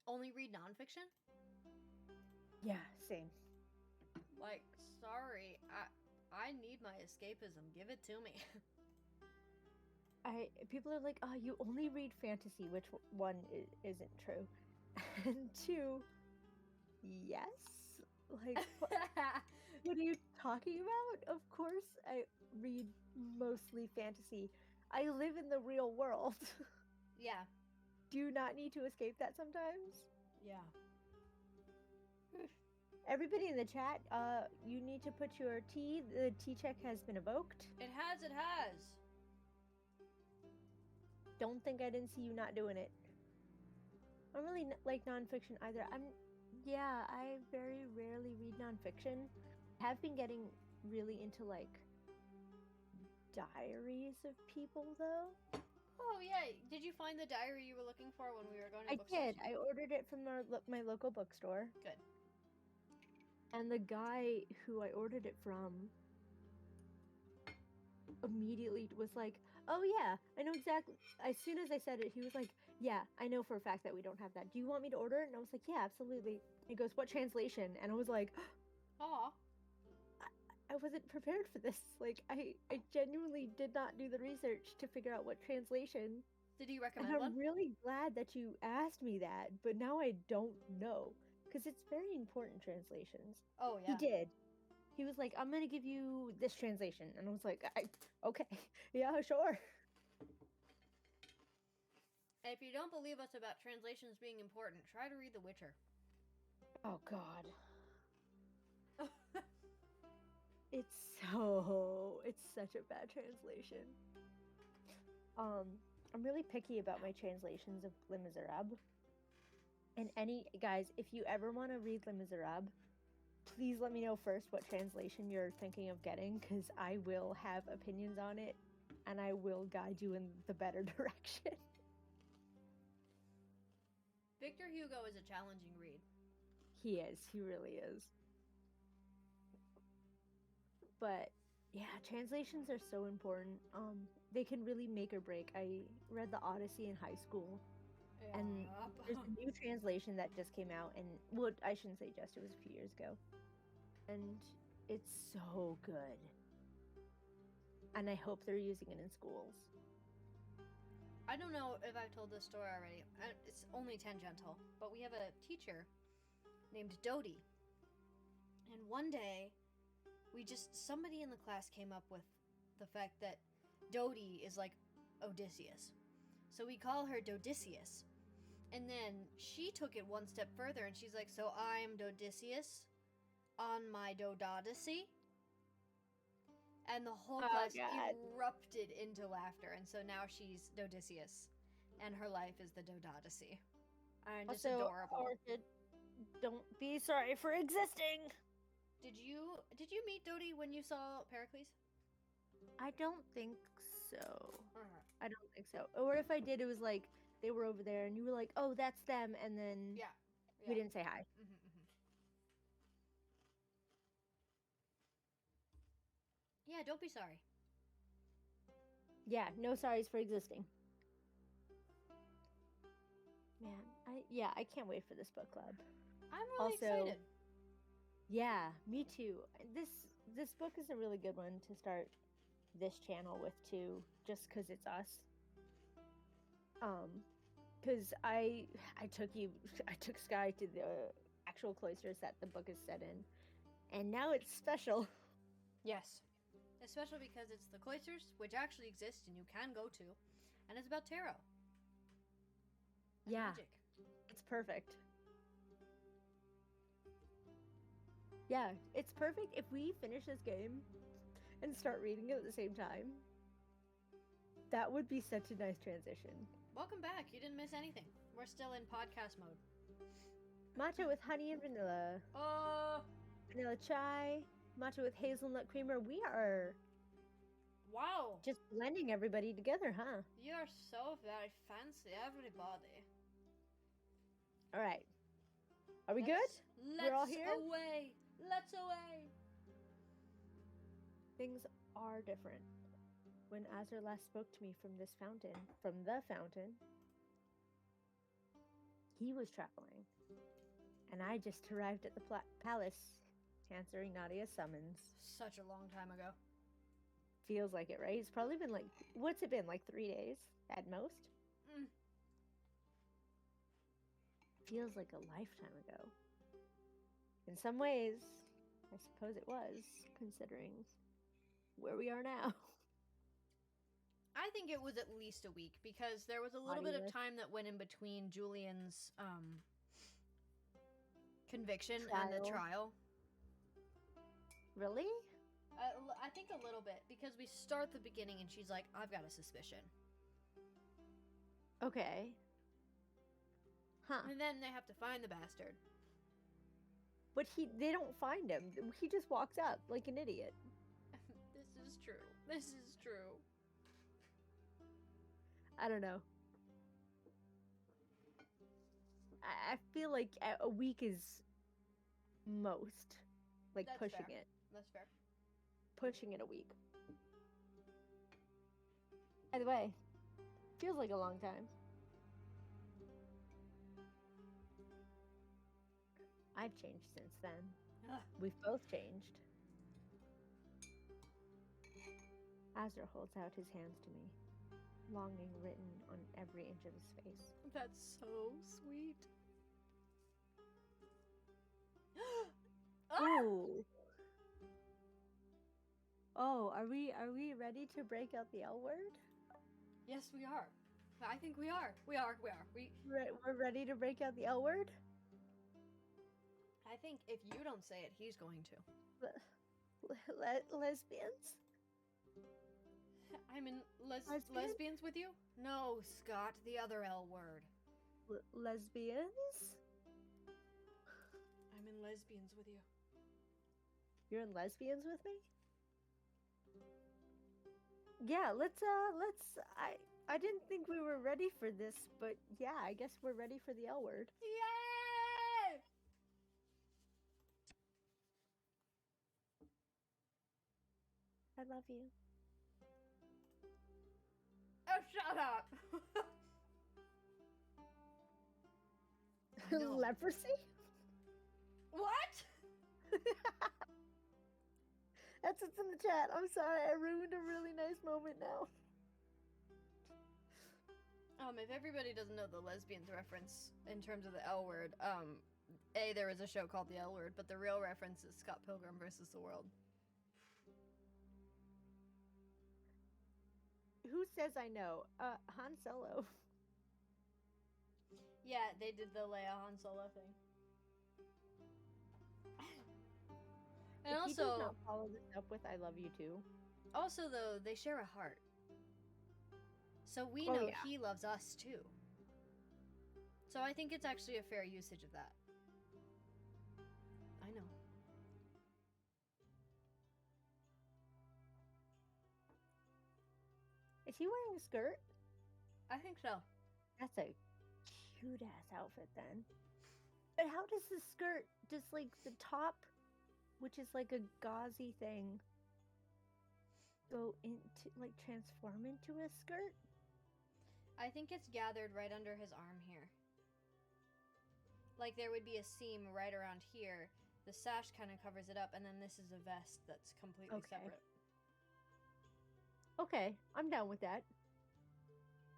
only read nonfiction. Yeah, same. Like, sorry, I need my escapism. Give it to me. People are like, oh, you only read fantasy, which one isn't true. And two, yes, Like, what are you talking about? Of course I read mostly fantasy. I live in the real world. Yeah. Do you not need to escape that sometimes? Yeah. Everybody in the chat, you need to put your tea. The tea check has been evoked. It has. Don't think I didn't see you not doing it. I don't really like nonfiction either. I very rarely read nonfiction. I have been getting really into like diaries of people though. Oh yeah. Did you find the diary you were looking for when we were going to I bookstores? did. I ordered it from my local bookstore. Good. And the guy who I ordered it from immediately was like, "Oh yeah, I know exactly." As soon as I said it, he was like, "Yeah, I know for a fact that we don't have that. Do you want me to order it?" And I was like, "Yeah, absolutely." He goes, "What translation?" And I was like, Aw. I wasn't prepared for this. Like, I genuinely did not do the research to figure out what translation. Did he And recommend I'm one? really glad that you asked me that, but now I don't know. Because it's very important translations. Oh yeah. He did. He was like, "I'm gonna give you this translation." And I was like, okay, yeah, sure. And if you don't believe us about translations being important, try to read The Witcher. Oh god. It's such a bad translation. I'm really picky about my translations of Les Miserables. And guys, if you ever want to read Les Miserables, please let me know first what translation you're thinking of getting, because I will have opinions on it, and I will guide you in the better direction. Victor Hugo is a challenging read. He is. He really is. But yeah, translations are so important. They can really make or break. I read the Odyssey in high school, and there's a new translation that just came out, and well, I shouldn't say just, it was a few years ago, and it's so good. And I hope they're using it in schools. I don't know if I've told this story already. It's only tangential, but we have a teacher named Dodie. And one day, somebody in the class came up with the fact that Dodie is like Odysseus. So we call her Dodicius. And then she took it one step further and she's like, "So I'm Dodicius on my Dododyssey?" And the whole class erupted into laughter. And so now she's Dodicius. And her life is the Dododyssey. And it's Also, adorable. Don't be sorry for existing. Did you meet Dodie when you saw Pericles? I don't think so. I don't think so. Or if I did, it was like they were over there and you were like, "Oh, that's them," and then we didn't say hi. Yeah, don't be sorry. Yeah, no sorries for existing. Man, I can't wait for this book club. I'm really excited. Yeah, me too. This book is a really good one to start this channel with too, just because it's us. Because I took Skai to the actual cloisters that the book is set in, and now it's special. Yes. Especially because it's the cloisters, which actually exist and you can go to, and it's about tarot. And magic. It's perfect. Yeah, it's perfect if we finish this game and start reading it at the same time. That would be such a nice transition. Welcome back. You didn't miss anything. We're still in podcast mode. Matcha with honey and vanilla. Vanilla chai. Matcha with hazelnut creamer. We are... Wow. just blending everybody together, huh? You are so very fancy, everybody. All right. Are we good? We're all here? Let's away. Things are different. When Azur last spoke to me from the fountain, he was traveling. And I just arrived at the palace, answering Nadia's summons. Such a long time ago. Feels like it, right? It's probably been like, what's it been, like 3 days at most? Feels like a lifetime ago. In some ways, I suppose it was, considering where we are now. I think it was at least a week because there was a little bit of time that went in between Julian's conviction and the trial. Really? I think a little bit because we start the beginning and she's like, I've got a suspicion. Okay. Huh. And then they have to find the bastard. But they don't find him. He just walks up like an idiot. This is true. This is true. I don't know. I feel like a week is most. Like That's pushing fair. it. That's fair. Pushing it a week. Either way, feels like a long time. I've changed since then. Ugh. We've both changed. Azra holds out his hands to me, longing written on every inch of his face. That's so sweet. Ooh. Oh, are we ready to break out the L word? Yes, we are. I think we are. We are. We're ready to break out the L word? I think if you don't say it, he's going to. Lesbians? I'm in lesbians with you? No, Scott, the other L word. Lesbians? I'm in lesbians with you. You're in lesbians with me? Yeah, I didn't think we were ready for this, but yeah, I guess we're ready for the L word. Yay! I love you. Oh, shut up! No. Leprosy? What? That's what's in the chat. I'm sorry, I ruined a really nice moment now. If everybody doesn't know the lesbians reference in terms of the L word, there is a show called The L Word, but the real reference is Scott Pilgrim versus the World. Who says I know? Han Solo. Yeah, they did the Leia Han Solo thing. And if also, he does not follow this up with "I love you too." Also, though, they share a heart, so we know he loves us too. So I think it's actually a fair usage of that. I know. Is he wearing a skirt? I think so. That's a cute ass outfit then. But how does the skirt, just like the top, which is like a gauzy thing, go into, like, transform into a skirt? I think it's gathered right under his arm here. Like there would be a seam right around here. The sash kind of covers it up, and then this is a vest that's completely separate. Okay, I'm down with that.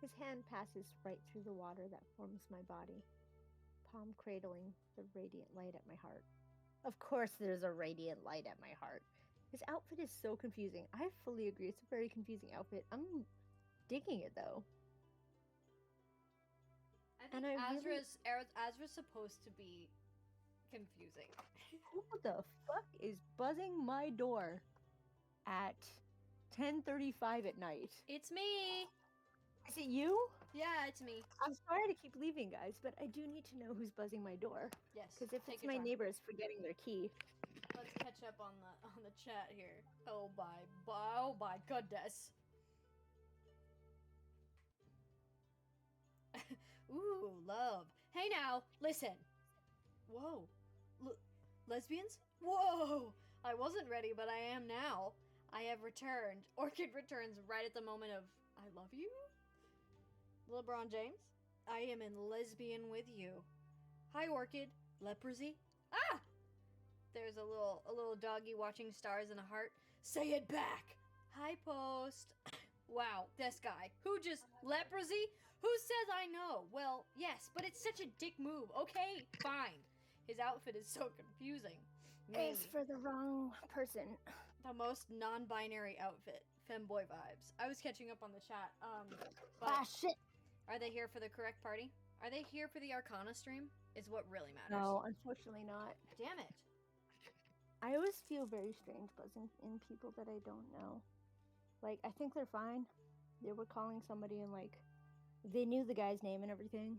His hand passes right through the water that forms my body, palm cradling the radiant light at my heart. Of course there's a radiant light at my heart. His outfit is so confusing. I fully agree. It's a very confusing outfit. I'm digging it, though. I think Azra's supposed to be confusing. Who the fuck is buzzing my door at 10:35 at night? It's me! Is it you? Yeah, it's me. I'm sorry to keep leaving, guys, but I do need to know who's buzzing my door. Yes. Because if it's my neighbors forgetting their key. Let's catch up on the chat here. Oh my goodness. Ooh, love. Hey now, listen. Whoa. Lesbians? Whoa! I wasn't ready, but I am now. I have returned. Orchid returns right at the moment of I love you? LeBron James? I am in lesbian with you. Hi, Orchid. Leprosy? Ah! There's a little doggy watching stars and a heart. Say it back! Hi, Post. Wow, this guy. Who just... Leprosy? Who says I know? Well, yes, but it's such a dick move. Okay, fine. His outfit is so confusing. It's for the wrong person. The most non-binary outfit. Femboy vibes. I was catching up on the chat. Ah, shit. Are they here for the correct party? Are they here for the Arcana stream? Is what really matters. No, unfortunately not. Damn it. I always feel very strange buzzing in people that I don't know. Like, I think they're fine. They were calling somebody and, like, they knew the guy's name and everything.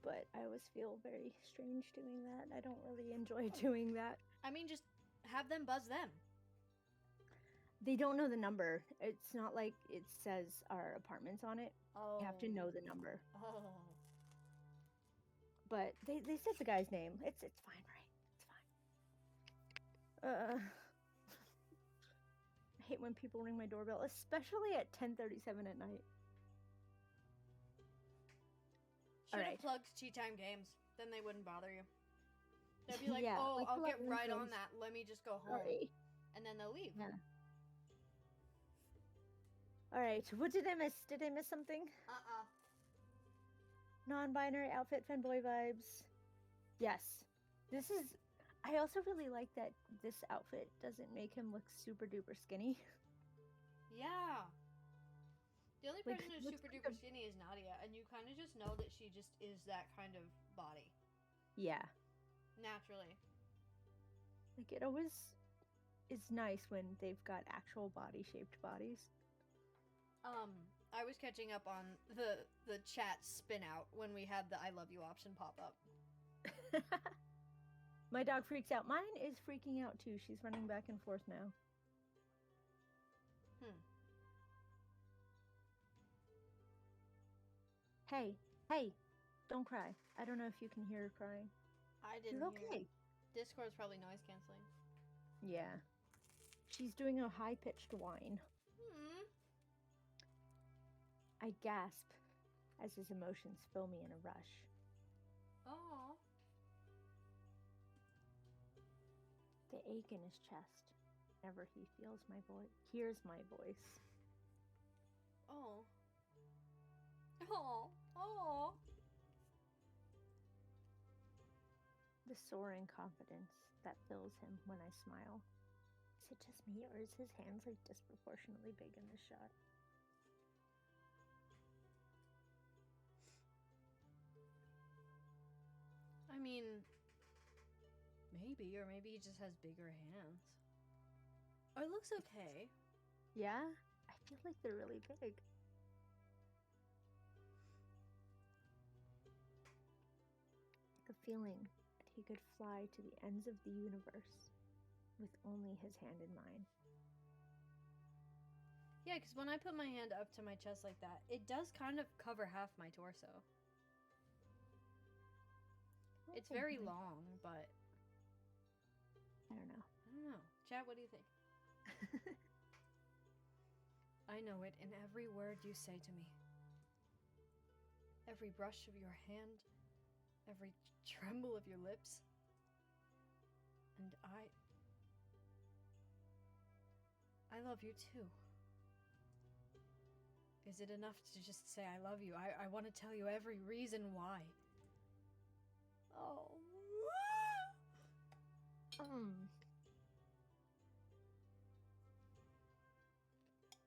But I always feel very strange doing that. I don't really enjoy doing that. I mean, just have them buzz them. They don't know the number. It's not like it says our apartments on it. Oh. You have to know the number. Oh. But they said the guy's name. It's fine, right? It's fine. I hate when people ring my doorbell, especially at 10:37 at night. Should have Alright. plugged Tea Time Games. Then they wouldn't bother you. They'd be like, Yeah, oh, like, I'll pull get up right on Windows. that. Let me just go home. Sorry. And then they'll leave. Yeah. Alright, what did I miss? Did I miss something? Non-binary outfit, fanboy vibes. Yes. I also really like that this outfit doesn't make him look super duper skinny. Yeah. The only Like, person who's looks super like duper a- skinny is Nadia, and you kind of just know that she just is that kind of body. Yeah. Naturally. Like, it always is nice when they've got actual body-shaped bodies. I was catching up on the chat spin out when we had the I love you option pop up. My dog freaks out. Mine is freaking out too. She's running back and forth now. Hey, don't cry. I don't know if you can hear her crying. I didn't You're hear. okay. Discord's probably noise canceling. Yeah. She's doing a high-pitched whine. I gasp as his emotions fill me in a rush. Oh. The ache in his chest whenever he hears my voice. Oh. Oh. Oh. The soaring confidence that fills him when I smile. Is it just me, or is his hands like disproportionately big in this shot? I mean, maybe, or maybe he just has bigger hands. Oh, it looks okay. Yeah? I feel like they're really big. The feeling that he could fly to the ends of the universe with only his hand in mine. Yeah, because when I put my hand up to my chest like that, it does kind of cover half my torso. It's very Okay. long, but I don't know. I don't know. Chat, what do you think? I know it in every word you say to me. Every brush of your hand, every tremble of your lips. And I love you too. Is it enough to just say I love you? I want to tell you every reason why. Oh.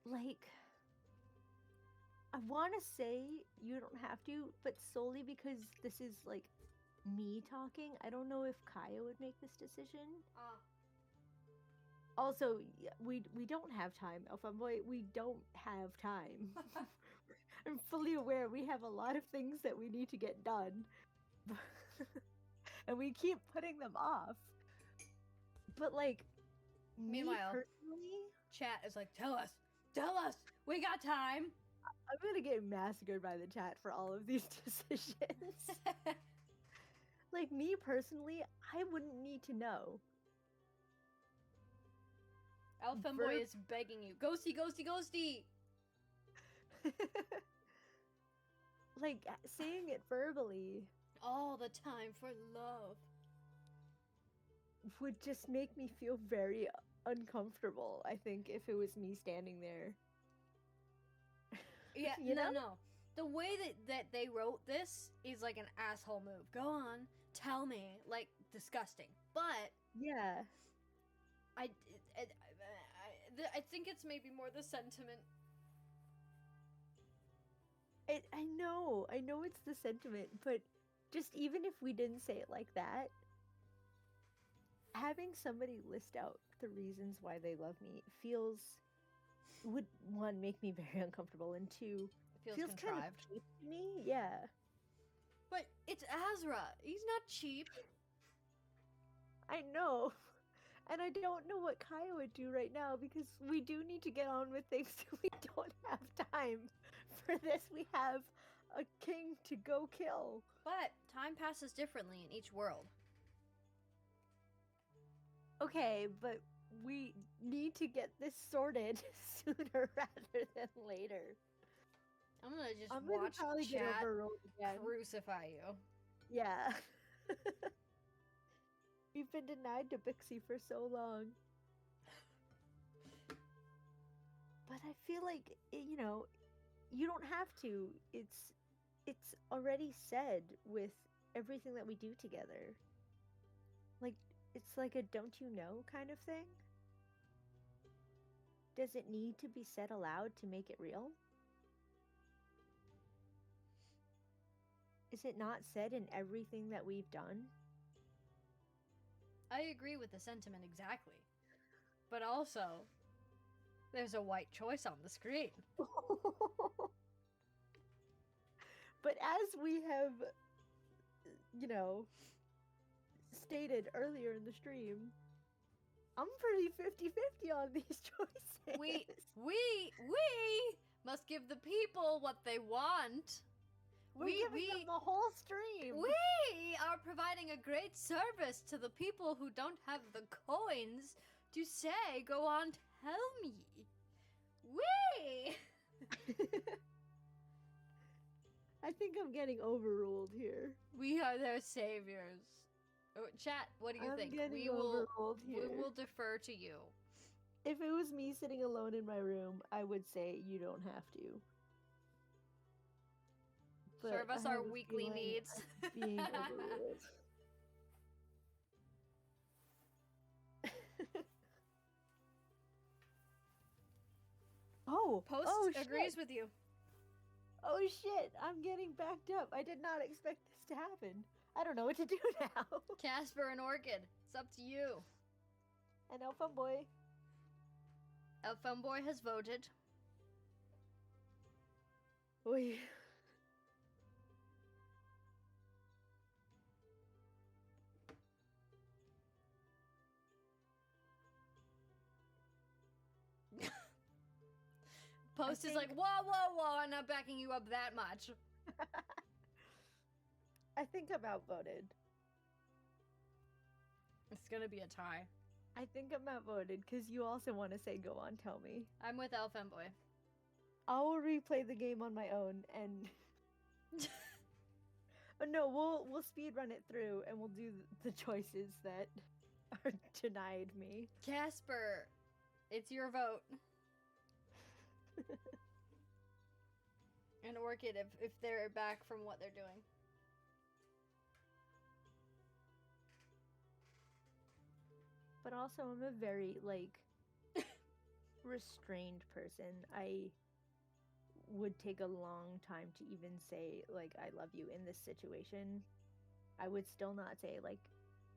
Like, I want to say you don't have to, but solely because this is like me talking. I don't know if Kaya would make this decision. Also, we don't have time, Alpha Boy. We don't have time. I'm fully aware we have a lot of things that we need to get done. And we keep putting them off. But like, Meanwhile, me personally, chat is like, tell us, we got time. I'm gonna get massacred by the chat for all of these decisions. Like, me personally, I wouldn't need to know. Alpha Boy is begging you, ghosty, ghosty, ghosty. Like, saying it verbally All the time for love. would just make me feel very uncomfortable, I think, if it was me standing there. Yeah, You know? no. The way that they wrote this is like an asshole move. Go on, tell me, like, disgusting. But Yeah. I think it's maybe more the sentiment. I know it's the sentiment, but just even if we didn't say it like that, having somebody list out the reasons why they love me would, one, make me very uncomfortable, and two, Feels kind contrived. of cheap to me. Yeah. But it's Azra. He's not cheap. I know. And I don't know what Kaya would do right now because we do need to get on with things. We don't have time for this. We have a king to go kill. But time passes differently in each world. Okay, but we need to get this sorted sooner rather than later. I'm gonna just I'm gonna watch probably get chat overruled again. crucify you. Yeah. We've been denied to Bixie for so long. But I feel like, you know, you don't have to. It's already said with everything that we do together. Like, it's like a don't you know kind of thing. Does it need to be said aloud to make it real? Is it not said in everything that we've done? I agree with the sentiment exactly. But also, there's a white choice on the screen. But as we have, you know, stated earlier in the stream, I'm pretty 50-50 on these choices. We must give the people what they want. We're giving them the whole stream. We are providing a great service to the people who don't have the coins to say, go on, tell me. We! I think I'm getting overruled here. We are their saviors. Oh, chat, what do you think? We will defer to you. If it was me sitting alone in my room, I would say you don't have to. But Serve us I our have a weekly feeling needs. I'm being overruled. Post agrees shit. with you. Oh shit, I'm getting backed up. I did not expect this to happen. I don't know what to do now. Casper and Orchid, it's up to you. And Alpha Boy. Elfun Boy has voted. Oy. Post is like, whoa, I'm not backing you up that much. I think I'm outvoted. It's gonna be a tie. I think I'm outvoted because you also want to say, go on, tell me. I'm with Elfun Boy. I'll replay the game on my own and... Oh, no, we'll speed run it through and we'll do the choices that are denied me. Casper, it's your vote. And Orchid, if they're back from what they're doing. But also, I'm a very, like, restrained person. I would take a long time to even say, like, I love you in this situation. I would still not say, like,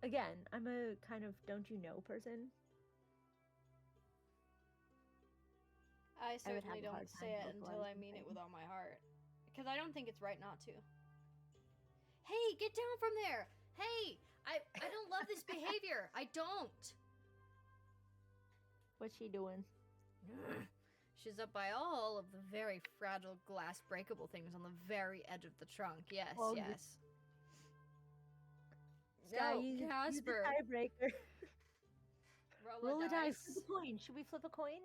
again, I'm a kind of don't you know person. I certainly have a hard don't time say it until I vocalizing mean it things. with all my heart. Because I don't think it's right not to. Hey, get down from there! Hey! I don't love this behavior! I don't! What's she doing? She's up by all of the very fragile glass breakable things on the very edge of the trunk. Yes, Oh, yes. Sky, No, you Casper. the tiebreaker. Roll a dice. Flip a coin. Should we flip a coin?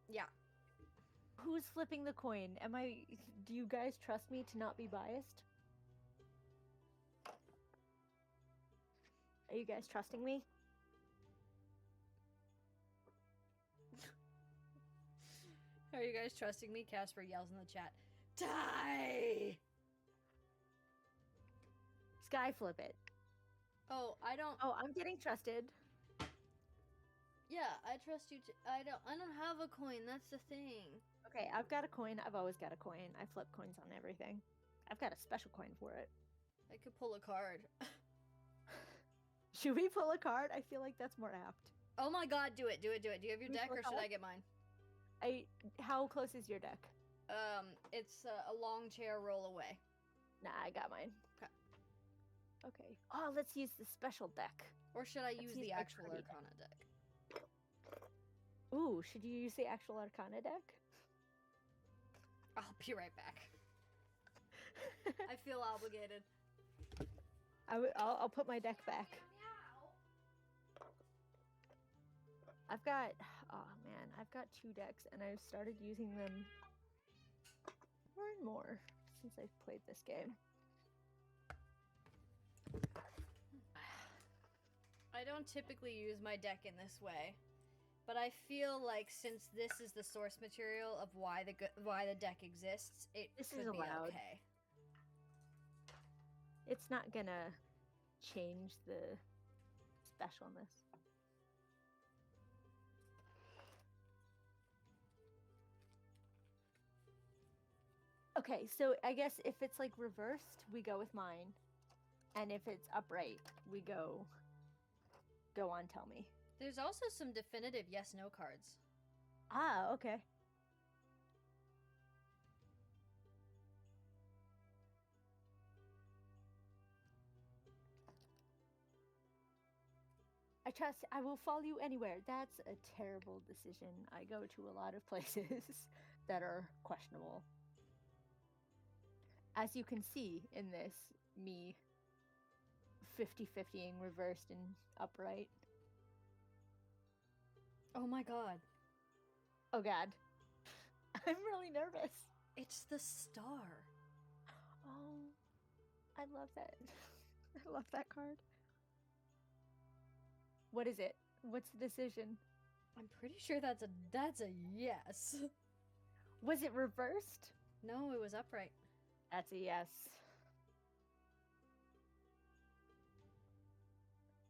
Yeah. Who's flipping the coin? Do you guys trust me to not be biased? Are you guys trusting me? Are you guys trusting me? Casper yells in the chat. Die! Sky, flip it. Oh, I don't. Oh, I'm getting trusted. Yeah, I trust you. I don't have a coin. That's the thing. Okay, I've got a coin. I've always got a coin. I flip coins on everything. I've got a special coin for it. I could pull a card. Should we pull a card? I feel like that's more apt. Oh my god, do it. Do you have your We deck pull a or should card? I get mine? How close is your deck? It's a long chair roll away. Nah, I got mine. Okay. Okay. Oh, let's use the special deck. Or should I Let's use use the my actual party deck. Arcana deck? Ooh, should you use the actual Arcana deck? I'll be right back. I feel obligated. I'll put my deck back. I've got, oh man, I've got 2 decks and I've started using them more and more since I've played this game. I don't typically use my deck in this way, but I feel like since this is the source material of why the deck exists, This could is be allowed. okay. It's not gonna change the specialness. Okay, so I guess if it's like reversed, we go with mine. And if it's upright, we go on, tell me. There's also some definitive yes/no cards. Ah, okay. I will follow you anywhere. That's a terrible decision. I go to a lot of places that are questionable. As you can see in this, me 50-50ing reversed and upright. Oh my god. Oh god. I'm really nervous. It's the star. Oh, I love that. I love that card. What is it? What's the decision? I'm pretty sure that's a yes. Was it reversed? No, it was upright. That's a yes.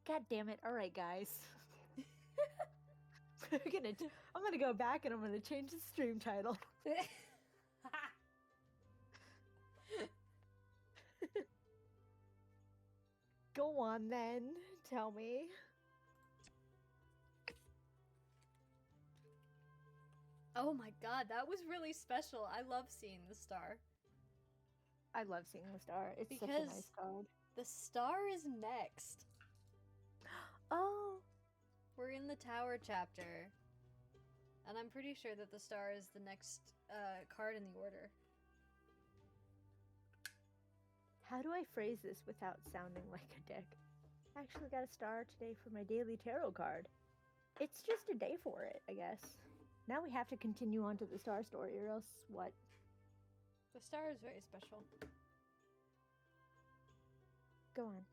God damn it. All right, guys. I'm gonna go back and I'm gonna change the stream title. Go on then. Tell me. Oh my god, that was really special. I love seeing the star. I love seeing the star. It's such a Because- nice card. The star is next. Oh. We're in the tower chapter. And I'm pretty sure that the star is the next card in the order. How do I phrase this without sounding like a dick? I actually got a star today for my daily tarot card. It's just a day for it, I guess. Now we have to continue on to the star story, or else what? The star is very special. Go on.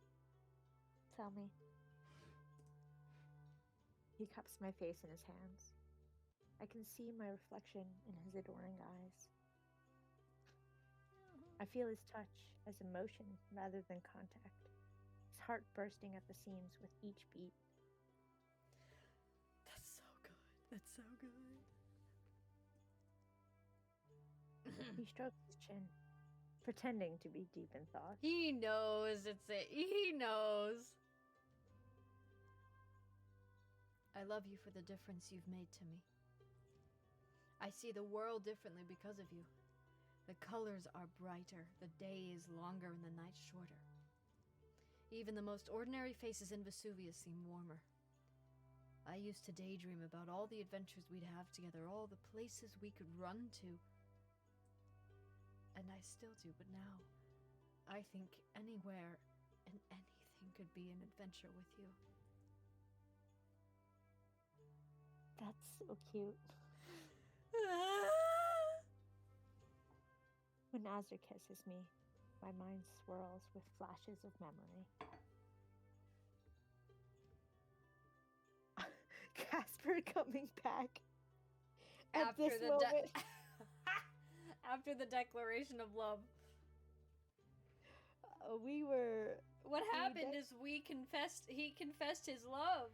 Tell me. He cups my face in his hands. I can see my reflection in his adoring eyes. I feel his touch as emotion rather than contact. His heart bursting at the seams with each beat. That's so good. That's so good. He strokes his chin, pretending to be deep in thought. He knows it's it. He knows. I love you for the difference you've made to me. I see the world differently because of you. The colors are brighter, the day is longer, and the night shorter. Even the most ordinary faces in Vesuvius seem warmer. I used to daydream about all the adventures we'd have together, all the places we could run to. And I still do, but now I think anywhere and anything could be an adventure with you. That's so cute. When Azur kisses me, my mind swirls with flashes of memory. Casper coming back at this moment. After the declaration of love. we were. What We happened did- is he confessed his love.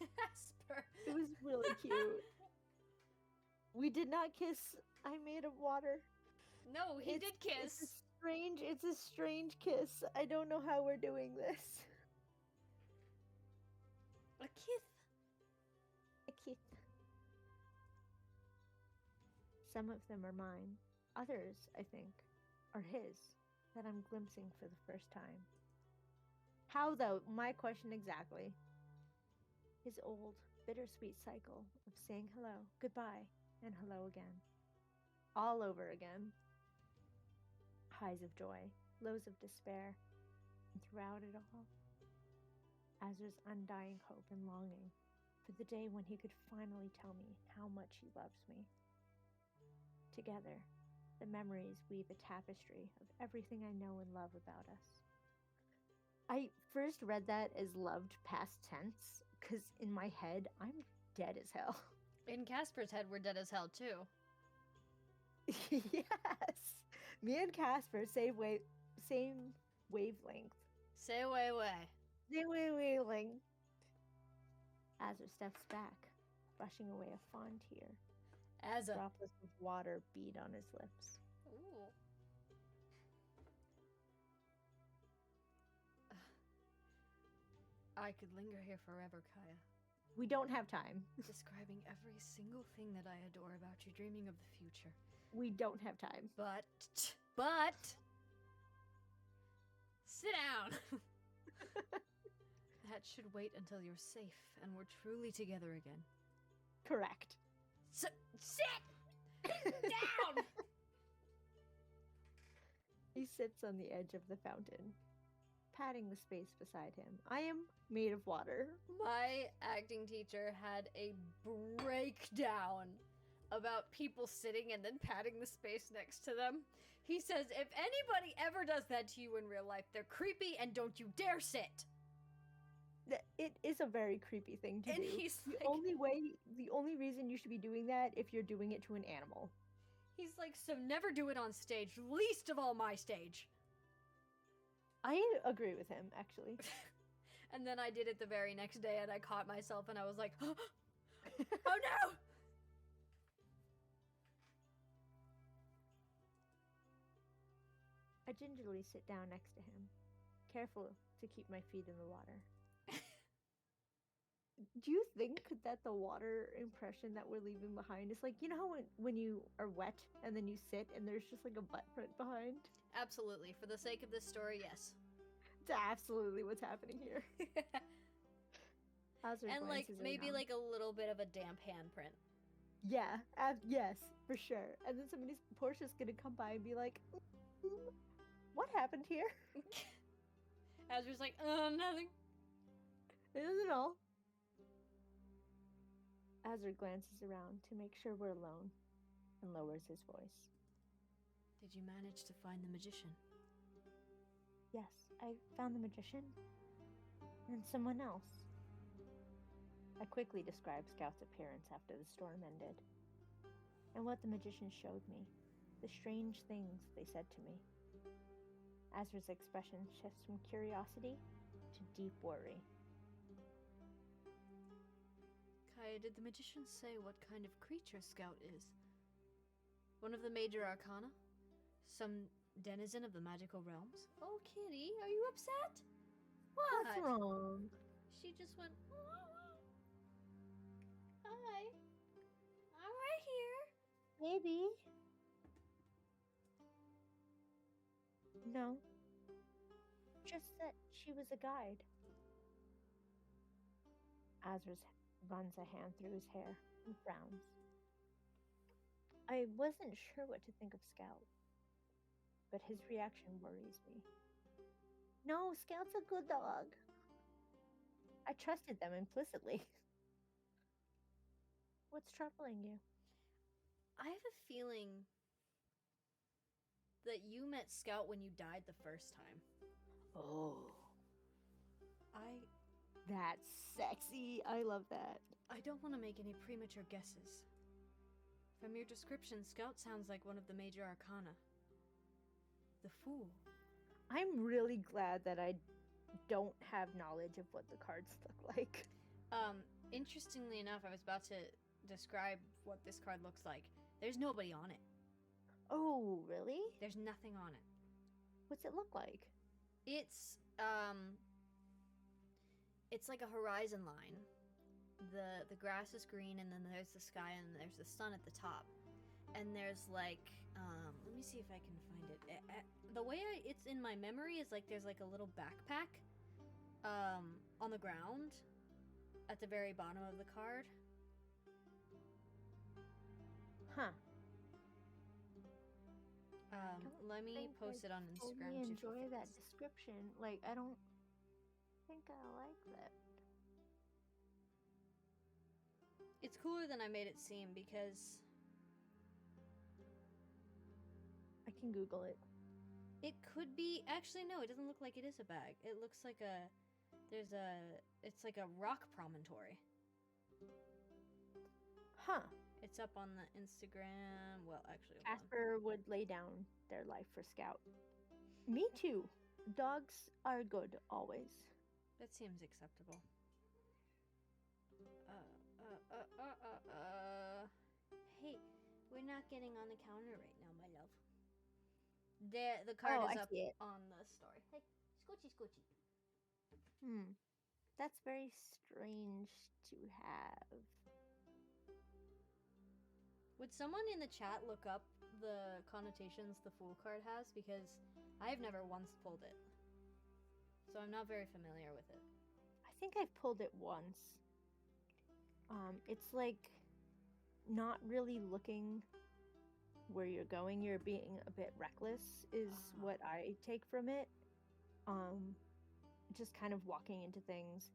Casper. It was really cute. We did not kiss. I made of water. No, he did It's kiss. It's a strange kiss. I don't know how we're doing this. A kiss. A kiss. Some of them are mine. Others, I think, are his that I'm glimpsing for the first time. How, though? My question exactly. His old, bittersweet cycle of saying hello, goodbye, and hello again. All over again. Highs of joy, lows of despair, and throughout it all, Azra's undying hope and longing for the day when he could finally tell me how much he loves me. Together, the memories weave a tapestry of everything I know and love about us. I first read that as loved past tense, because in my head, I'm dead as hell. In Casper's head, we're dead as hell too. Yes! Me and Casper, same wavelength. Say way. Same wavelength. Azra steps back, brushing away a fond tear. As a. Droplets of water bead on his lips. Ooh. I could linger here forever, Kaya. We don't have time. Describing every single thing that I adore about you, dreaming of the future. We don't have time. But. Sit down! That should wait until you're safe and we're truly together again. Correct. Sit down! He sits on the edge of the fountain, patting the space beside him. I am made of water. My acting teacher had a breakdown about people sitting and then patting the space next to them. He says, if anybody ever does that to you in real life, they're creepy and don't you dare sit. It is a very creepy thing to And do. he's The like, only reason you should be doing that if you're doing it to an animal. he's like, so never do it on stage, least of all my stage. I agree with him, actually. And then I did it the very next day and I caught myself and I was like, oh no! I gingerly sit down next to him, careful to keep my feet in the water. Do you think that the water impression that we're leaving behind is like, you know how when you are wet and then you sit and there's just like a butt print behind? Absolutely. For the sake of this story, yes. It's absolutely what's happening here. Azra And like glances maybe around. like a little bit of a damp handprint. Yeah, yes, for sure. And then Portia's gonna come by and be like, what happened here? Azra's like, nothing. It isn't all. Azra glances around to make sure we're alone and lowers his voice. Did you manage to find the magician? Yes, I found the magician and someone else. I quickly described Scout's appearance after the storm ended, and what the magician showed me, the strange things they said to me. Azra's expression shifts from curiosity to deep worry. Kaya, did the magician say what kind of creature Scout is? One of the major arcana? Some denizen of the magical realms? Oh, Kitty, are you upset? What's wrong? She just went, hi. I'm right here. Maybe. No. Just that she was a guide. Azra runs a hand through his hair and frowns. I wasn't sure what to think of Scout, but his reaction worries me. No, Scout's a good dog. I trusted them implicitly. What's troubling you? I have a feeling that you met Scout when you died the first time. Oh. That's sexy. I love that. I don't want to make any premature guesses. From your description, Scout sounds like one of the major arcana. the Fool. I'm really glad that I don't have knowledge of what the cards look like. Interestingly enough, I was about to describe what this card looks like. There's nobody on it. Oh, really? There's nothing on it. What's it look like? It's like a horizon line. The grass is green, and then there's the sky, and there's the sun at the top. And there's like, let me see if I can find it. The way it's in my memory is like there's like a little backpack on the ground at the very bottom of the card. Huh. Let me post it on Instagram. I too, enjoy that folks. description. Like, I don't think I like that. It's cooler than I made it seem because I can Google it. it could be. Actually, no, it doesn't look like it is a bag. It looks like it's like a rock promontory. Huh. It's up on the Instagram. Well, actually, hold on. Casper would lay down their life for Scout. Me too. Dogs are good always. That seems acceptable. Hey, we're not getting on the counter right now, my love. The card is I up see it. on the story. Hey, Scoochie, Scoochie. That's very strange to have. Would someone in the chat look up the connotations the Fool card has? Because I've never once pulled it. So I'm not very familiar with it. I think I've pulled it once. It's like not really looking where you're going. You're being a bit reckless is what I take from it. Just kind of walking into things.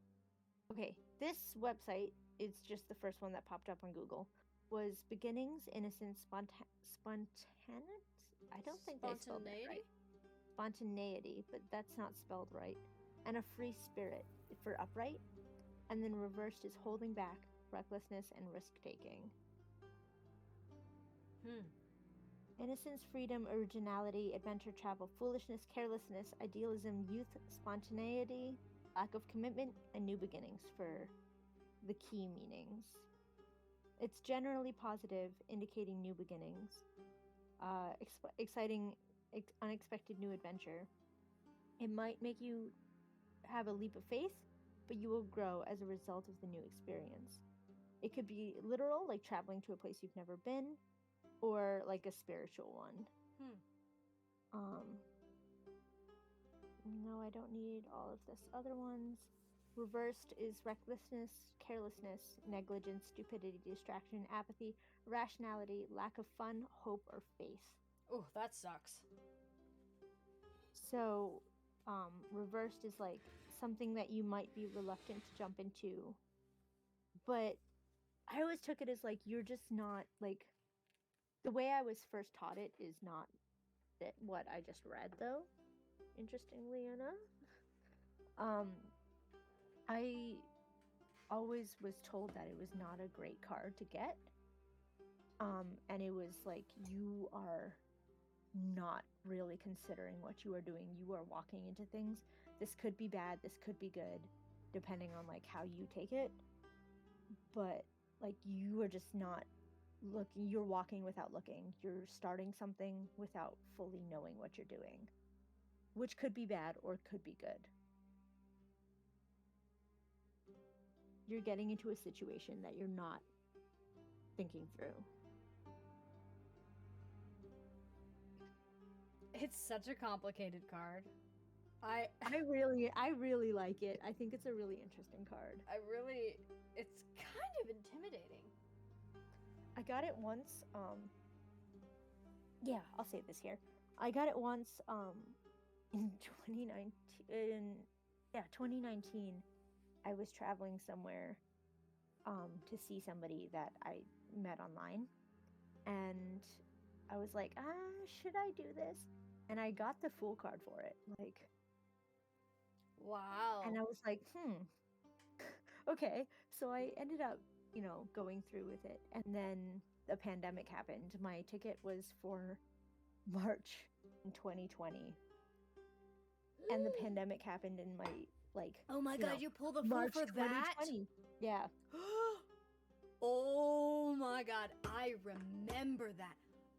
Okay, this website is just the first one that popped up on Google. Was beginnings, innocence, spontaneity? I don't think they spelled that right. Spontaneity, but that's not spelled right. And a free spirit for upright. And then reversed is holding back, recklessness, and risk-taking. Innocence, freedom, originality, adventure, travel, foolishness, carelessness, idealism, youth, spontaneity, lack of commitment, and new beginnings for the key meanings. It's generally positive, indicating new beginnings. Exciting, unexpected new adventure. It might make you have a leap of faith, but you will grow as a result of the new experience. It could be literal, like traveling to a place you've never been, or like a spiritual one. No, I don't need all of this other ones. Reversed is recklessness, carelessness, negligence, stupidity, distraction, apathy, irrationality, lack of fun, hope, or faith. Oh, that sucks. So, reversed is like something that you might be reluctant to jump into. But I always took it as like, you're just not like, the way I was first taught it is not that what I just read, though, interestingly enough. I always was told that it was not a great card to get. And it was like, you are not really considering what you are doing. You are walking into things. This could be bad, this could be good, depending on like how you take it. But like, you are just not looking, you're walking without looking. You're starting something without fully knowing what you're doing, which could be bad or could be good. You're getting into a situation that you're not thinking through. It's such a complicated card. I really like it. I think it's a really interesting card. It's kind of intimidating. I got it once, yeah, I'll say this here. I got it once, in 2019. I was traveling somewhere, to see somebody that I met online, and I was like, should I do this? And I got the Fool card for it, like, wow. and I was like, okay. So I ended up, going through with it, and then the pandemic happened. My ticket was for March in 2020. And the pandemic happened in my, like... Oh my god, you pulled the fool March for that? 2020. Yeah. Oh my god, I remember that.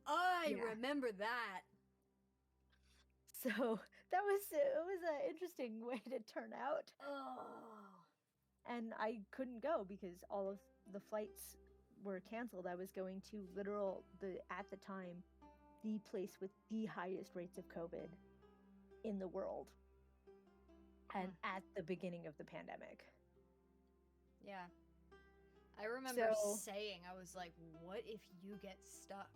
I Yeah. remember that. So it was an interesting way to turn out. Oh. And I couldn't go because all of the flights were canceled. I was going to at the time, the place with the highest rates of COVID in the world. And at the beginning of the pandemic. Yeah. I remember So- saying, I was like, what if you get stuck?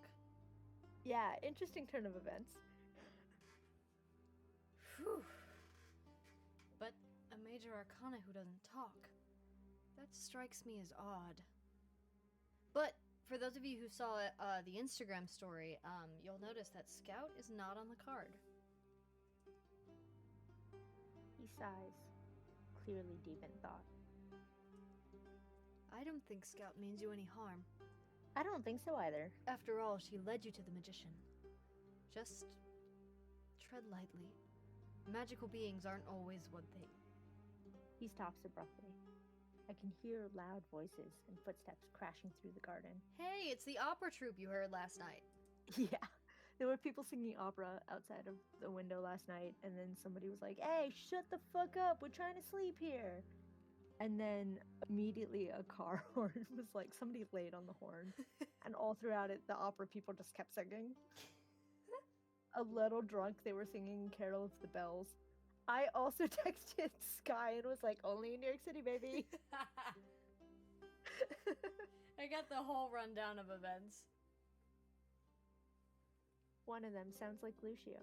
Yeah, interesting turn of events. Whew. But a major arcana who doesn't talk. That strikes me as odd. But for those of you who saw the Instagram story, you'll notice that Scout is not on the card. He sighs, clearly deep in thought. I don't think Scout means you any harm. I don't think so either. After all, she led you to the magician. Just tread lightly. Magical beings aren't always what they... He stops abruptly. I can hear loud voices and footsteps crashing through the garden. Hey, it's the opera troupe you heard last night. Yeah. There were people singing opera outside of the window last night, and then somebody was like, "Hey, shut the fuck up, we're trying to sleep here." And then immediately a car horn was like, somebody laid on the horn. And all throughout it, the opera people just kept singing. A little drunk, they were singing Carol of the Bells. I also texted Skai and was like, "Only in New York City, baby." I got the whole rundown of events. One of them sounds like Lucio.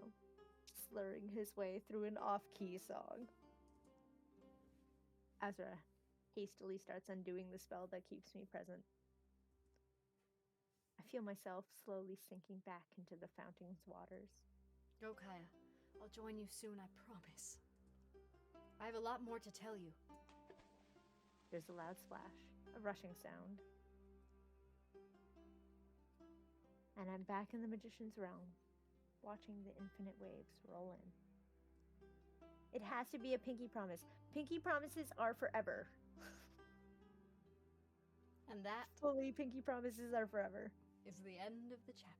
Slurring his way through an off-key song. Azra hastily starts undoing the spell that keeps me present. I feel myself slowly sinking back into the fountain's waters. Go, Kaya. I'll join you soon, I promise. I have a lot more to tell you. There's a loud splash, a rushing sound. And I'm back in the magician's realm, watching the infinite waves roll in. It has to be a pinky promise. Pinky promises are forever. And that Fully pinky promises are forever. is the end of the chapter.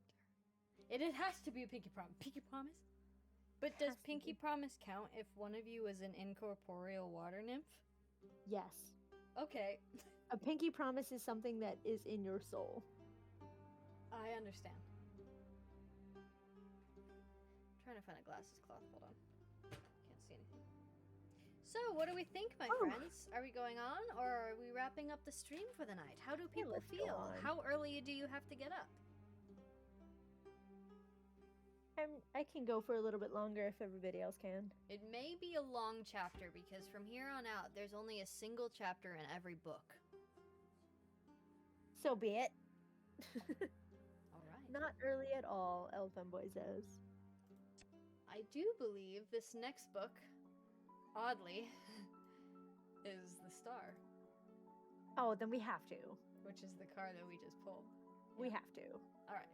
It has to be a pinky promise. Pinky promise? But does Has to pinky be. promise count if one of you is an incorporeal water nymph? Yes. Okay, A pinky promise is something that is in your soul. I understand. Trying to find a glasses cloth. Hold on. Can't see anything. So, what do we think, my Oh. friends? Are we going on, or are we wrapping up the stream for the night? How do people let's go feel? on. How early do you have to get up? I can go for a little bit longer if everybody else can. It may be a long chapter because from here on out, there's only a single chapter in every book. So be it. All right. Not early at all, Elfin Boy says. I do believe this next book, oddly, is The Star, Oh, then we have to. which is the card that we just pulled. We have to. All right.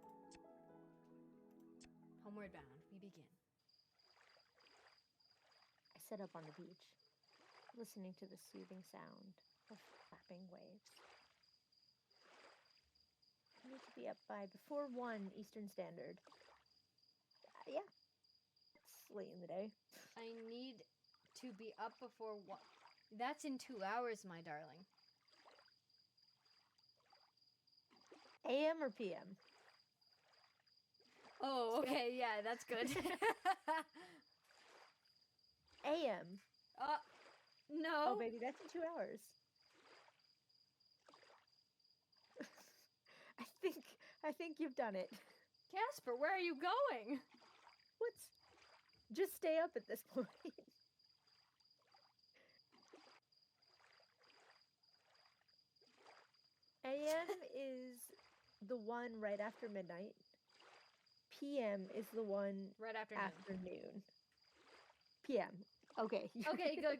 Homeward bound, we begin. I sit up on the beach, listening to the soothing sound of lapping waves. I need to be up by before 1 Eastern Standard. Yeah. It's late in the day. I need to be up before what? That's in 2 hours, my darling. AM or PM? Oh, okay, yeah, that's good. AM. No. Oh, baby, that's in 2 hours. I think you've done it. Casper, where are you going? What's... Just stay up at this point. AM is the one right after midnight. PM is the one Right after noon. afternoon. PM. Okay. Okay, good.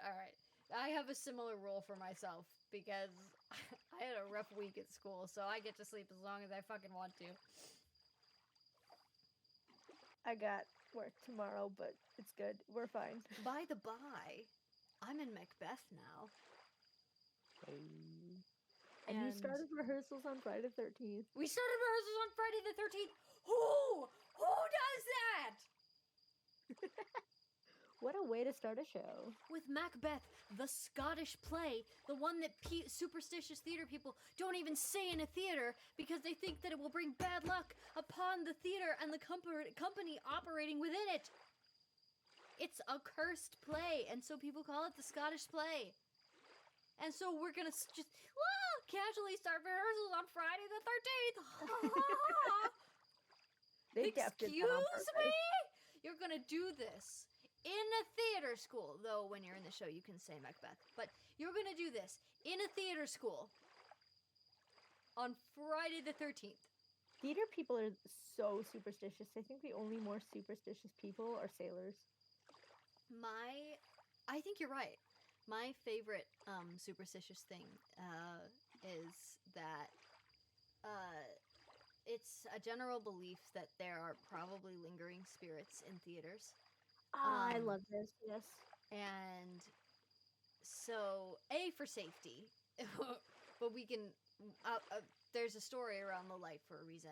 All right. I have a similar rule for myself because I had a rough week at school, so I get to sleep as long as I fucking want to. I got work tomorrow, but it's good. We're fine. By the by, I'm in Macbeth now. And you started rehearsals on Friday the 13th. We started rehearsals on Friday the 13th. Who does that? What a way to start a show. With Macbeth, the Scottish play, the one that superstitious theater people don't even say in a theater because they think that it will bring bad luck upon the theater and the company operating within it. It's a cursed play, and so people call it the Scottish play. And so we're gonna just casually start rehearsals on Friday the 13th. They Excuse me? You're gonna do this in a theater school. Though when you're in the show, you can say Macbeth. But you're gonna do this in a theater school on Friday the 13th. Theater people are so superstitious. I think the only more superstitious people are sailors. I think you're right. My favorite superstitious thing is that it's a general belief that there are probably lingering spirits in theaters. I love this, yes. And so, A, for safety, but we can, there's a story around the light for a reason.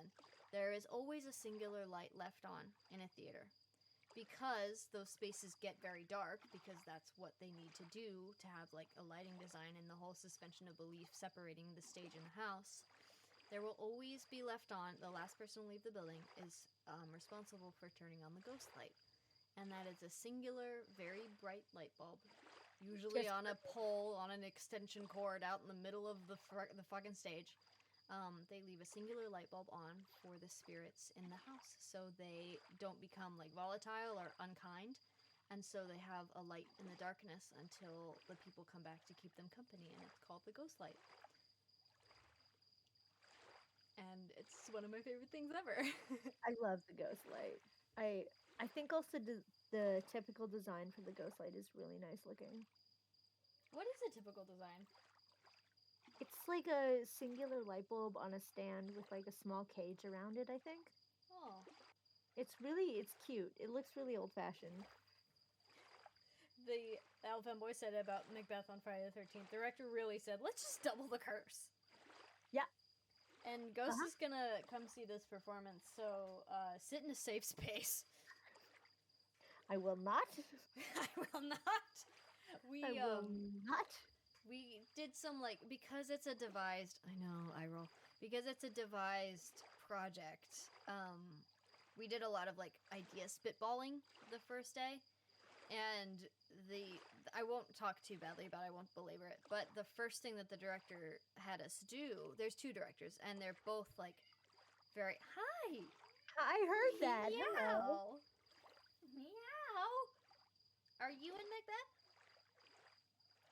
There is always a singular light left on in a theater. Because those spaces get very dark, because that's what they need to do to have like a lighting design and the whole suspension of belief separating the stage and the house, there will always be left on. The last person to leave the building is responsible for turning on the ghost light. And that is a singular, very bright light bulb, usually on a pole, on an extension cord out in the middle of the fucking stage. They leave a singular light bulb on for the spirits in the house so they don't become like volatile or unkind, and so they have a light in the darkness until the people come back to keep them company, and it's called the ghost light. And it's one of my favorite things ever. I love the ghost light. I think also the typical design for the ghost light is really nice looking. What is a typical design? It's like a singular light bulb on a stand with like a small cage around it, I think. Oh. It's cute. It looks really old-fashioned. The Alpha Boy said about Macbeth on Friday the 13th. The director really said, let's just double the curse. Yeah. And Ghost is gonna come see this performance, so sit in a safe space. I will not. I will not. I will not. We did some, like, because it's a devised, I know, I roll, because it's a devised project, we did a lot of, like, idea spitballing the first day, and I won't talk too badly about it, I won't belabor it, but the first thing that the director had us do, there's two directors, and they're both, like, very, hi! I heard that. Meow! Meow! Are you in Macbeth?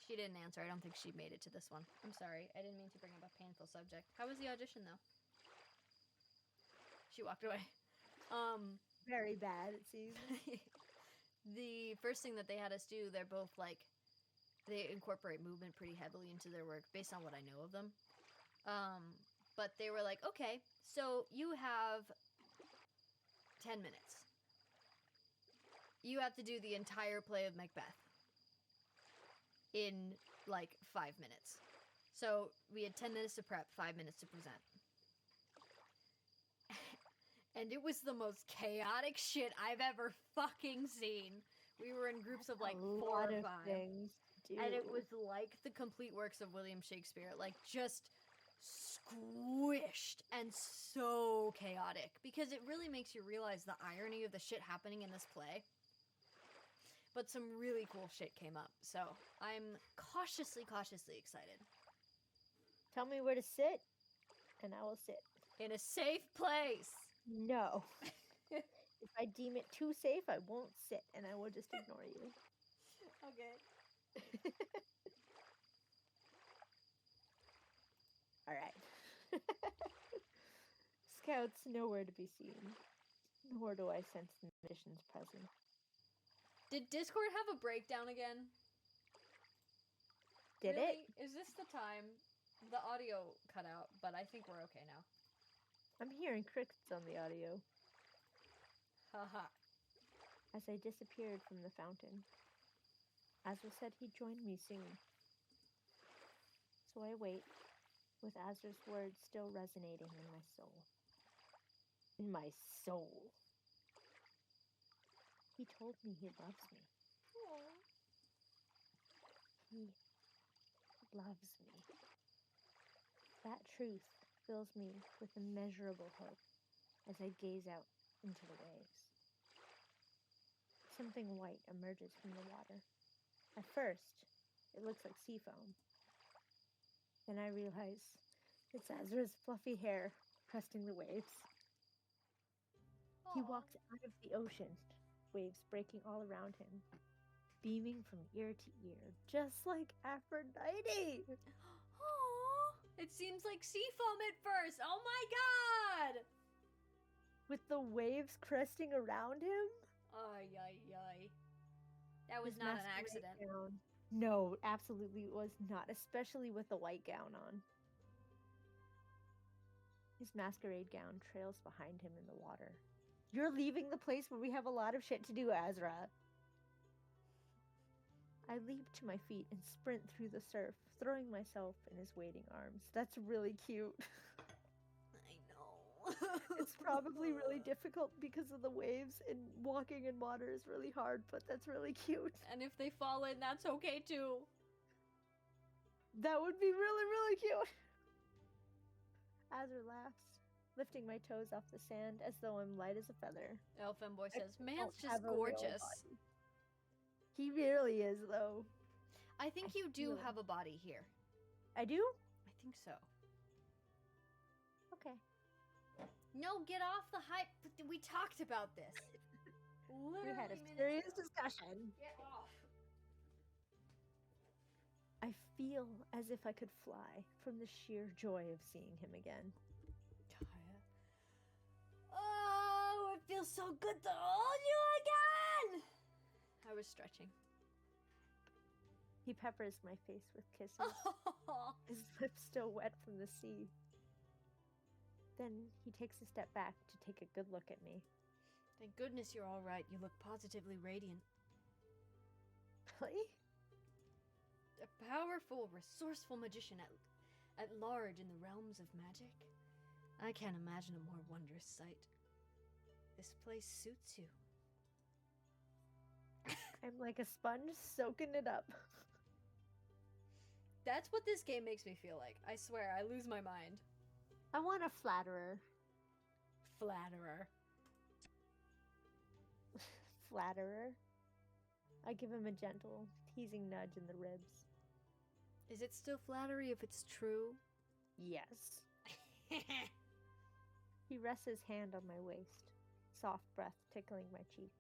She didn't answer. I don't think she made it to this one. I'm sorry. I didn't mean to bring up a painful subject. How was the audition, though? She walked away. Very bad, it seems. The first thing that they had us do, they're both like, they incorporate movement pretty heavily into their work based on what I know of them. But they were like, okay, so you have 10 minutes. You have to do the entire play of Macbeth in like 5 minutes. So we had 10 minutes to prep, 5 minutes to present. And it was the most chaotic shit I've ever fucking seen. We were in groups of like 4 or 5. Things, and it was like the complete works of William Shakespeare. Like just squished and so chaotic. Because it really makes you realize the irony of the shit happening in this play. But some really cool shit came up, so I'm cautiously excited. Tell me where to sit, and I will sit. In a safe place! No. If I deem it too safe, I won't sit, and I will just ignore you. Okay. Alright. Scouts nowhere to be seen. Nor do I sense the mission's presence. Did Discord have a breakdown again? Did really? it? Is this the time? The audio cut out, but I think we're okay now. I'm hearing crickets on the audio. Haha. as I disappeared from the fountain. Azra said he'd join me soon. So I wait, with Azra's words still resonating in my soul. In my soul. He told me he loves me. He loves me. That truth fills me with immeasurable hope as I gaze out into the waves. Something white emerges from the water. At first, it looks like sea foam. Then I realize it's Azra's fluffy hair cresting the waves. He walks out of the ocean, waves breaking all around him, beaming from ear to ear, just like Aphrodite. Aww. It seems like sea foam at first. Oh my god! With the waves cresting around him? Ay, ay, ay. That was His not an masquerade accident. gown. No, absolutely it was not, especially with the white gown on. His masquerade gown trails behind him in the water. You're leaving the place where we have a lot of shit to do, Azra. I leap to my feet and sprint through the surf, throwing myself in his waiting arms. That's really cute. I know. It's probably really difficult because of the waves, and walking in water is really hard, but that's really cute. And if they fall in, that's okay too. That would be really, really cute. Azra laughs, lifting my toes off the sand as though I'm light as a feather. Elfin boy I says, don't man's just have a real gorgeous. body. He really is, though. I think I you do feel- have a body here. I do? I think so. Okay. No, get off the hype. We talked about this. We had a Literally minutes serious ago. discussion. Get off. I feel as if I could fly from the sheer joy of seeing him again. Oh, it feels so good to hold you again. I was stretching. He peppers my face with kisses, his lips still wet from the sea. Then he takes a step back to take a good look at me. Thank goodness you're all right. You look positively radiant. Really? A powerful, resourceful magician at large in the realms of magic. I can't imagine a more wondrous sight. This place suits you. I'm like a sponge soaking it up. That's what this game makes me feel like. I swear, I lose my mind. I want a flatterer. Flatterer. Flatterer. I give him a gentle, teasing nudge in the ribs. Is it still flattery if it's true? Yes. He rests his hand on my waist, soft breath tickling my cheek.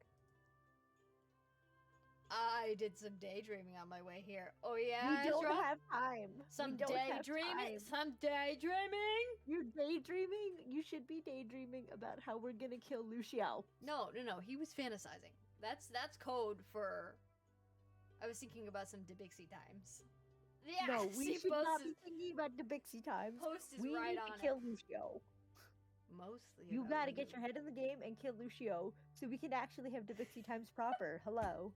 I did some daydreaming on my way here. Oh yeah, We don't Ezra? have time. Some We don't have daydreaming. time. Some daydreaming. You're daydreaming? You should be daydreaming about how we're gonna kill Lucio. No. He was fantasizing. That's code for. I was thinking about some Debixie times. Yeah. No, we see, should not post be is, thinking about the Bixie times. post is We right need on to kill it. Lucio. Mostly. You about gotta you. get your head in the game and kill Lucio so we can actually have the Bixie times proper. Hello.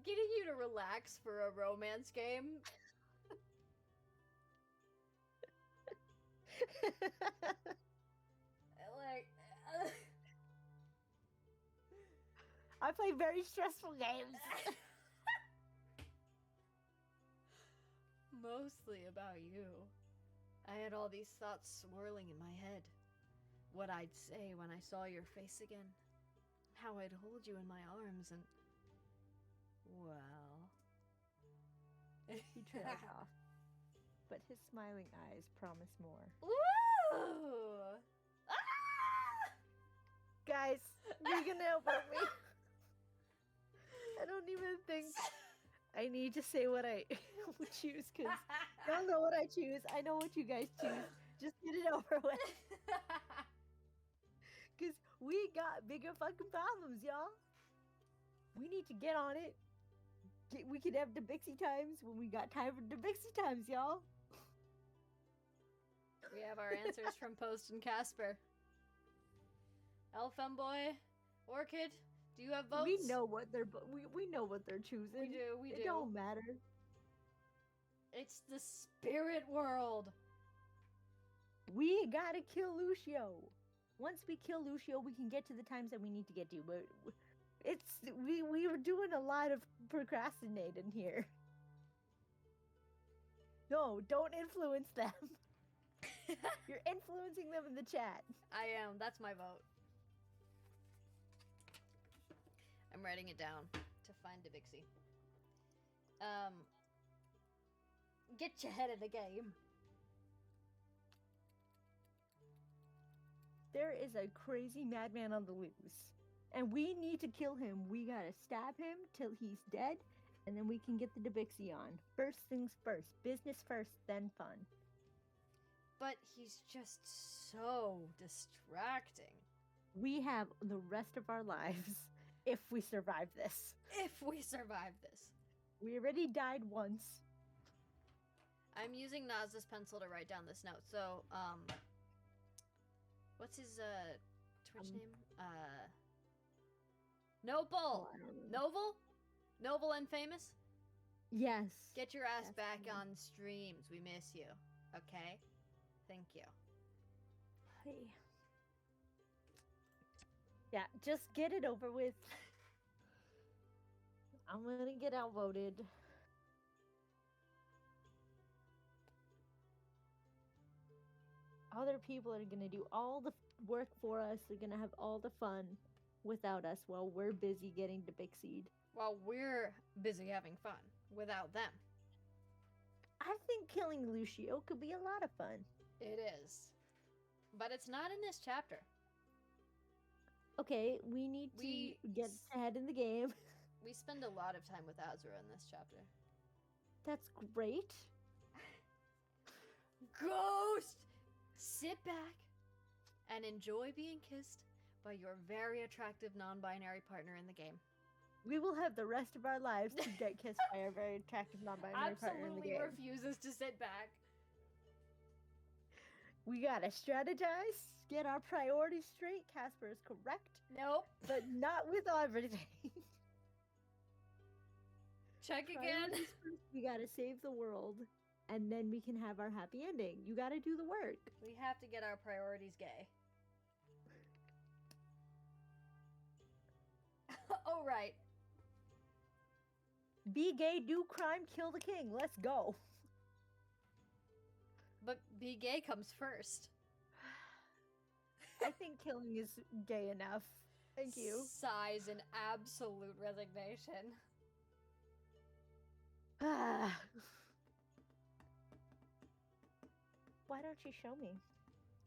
Getting you to relax for a romance game. Like. I play very stressful games. Mostly about you. I had all these thoughts swirling in my head. What I'd say when I saw your face again. How I'd hold you in my arms and... Well... He trailed off, but his smiling eyes promise more. Ooh! Ah! Guys, you can help me. I don't even think I need to say what I would choose because y'all know what I choose. I know what you guys choose. Just get it over with. Because we got bigger fucking problems, y'all. We need to get on it. We could have the Bixie times when we got time for the Bixie times, y'all. We have our answers from Post and Casper. Elfemboy, Orchid, do you have votes? We know what they're we know what they're choosing. We do. It don't matter. It's the spirit world. We gotta kill Lucio. Once we kill Lucio, we can get to the times that we need to get to. But we were doing a lot of procrastinating here. No, don't influence them. You're influencing them in the chat. I am. That's my vote. I'm writing it down to find Dibixie. Get your head in the game. There is a crazy madman on the loose, and we need to kill him. We gotta stab him till he's dead, and then we can get the Dibixie on. First things first. Business first, then fun. But he's just so distracting. We have the rest of our lives if we survive this. If we survive this. We already died once. I'm using Naz's pencil to write down this note. So, what's his Twitch name? Noble. I don't know. Noble? Noble and famous? Yes. Get your ass That's back me. on streams. We miss you. Okay? Thank you. Hey. Yeah, just get it over with. I'm gonna get outvoted. Other people are gonna do all the work for us. They're gonna have all the fun without us while we're busy getting Dibixied. While we're busy having fun without them. I think killing Lucio could be a lot of fun. It is. But it's not in this chapter. Okay, we need to get ahead in the game. We spend a lot of time with Azura in this chapter. That's great. Ghost! Sit back and enjoy being kissed by your very attractive non-binary partner in the game. We will have the rest of our lives to get kissed by our very attractive non-binary partner in the Absolutely game. refuses to sit back. We gotta strategize, get our priorities straight. Casper is correct, Nope. but not with everything. Check again. Priorities first, we gotta save the world, and then we can have our happy ending. You gotta do the work. We have to get our priorities gay. Oh, right. Be gay, do crime, kill the king. Let's go. But be gay comes first. I think killing is gay enough. Thank you. Sighs in absolute resignation. Why don't you show me?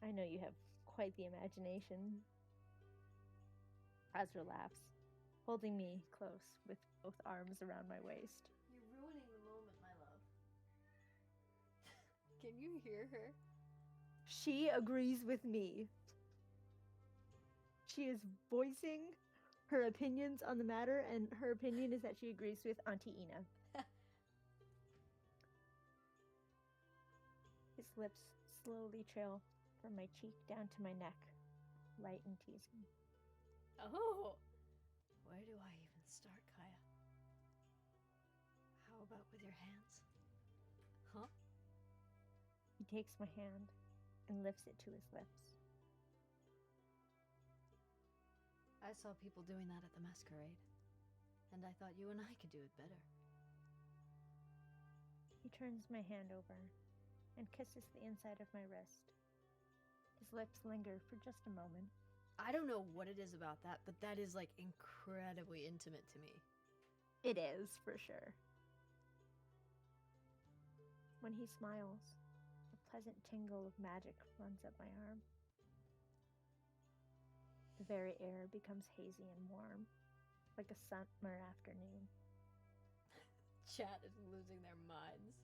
I know you have quite the imagination. Azra laughs, holding me close with both arms around my waist. You're ruining the moment, my love. Can you hear her? She agrees with me. She is voicing her opinions on the matter, and her opinion is that she agrees with Auntie Ina. His lips slowly trail from my cheek down to my neck, light and teasing. Oh! Where do I even start, Kaya? How about with your hands? Huh? He takes my hand and lifts it to his lips. I saw people doing that at the masquerade, and I thought you and I could do it better. He turns my hand over and kisses the inside of my wrist. His lips linger for just a moment. I don't know what it is about that, but that is like incredibly intimate to me. It is, for sure. When he smiles, a pleasant tingle of magic runs up my arm. The very air becomes hazy and warm, like a summer afternoon. Chat is losing their minds.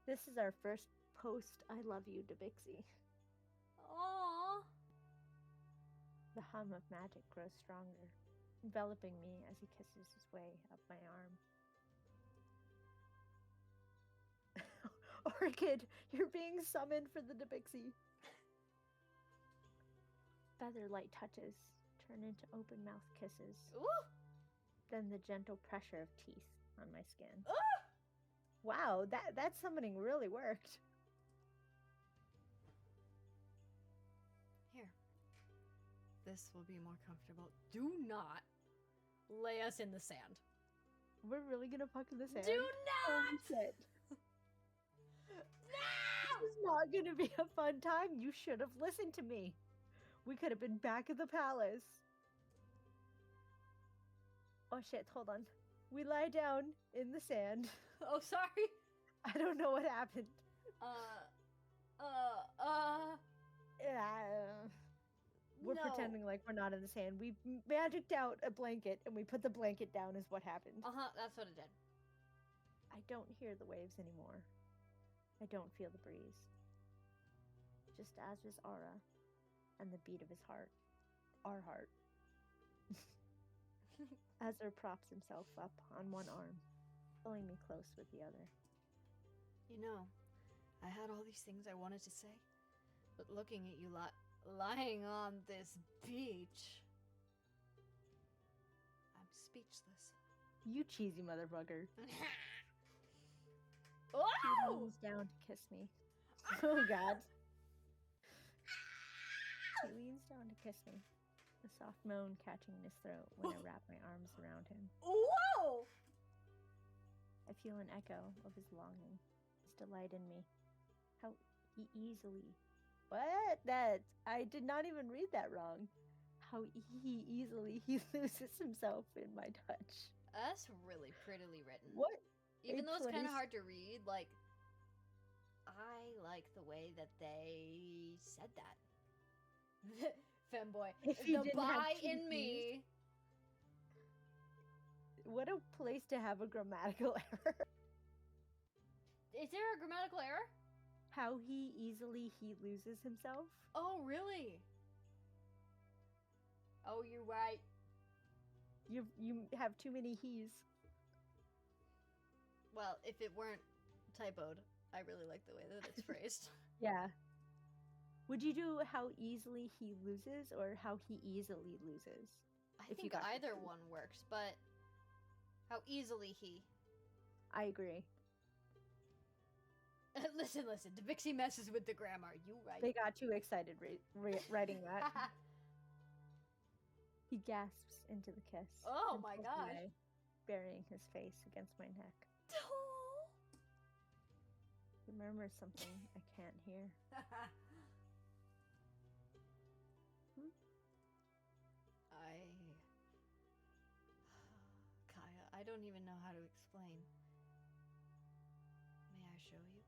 This is our first post I love you, Dibixie. Aww. The hum of magic grows stronger, enveloping me as he kisses his way up my arm. Orchid, you're being summoned for the Debixie. Feather light touches turn into open mouth kisses. Ooh! Then the gentle pressure of teeth on my skin. Ooh! Wow, that summoning really worked. Here. This will be more comfortable. Do not lay us in the sand. We're really gonna fuck in the sand? Do Holy not! shit. No! This is not gonna be a fun time. You should have listened to me. We could have been back at the palace. Oh shit, hold on. We lie down in the sand. Oh, sorry. I don't know what happened. We're No. pretending like we're not in the sand. We magicked out a blanket and we put the blanket down is what happened. That's what it did. I don't hear the waves anymore. I don't feel the breeze. Just Azra's aura and the beat of his heart. Our heart. Azra props himself up on one arm, pulling me close with the other. You know, I had all these things I wanted to say, but looking at you lying on this beach, I'm speechless. You cheesy motherfucker. He Oh! leans down to kiss me. Oh god. He leans down to kiss me, a soft moan catching in his throat when I wrap my arms around him. Whoa! I feel an echo of his longing, his delight in me. How he easily... What? I did not even read that wrong. How he easily loses himself in my touch. That's really prettily written. What? Even though it's kind Place- of hard to read, like, I like the way that they said that. Femboy. If you The didn't have bi two in me. What a place to have a grammatical error. Is there a grammatical error? How he loses himself. Oh, really? Oh, you're right. You have too many he's. Well, if it weren't typoed, I really like the way that it's phrased. Yeah. Would you do how easily he loses or how he easily loses? I If you think got either confused. one works, but how easily he. I agree. Listen, Debixie messes with the grammar. You right. They got too excited writing that. He gasps into the kiss. Oh and my pulls gosh. away, burying his face against my neck. He murmurs something I can't hear. Kaya, I don't even know how to explain. May I show you?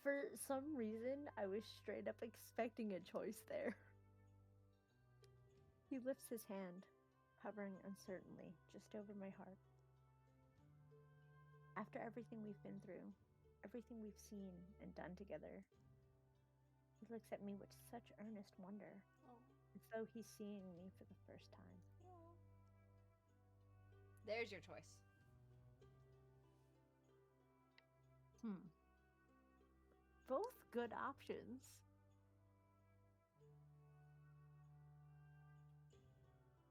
For some reason, I was straight up expecting a choice there. He lifts his hand, hovering uncertainly just over my heart. After everything we've been through, everything we've seen and done together, he looks at me with such earnest wonder, Oh. as though he's seeing me for the first time. There's your choice. Both good options.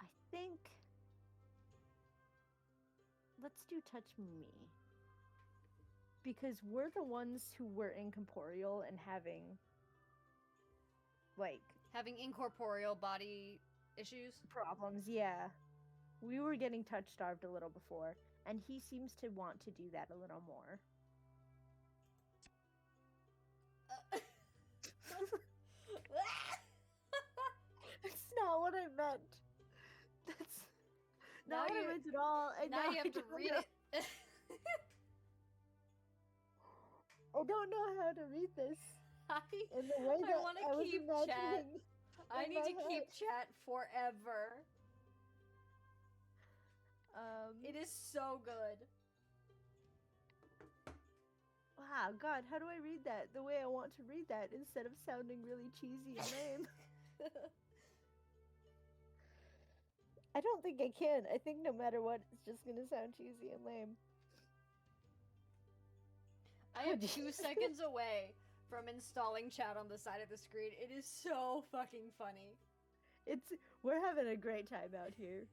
I think... Let's do touch me. Because we're the ones who were incorporeal and having... like, Having incorporeal body issues. problems, yeah. We were getting touch-starved a little before, and he seems to want to do that a little more. It's not what I meant. That's Now not what I you- meant at all. And now you I have to don't read know- it. I don't know how to read this I in the way that wanna I was keep chat. imagining. in need my to keep head. chat forever. Um, It is so good. wow, God, how do I read that the way I want to read that instead of sounding really cheesy and lame? I don't think I can. I think no matter what, it's just gonna sound cheesy and lame. I am 2 seconds away from installing chat on the side of the screen. It is so fucking funny. We're having a great time out here.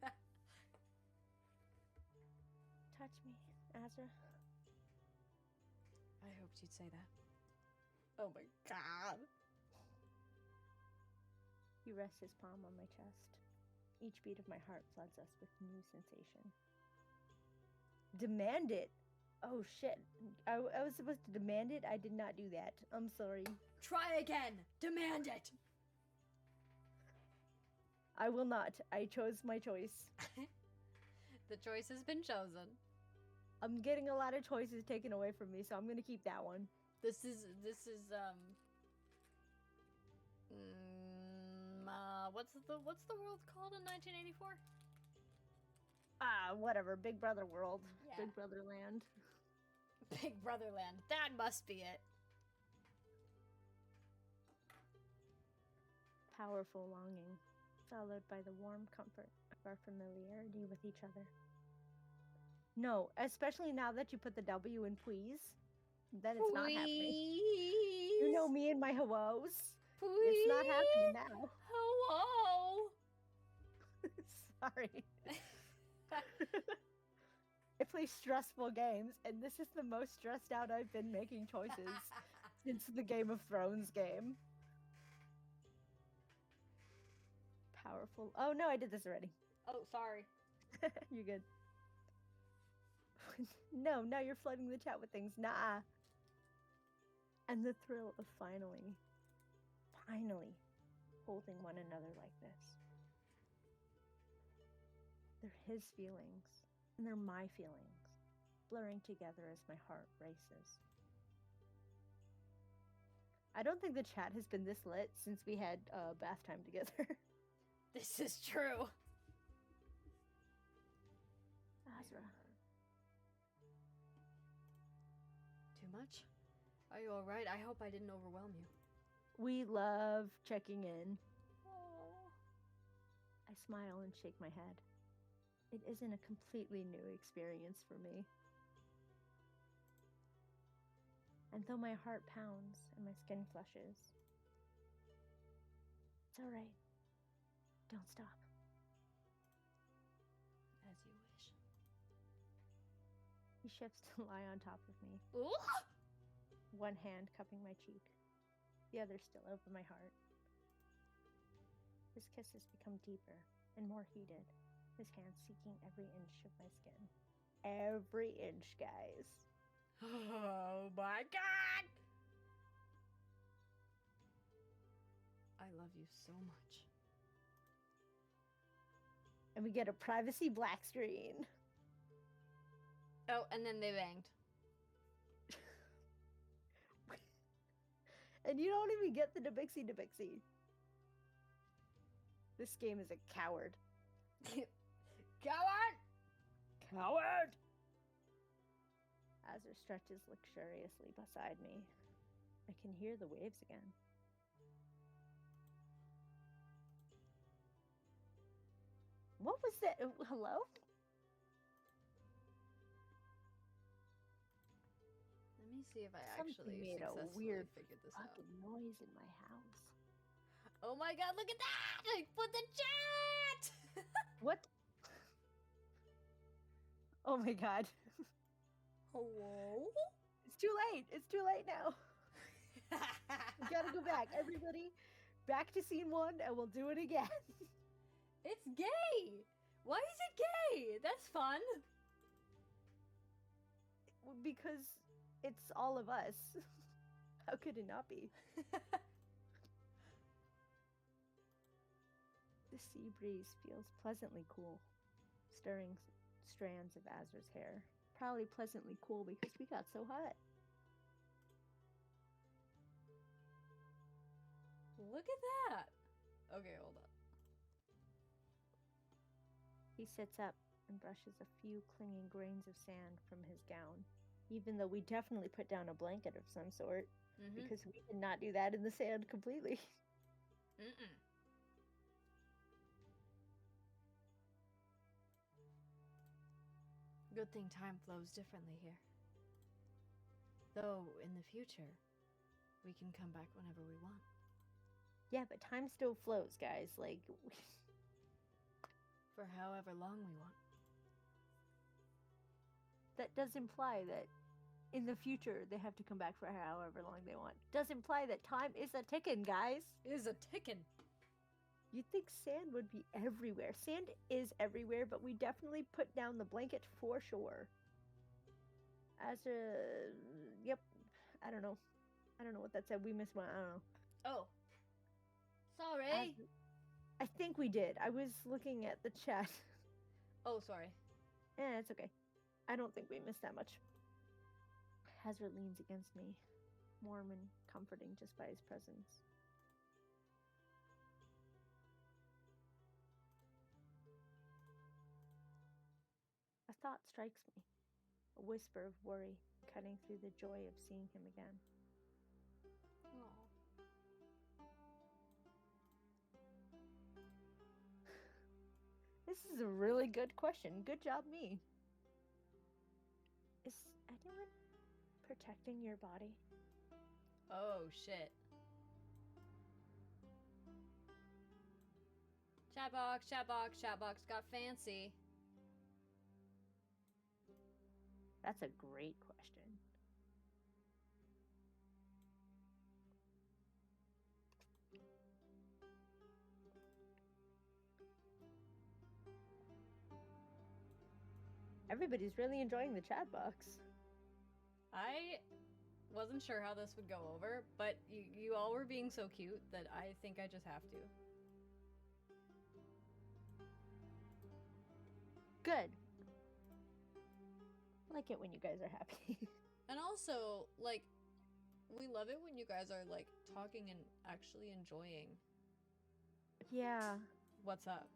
Touch me, Azra. I hoped you'd say that. Oh my god. He rests his palm on my chest. Each beat of my heart floods us with new sensation. Demand it! Oh shit. I was supposed to demand it? I did not do that. I'm sorry. Try again! Demand it! I will not. I chose my choice. The choice has been chosen. I'm getting a lot of choices taken away from me, so I'm gonna keep that one. This is what's the world called in 1984? Whatever. Big Brother world. Yeah. Big Brother land. Big Brother land. That must be it. Powerful longing, followed by the warm comfort of our familiarity with each other. No, especially now that you put the W in please, then it's not happening. You know me and my hellos. Please. It's not happening now. Hello. Sorry. I play stressful games, and this is the most stressed out I've been making choices since the Game of Thrones game. Powerful. Oh no, I did this already. Oh, sorry. You're good. No, now you're flooding the chat with things. Nah. And the thrill of finally holding one another like this. They're his feelings, and they're my feelings, blurring together as my heart races. I don't think the chat has been this lit since we had bath time together. This is true. Azra. Too much? Are you alright? I hope I didn't overwhelm you. We love checking in. Oh. I smile and shake my head. It isn't a completely new experience for me. And though my heart pounds and my skin flushes, it's alright. Don't stop. As you wish. He shifts to lie on top of me, Ooh. one hand cupping my cheek, the other still over my heart. His kisses become deeper and more heated, his hands seeking every inch of my skin. Every inch, guys. Oh my god! I love you so much. And we get a privacy black screen. Oh, and then they banged. And you don't even get the Debixie Debixie. This game is a coward. Coward! Coward! Azra stretches luxuriously beside me. I can hear the waves again. What was that? Hello? Let me see if I Something actually made a successfully weird figured this out. fucking noise in my house. Oh my god, look at that! I put the chat! What? Oh my god. Hello? It's too late. It's too late now. We gotta go back. Everybody, back to scene 1 and we'll do it again. It's gay! Why is it gay? That's fun. Because it's all of us. How could it not be? The sea breeze feels pleasantly cool, stirring strands of Azra's hair. Probably pleasantly cool because we got so hot. Look at that! Okay, hold on. He sits up and brushes a few clinging grains of sand from his gown, even though we definitely put down a blanket of some sort, because we did not do that in the sand completely. Mm-mm. Good thing time flows differently here. Though, in the future, we can come back whenever we want. Yeah, but time still flows, guys. Like, For however long we want. That does imply that in the future they have to come back for however long they want. Does imply that time is a ticking, guys. Is a ticking. you'd think sand would be everywhere. Sand is everywhere, but we definitely put down the blanket for sure. As a... Yep. I don't know. I don't know what that said. We missed one. I don't know. Oh. Sorry. I think we did. I was looking at the chat. Oh, sorry. It's okay. I don't think we missed that much. Hazard leans against me, warm and comforting just by his presence. A thought strikes me, a whisper of worry cutting through the joy of seeing him again. This is a really good question. Good job, me. Is anyone protecting your body? Oh, shit. Chatbox got fancy. That's a great question. Everybody's really enjoying the chat box. I wasn't sure how this would go over, but you all were being so cute that I think I just have to. Good. I like it when you guys are happy. And also, like, we love it when you guys are, like, talking and actually enjoying Yeah. what's up.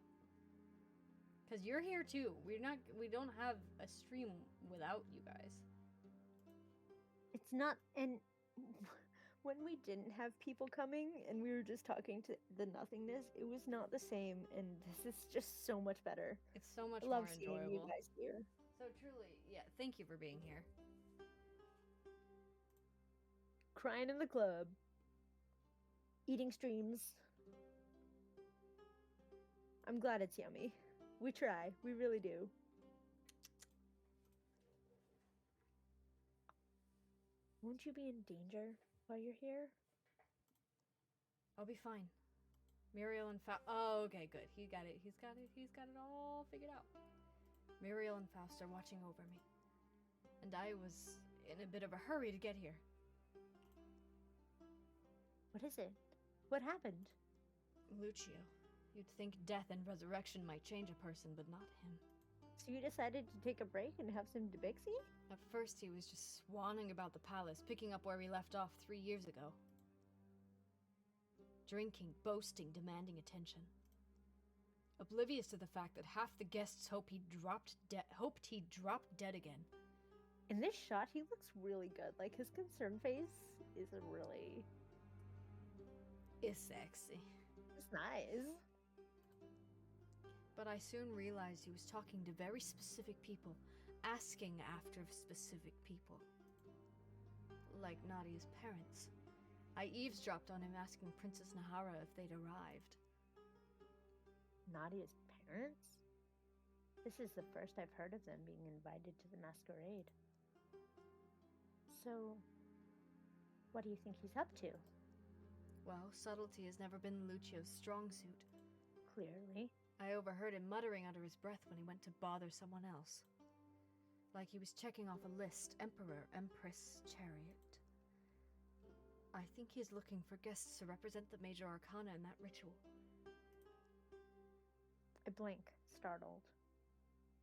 Because you're here too. We don't have a stream without you guys. It's not, and when we didn't have people coming and we were just talking to the nothingness, it was not the same, and this is just so much better. It's so much I love more seeing enjoyable. you guys here. So truly, yeah, thank you for being here. Crying in the club. Eating streams. I'm glad it's yummy. We try. We really do. Won't you be in danger while you're here? I'll be fine. Muriel and Faust. Oh, okay, good. He got it. He's got it all figured out. Muriel and Faust are watching over me. And I was in a bit of a hurry to get here. What is it? What happened? Lucio. You'd think death and resurrection might change a person, but not him. So you decided to take a break and have some Debixie? At first, he was just swanning about the palace, picking up where we left off 3 years ago. Drinking, boasting, demanding attention. Oblivious to the fact that half the guests hoped he dropped dead again. In this shot, he looks really good. Like, his concerned face is a really... It's sexy. It's nice. But I soon realized he was talking to very specific people, asking after specific people. Like Nadia's parents. I eavesdropped on him asking Princess Nahara if they'd arrived. Nadia's parents? This is the first I've heard of them being invited to the masquerade. So, what do you think he's up to? Well, subtlety has never been Lucio's strong suit. Clearly. I overheard him muttering under his breath when he went to bother someone else. Like he was checking off a list. Emperor, Empress, Chariot. I think he's looking for guests to represent the major arcana in that ritual. I blink, startled.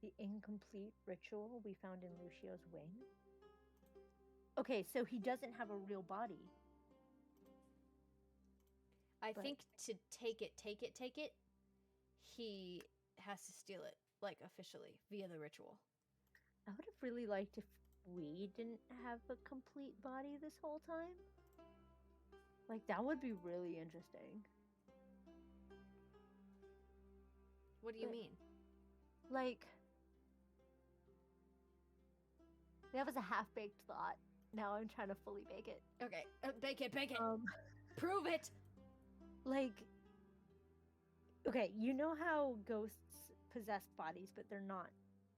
The incomplete ritual we found in Lucio's wing? Okay, so he doesn't have a real body. I think to take it, he has to steal it, like, officially, via the ritual. I would have really liked if we didn't have a complete body this whole time. Like, that would be really interesting. What do you mean? Like, that was a half-baked thought. Now I'm trying to fully bake it. Okay, bake it, bake it. Um, Prove it. like, okay, you know how ghosts possess bodies, but they're not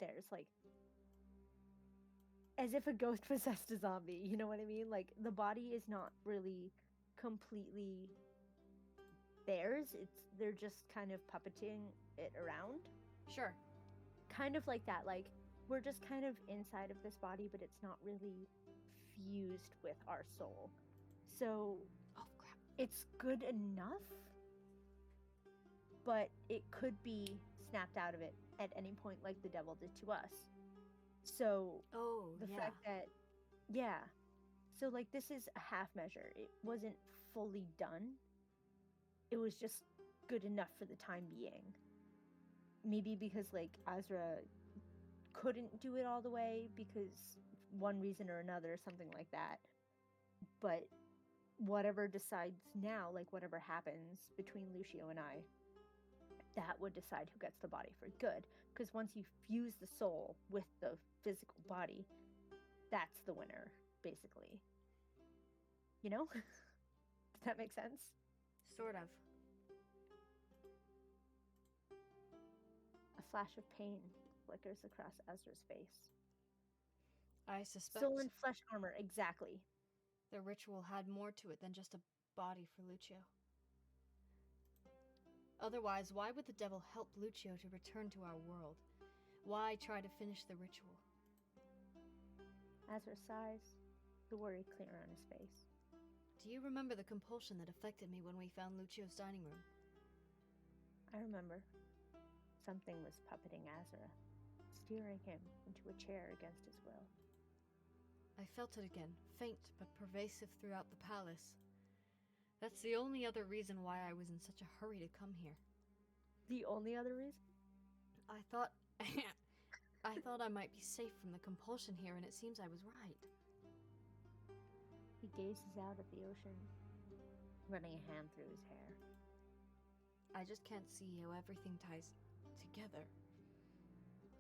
theirs. Like, as if a ghost possessed a zombie. You know what I mean? Like, the body is not really completely theirs. They're just kind of puppeting it around. Sure. Kind of like that. Like, we're just kind of inside of this body, but it's not really fused with our soul. So, Oh crap. it's good enough, but it could be snapped out of it at any point, like the devil did to us. So, Oh, the yeah. fact that, yeah. So, like, this is a half measure. It wasn't fully done. It was just good enough for the time being. Maybe because, like, Azra couldn't do it all the way because one reason or another, something like that. But whatever decides now, like, whatever happens between Lucio and I, that would decide who gets the body for good. Because once you fuse the soul with the physical body, that's the winner, basically. You know? Does that make sense? Sort of. A flash of pain flickers across Ezra's face. I suspect Soul and flesh armor, exactly. the ritual had more to it than just a body for Lucio. Otherwise, why would the devil help Lucio to return to our world? Why try to finish the ritual? Ezra sighs, the worry clear on his face. Do you remember the compulsion that affected me when we found Lucio's dining room? I remember. Something was puppeting Azra, steering him into a chair against his will. I felt it again, faint but pervasive throughout the palace. That's the only other reason why I was in such a hurry to come here. The only other reason? I thought I might be safe from the compulsion here, and it seems I was right. He gazes out at the ocean, running a hand through his hair. I just can't see how everything ties together,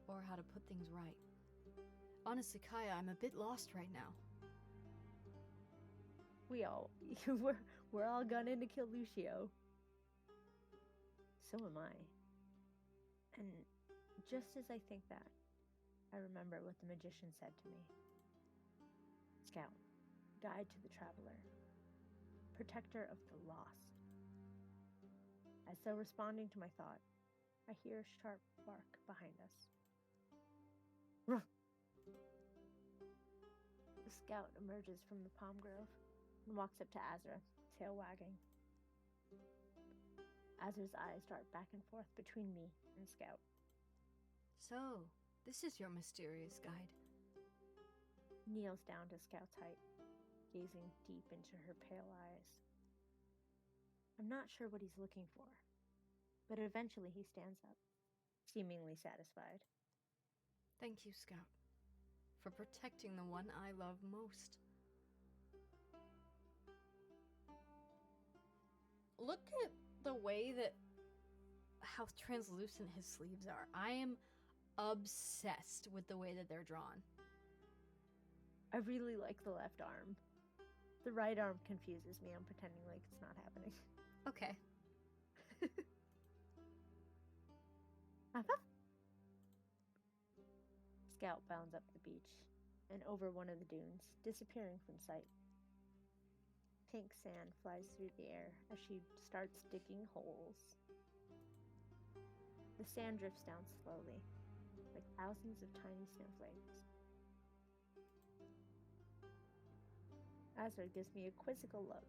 or how to put things right. Honestly, Kaya, I'm a bit lost right now. We're all gunning to kill Lucio. So am I. And just as I think that, I remember what the magician said to me. Scout, guide to the traveler, protector of the lost. As though responding to my thought, I hear a sharp bark behind us. Ruff! The scout emerges from the palm grove and walks up to Azra, tail wagging. Azra's eyes dart back and forth between me and Scout. So, this is your mysterious guide. Kneels down to Scout's height, gazing deep into her pale eyes. I'm not sure what he's looking for, but eventually he stands up, seemingly satisfied. Thank you, Scout, for protecting the one I love most. Look at the way that how translucent his sleeves are. I am obsessed with the way that they're drawn. I really like the left arm. The right arm confuses me. I'm pretending like it's not happening. Okay. Scout bounds up the beach and over one of the dunes, disappearing from sight. Pink sand flies through the air as she starts digging holes. The sand drifts down slowly, like thousands of tiny snowflakes. Azra gives me a quizzical look.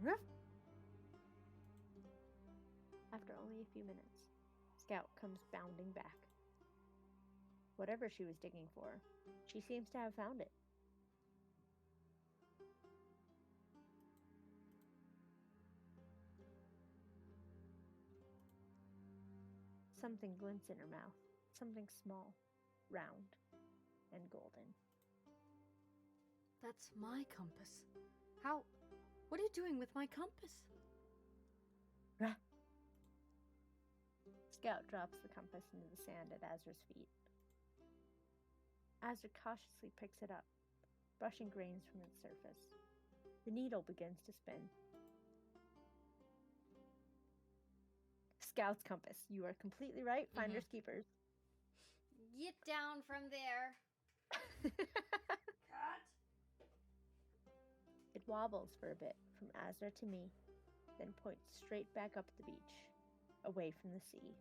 Ruff! After only a few minutes, Scout comes bounding back. Whatever she was digging for, she seems to have found it. Something glints in her mouth, something small, round, and golden. That's my compass. How? What are you doing with my compass? Scout drops the compass into the sand at Azra's feet, Azra cautiously picks it up, brushing grains from its surface. The needle begins to spin. Scout's compass. You are completely right. Finders keepers. Get down from there. Cut. It wobbles for a bit from Azra to me, then points straight back up the beach, away from the sea.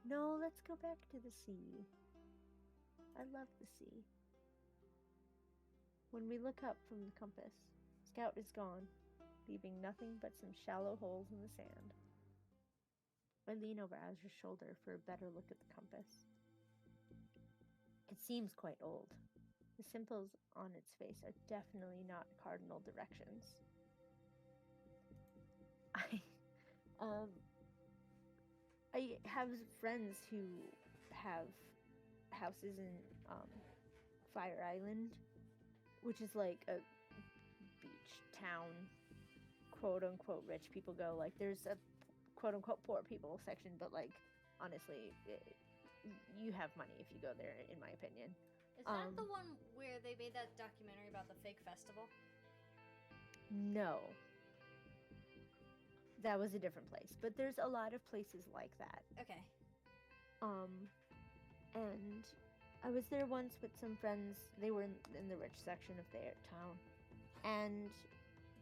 No, let's go back to the sea. I love the sea. When we look up from the compass, Scout is gone, leaving nothing but some shallow holes in the sand. I lean over Azra's shoulder for a better look at the compass. It seems quite old. The symbols on its face are definitely not cardinal directions. I have friends who have houses in Fire Island, which is like a beach town, quote unquote rich people go. Like there's a quote unquote poor people section, but like honestly, you have money if you go there, in my opinion. Is that the one where they made that documentary about the fake festival? No. That was a different place, but there's a lot of places like that. Okay. And I was there once with some friends. They were in the rich section of their town, and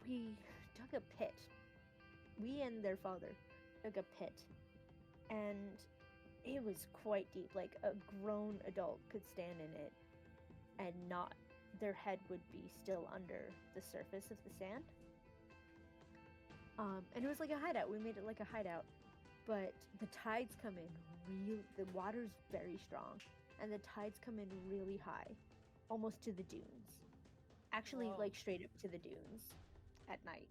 we dug a pit. We and their father dug a pit, and it was quite deep. Like a grown adult could stand in it, and not their head would be still under the surface of the sand. And it was like a hideout. We made it like a hideout, but the tides come in the water's very strong, and the tides come in really high, almost to the dunes. Actually, Whoa. like straight up to the dunes at night.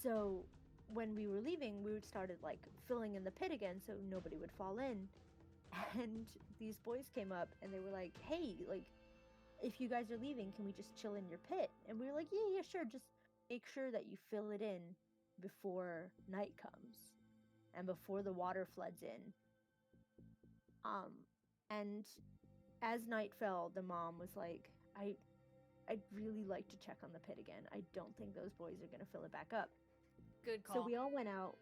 So when we were leaving, we started like filling in the pit again so nobody would fall in. And these boys came up and they were like, hey, like, if you guys are leaving, can we just chill in your pit? And we were like, yeah, sure. Just make sure that you fill it in before night comes and before the water floods in. And as night fell, the mom was like, I'd really like to check on the pit again. I don't think those boys are going to fill it back up. Good call. So we all went out,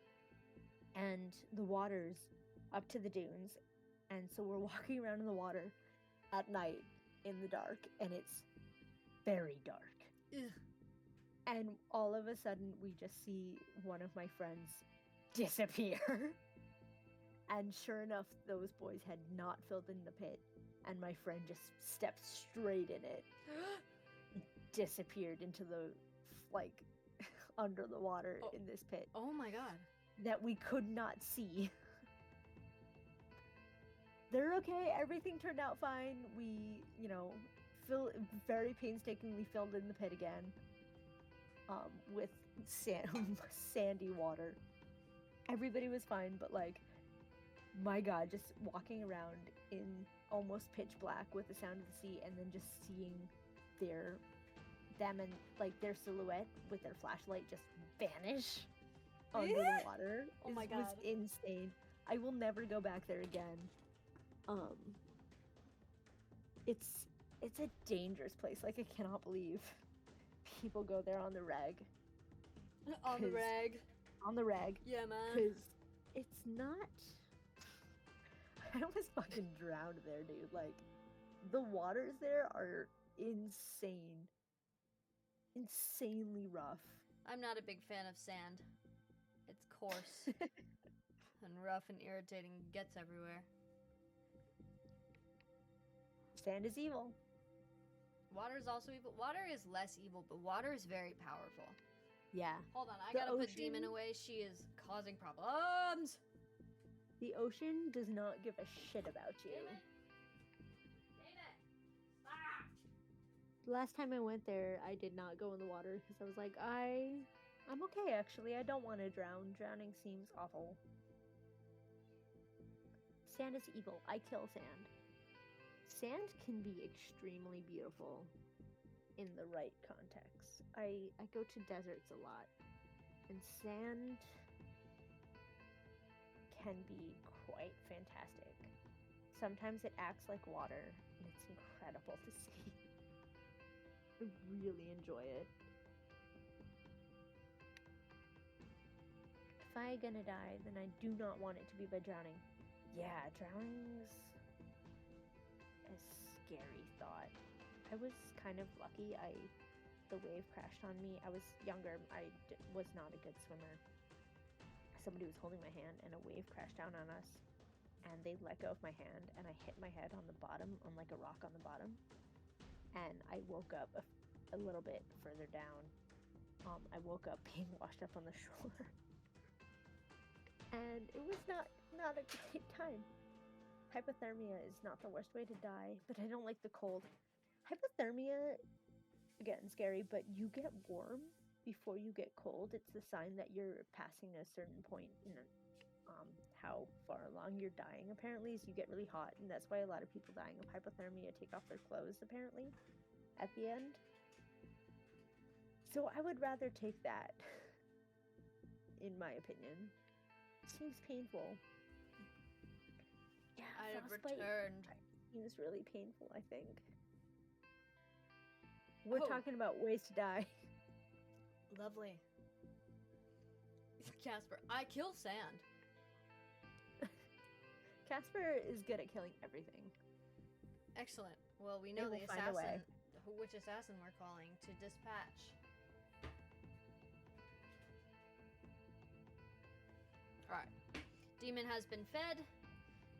and the water's up to the dunes. And so we're walking around in the water at night in the dark, and it's very dark. Ugh. And all of a sudden, we just see one of my friends disappear. And sure enough, those boys had not filled in the pit, and my friend just stepped straight in it. Disappeared into the, like, under the water in this pit. Oh my god. That we could not see. They're okay. Everything turned out fine. We, very painstakingly filled in the pit again. With sandy water. Everybody was fine, but like, my god, just walking around in almost pitch black with the sound of the sea, and then just seeing them and like their silhouette with their flashlight just vanish under the water. Oh my was god. insane. I will never go back there again. It's a dangerous place. Like, I cannot believe people go there on the reg. On the rag. On the reg. Yeah, man. Because it's not... I almost fucking drowned there, dude. Like, the waters there are insane. Insanely rough. I'm not a big fan of sand. It's coarse and rough and irritating, gets everywhere. Sand is evil. Water is also evil. Water is less evil, but water is very powerful. Yeah. Hold on, I The gotta put ocean- Demon away. She is causing problems. The ocean does not give a shit about you. Demon. Stop. The last time I went there, I did not go in the water because I was like, I'm okay actually. I don't want to drown. Drowning seems awful. Sand is evil. I kill sand. Sand can be extremely beautiful in the right context. I go to deserts a lot, and sand can be quite fantastic. sometimes it acts like water, and it's incredible to see. I really enjoy it. If I gonna die, then I do not want it to be by drowning. Yeah, drowning's a scary thought. I was kind of lucky. The wave crashed on me. I was younger. Was not a good swimmer. Somebody was holding my hand, and a wave crashed down on us, and they let go of my hand, and I hit my head on the bottom, on like a rock on the bottom, and I woke up a little bit further down. I woke up being washed up on the shore, and it was not a great time. Hypothermia is not the worst way to die, but I don't like the cold. Hypothermia, again, scary, but you get warm before you get cold. It's the sign that you're passing a certain point in how far along you're dying, apparently, is you get really hot, and that's why a lot of people dying of hypothermia take off their clothes, apparently, at the end. So I would rather take that, in my opinion. It seems painful. Yeah, I have frostbite returned. seems really painful, I think. We're talking about ways to die. Lovely. Casper, I kill sand. Casper is good at killing everything. Excellent. Well, we know They the will find a way. assassin. Which assassin we're calling to dispatch. Alright. Demon has been fed.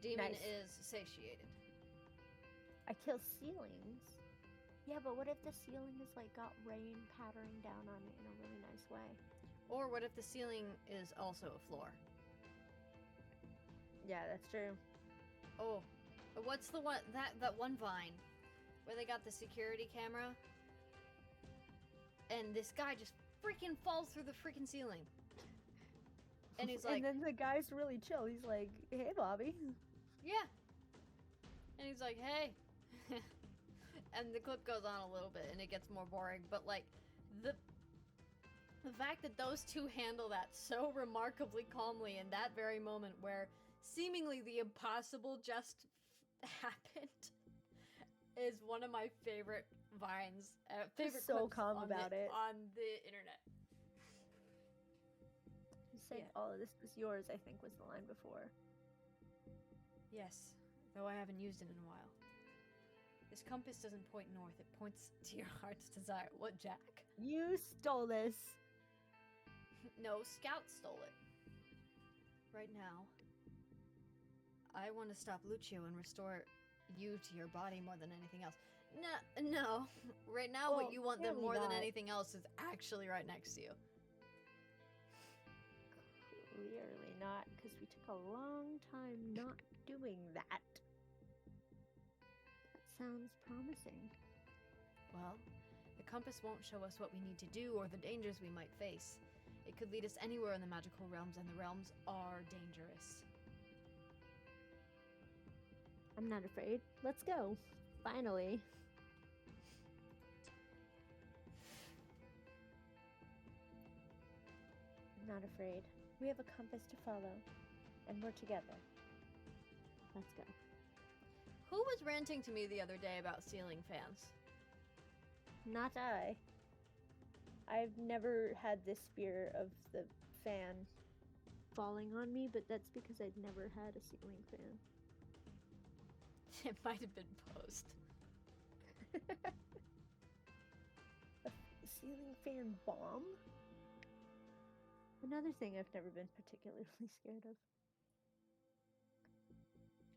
Demon Nice. is satiated. I kill ceilings. Yeah, but what if the ceiling is like got rain pattering down on it in a really nice way? Or what if the ceiling is also a floor? Yeah, that's true. Oh, what's the one that one vine where they got the security camera and this guy just freaking falls through the freaking ceiling. And he's like, and then the guy's really chill. He's like, "Hey, Bobby." yeah. And he's like, hey. And the clip goes on a little bit and it gets more boring, but like the fact that those two handle that so remarkably calmly in that very moment where seemingly the impossible just happened is one of my favorite vines. Favorite So clips calm on about it. on the internet. You said Yeah. all of this was yours, I think was the line before. Yes, though I haven't used it in a while. This compass doesn't point north; it points to your heart's desire. What, Jack? You stole this. No, Scout stole it. Right now, I want to stop Lucio and restore you to your body more than anything else. No. Right now, Well, what you want them clearly more than not. anything else is actually right next to you. Clearly not, because we took a long time not doing that. That sounds promising. Well, the compass won't show us what we need to do or the dangers we might face. It could lead us anywhere in the magical realms, and the realms are dangerous. I'm not afraid. Let's go. Finally. I'm not afraid. We have a compass to follow, and we're together. Let's go. Who was ranting to me the other day about ceiling fans? Not I. I've never had this fear of the fan falling on me, but that's because I'd never had a ceiling fan. It might have been post. A ceiling fan bomb? Another thing I've never been particularly scared of.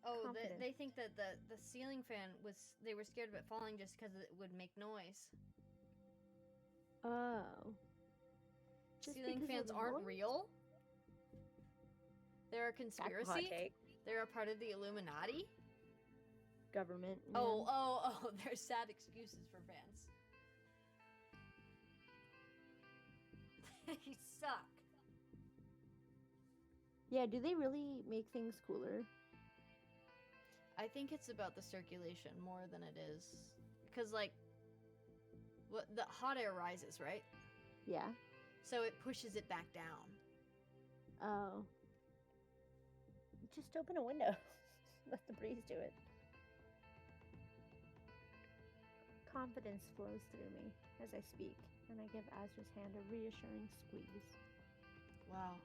Oh, Confident. they think that the ceiling fan was... They were scared of it falling just because it would make noise. Oh. Just Ceiling because fans of the aren't noise? real? They're a That's a hot conspiracy? take. They're a part of the Illuminati? Government. Oh, they're sad excuses for fans. You suck. Yeah, do they really make things cooler? I think it's about the circulation more than it is. Because, like, the hot air rises, right? Yeah. So it pushes it back down. Oh. Just open a window. Let the breeze do it. Confidence flows through me as I speak, and I give Azra's hand a reassuring squeeze. Wow.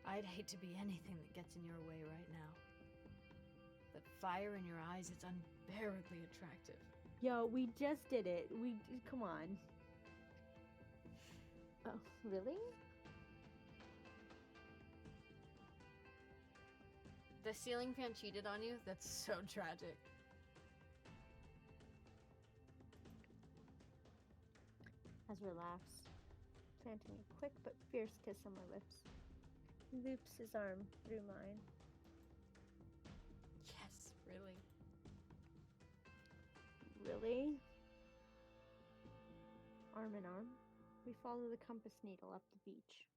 I'd hate to be anything that gets in your way right now. That fire in your eyes is unbearably attractive. Yo, we just did it. Come on. Oh, really? The ceiling fan cheated on you? That's so tragic. Azra laughs, planting a quick but fierce kiss on my lips. He loops his arm through mine. Yes, really. Really? Arm in arm, we follow the compass needle up the beach.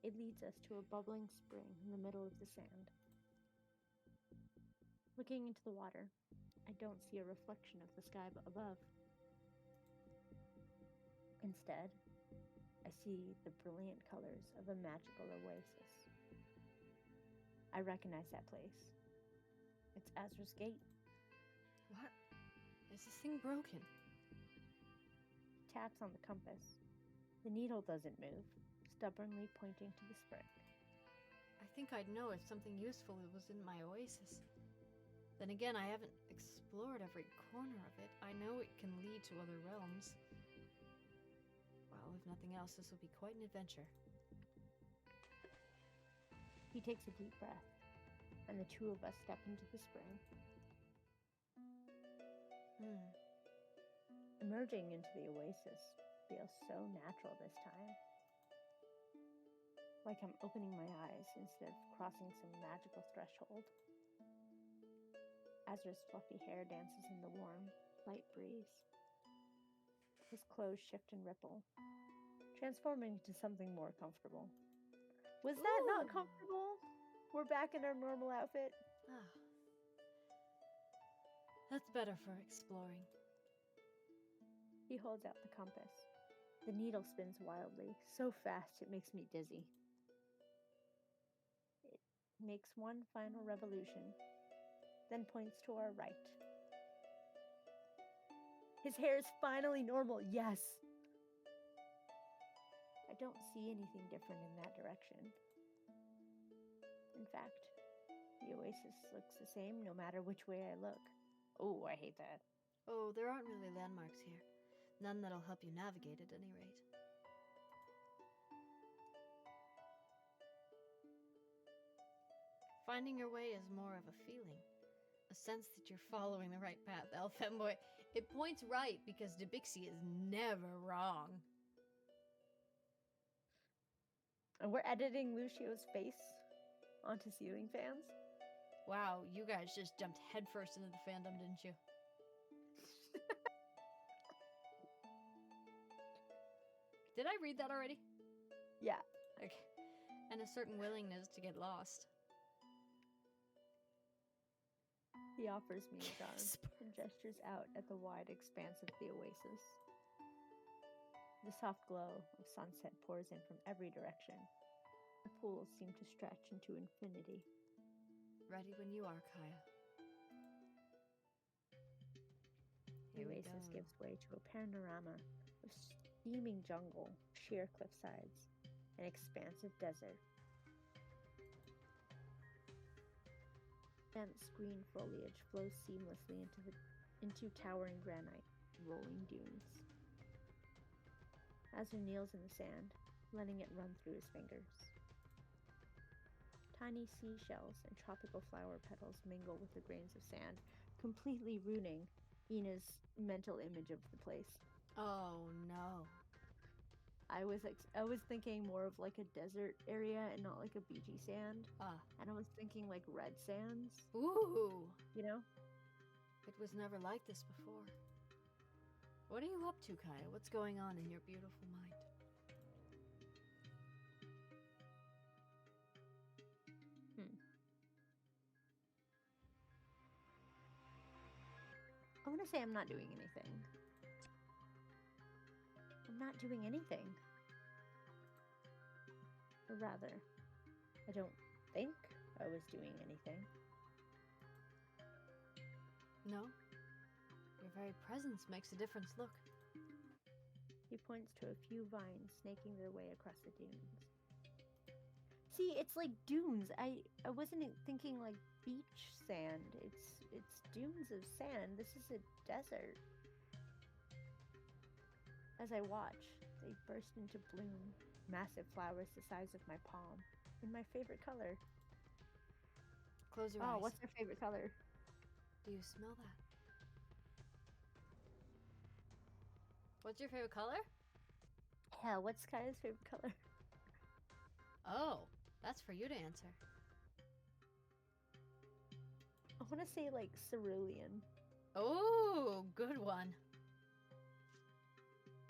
It leads us to a bubbling spring in the middle of the sand. Looking into the water, I don't see a reflection of the sky above. Instead, I see the brilliant colors of a magical oasis. I recognize that place. It's Azra's Gate. What? Is this thing broken? Taps on the compass. The needle doesn't move, stubbornly pointing to the spring. I think I'd know if something useful was in my oasis. Then again, I haven't explored every corner of it. I know it can lead to other realms. Well, if nothing else, this will be quite an adventure. He takes a deep breath, and the two of us step into the spring. Emerging into the oasis feels so natural this time. Like I'm opening my eyes instead of crossing some magical threshold. Azra's fluffy hair dances in the warm, light breeze. His clothes shift and ripple, transforming into something more comfortable. Was that not comfortable? We're back in our normal outfit. Ah. That's better for exploring. He holds out the compass. The needle spins wildly, so fast it makes me dizzy. It makes one final revolution, then points to our right. His hair is finally normal, yes! I don't see anything different in that direction. In fact, the oasis looks the same no matter which way I look. Oh, I hate that. Oh, there aren't really landmarks here. None that'll help you navigate at any rate. Finding your way is more of a feeling. A sense that you're following the right path. El Femboy, it points right because Debixi is never wrong. And we're editing Lucio's face onto ceiling fans. Wow, you guys just jumped headfirst into the fandom, didn't you? Did I read that already? Yeah. Okay. And a certain willingness to get lost. He offers me his arm and gestures out at the wide expanse of the oasis. The soft glow of sunset pours in from every direction. The pools seem to stretch into infinity. Ready when you are, Kaya. The oasis gives way to a panorama of steaming jungle, sheer cliffsides, and expansive desert. Dense green foliage flows seamlessly into towering granite, rolling dunes. Azra kneels in the sand, letting it run through his fingers. Tiny seashells and tropical flower petals mingle with the grains of sand, completely ruining Ina's mental image of the place. Oh no. I was thinking more of like a desert area and not like a beachy sand. And I was thinking like red sands. Ooh. You know? It was never like this before. What are you up to, Kaya? What's going on in your beautiful mind? I want to say I'm not doing anything. I'm not doing anything. Or rather, I don't think I was doing anything. No. Your very presence makes a difference. Look. He points to a few vines snaking their way across the dunes. See, it's like dunes. I wasn't thinking like beach sand. It's dunes of sand. This is a desert. As I watch, they burst into bloom, massive flowers the size of my palm, in my favorite color. Close your eyes. Oh, what's your favorite color? Do you smell that? What's your favorite color? Hell, what's Skai's favorite color? Oh, that's for you to answer. I want to say like cerulean. Oh, good one.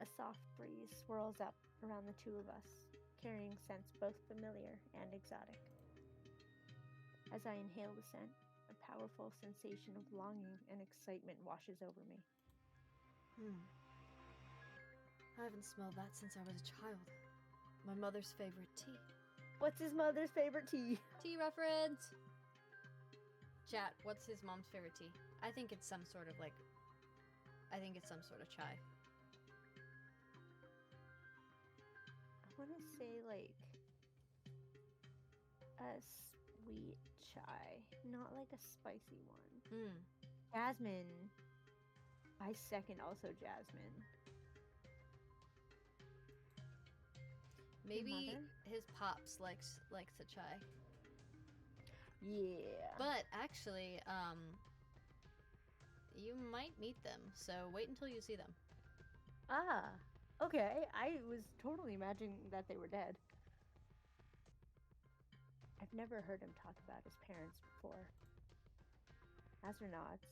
A soft breeze swirls up around the two of us, carrying scents both familiar and exotic. As I inhale the scent, a powerful sensation of longing and excitement washes over me. I haven't smelled that since I was a child. My mother's favorite tea. What's his mother's favorite tea? Tea reference! Chat, what's his mom's favorite tea? I think it's some sort of chai. I want to say like a sweet chai, not like a spicy one. Jasmine. I second also jasmine. Maybe his pops likes a chai. Yeah. But actually, you might meet them, so wait until you see them. Ah, okay. I was totally imagining that they were dead. I've never heard him talk about his parents before. Azra nods,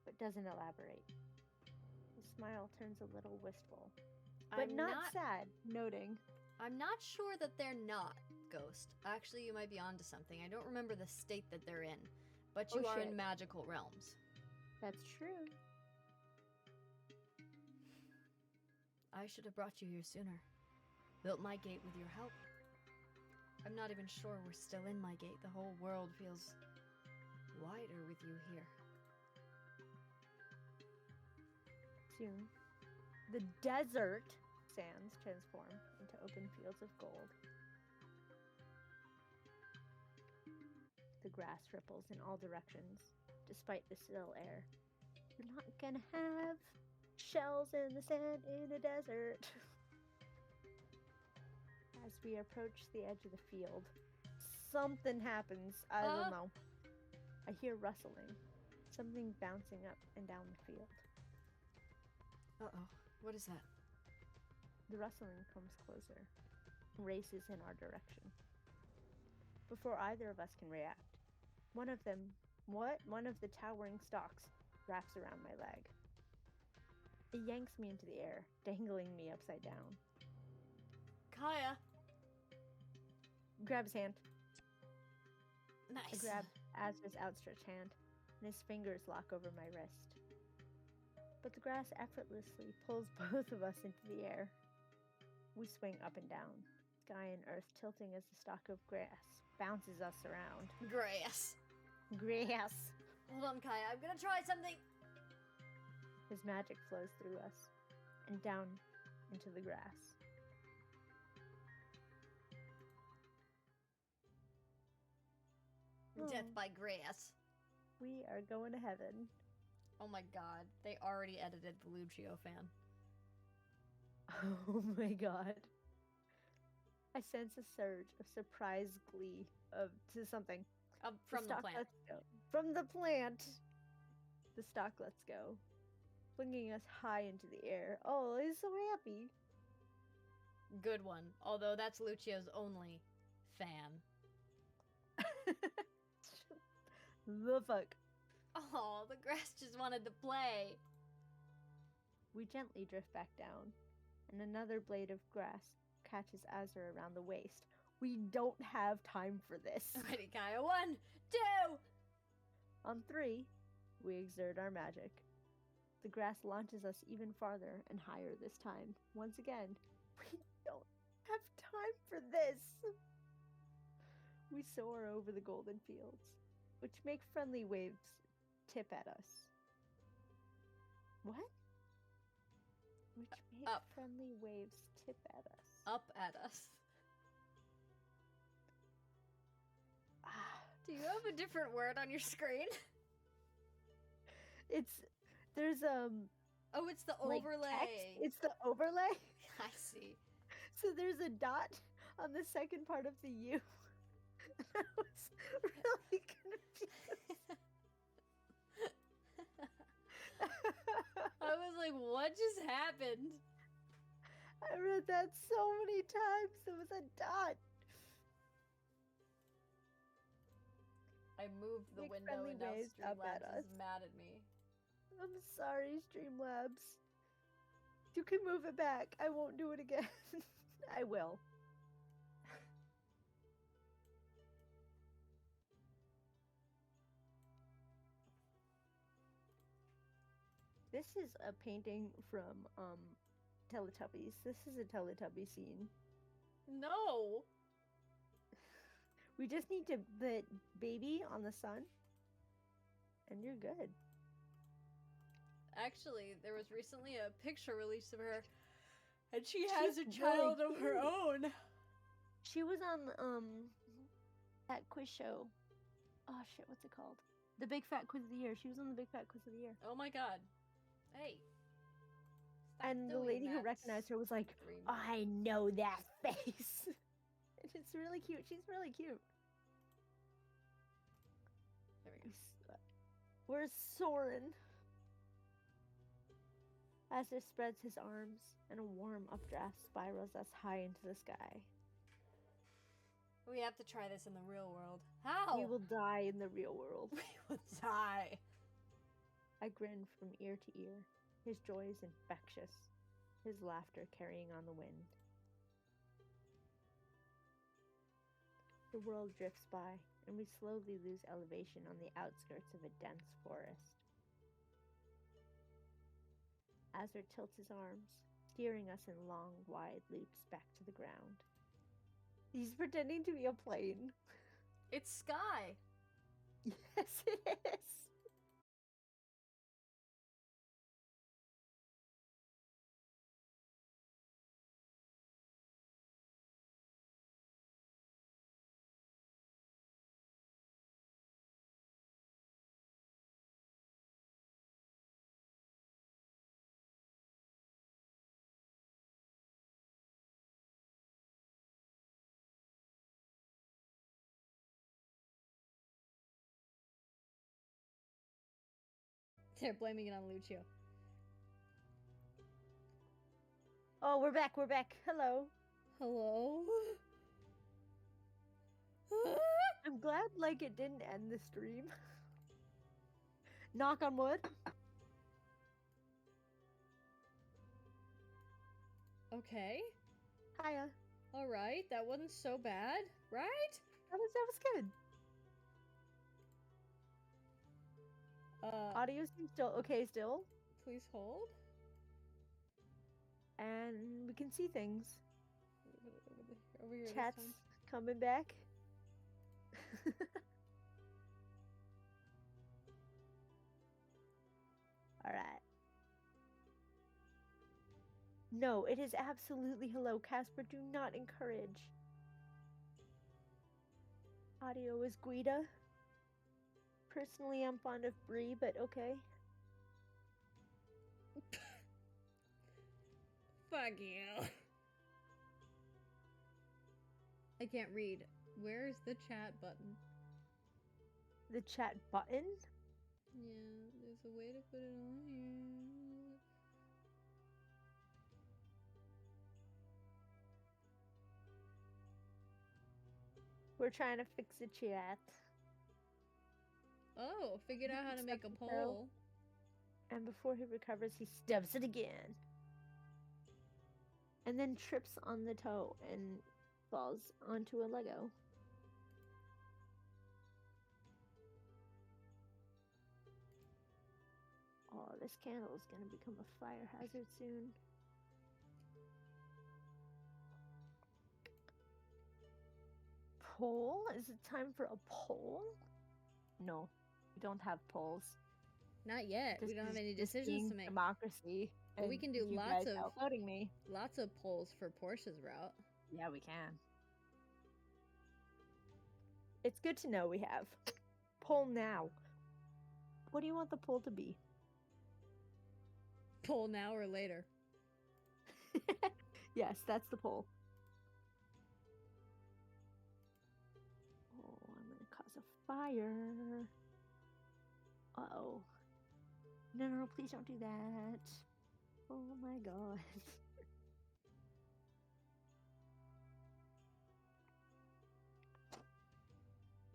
but doesn't elaborate. His smile turns a little wistful, but not sad, noting. I'm not sure that they're not ghost. Actually, you might be onto something. I don't remember the state that they're in, but you are in magical realms. That's true. I should have brought you here sooner. Built my gate with your help. I'm not even sure we're still in my gate. The whole world feels wider with you here. Soon, the desert sands transform into open fields of gold. The grass ripples in all directions, despite the still air. You're not gonna have shells in the sand in a desert. As we approach the edge of the field, something happens. I don't know. I hear rustling, something bouncing up and down the field. Uh-oh. What is that? The rustling comes closer, races in our direction. Before either of us can react, one of the towering stalks wraps around my leg. It yanks me into the air, dangling me upside down. Kaya! Grab his hand. Nice. I grab Azra's outstretched hand, and his fingers lock over my wrist. But the grass effortlessly pulls both of us into the air. We swing up and down, sky and earth tilting as the stalk of grass bounces us around. Grass. Grass. Hold on, Kaya. I'm gonna try something. His magic flows through us and down into the grass. Death by grass. We are going to heaven. Oh my god. They already edited the Lucio fan. Oh my god. I sense a surge of surprised glee to something. From the stalk plant. lets go. From the plant. The stalk lets go, flinging us high into the air. Oh, he's so happy. Good one. Although that's Lucio's only fan. The fuck. Oh, the grass just wanted to play. We gently drift back down, and another blade of grass catches Azra around the waist. We don't have time for this. Ready, Kaya. 1, 2. On 3, we exert our magic. The grass launches us even farther and higher this time. Once again, we don't have time for this. We soar over the golden fields, which make friendly waves tip at us. What? Which make Up. friendly waves tip at us. Up at us. Ah, Do you have a different word on your screen? there's Oh, it's the like overlay. text. It's the overlay. I see. So there's a dot on the second part of the U. I was really confused. I was like, what just happened? I read that so many times. There was a dot. I moved the Make window friendly and now waves up at Streamlabs is us. mad at me. I'm sorry, Streamlabs. You can move it back. I won't do it again. I will. This is a painting from Teletubbies. This is a Teletubby scene. No! We just need to put baby on the sun, and you're good. Actually, there was recently a picture released of her, and she She's has a really child of her cute. own. She was on that quiz show. Oh shit, what's it called? The Big Fat Quiz of the Year. She was on the Big Fat Quiz of the Year. Oh my god. Hey. Stop And the doing lady who that, recognized her was like, stream. I know that face. And it's really cute. She's really cute. There we go. Where's Soren? Azir spreads his arms, and a warm updraft spirals us high into the sky. We have to try this in the real world. How? We will die in the real world. We will die. I grin from ear to ear. His joy is infectious, his laughter carrying on the wind. The world drifts by, and we slowly lose elevation on the outskirts of a dense forest. Azir tilts his arms, steering us in long, wide loops back to the ground. He's pretending to be a plane. It's Sky. Yes, it is. They're blaming it on Lucio. Oh, we're back. We're back. Hello. Hello? I'm glad, like, it didn't end the stream. Knock on wood. Okay. Hiya. Alright, that wasn't so bad, right? That was good. Audio seems still okay still. Please hold. And we can see things. Over here this Chat's time. coming back. Alright. No, it is absolutely hello, Casper. Do not encourage. Audio is Guida. Personally, I'm fond of Brie, but okay. Fuck you. I can't read. Where's the chat button? The chat button? Yeah, there's a way to put it on here. We're trying to fix the chat. Oh, figured out how to make a Stuck the poll. And before he recovers, he stubs it again. And then trips on the toe and falls onto a Lego. Oh, this candle is going to become a fire hazard soon. Poll? Is it time for a poll? No, we don't have polls. Not yet. We This don't have is any just decisions being to make. democracy. But we and can do you lots guys of- outvoting me. Lots of polls for Portia's route. Yeah, we can. It's good to know we have. Poll now. What do you want the poll to be? Poll now or later. Yes, that's the poll. Oh, I'm gonna cause a fire. Uh-oh. No, please don't do that. Oh my god.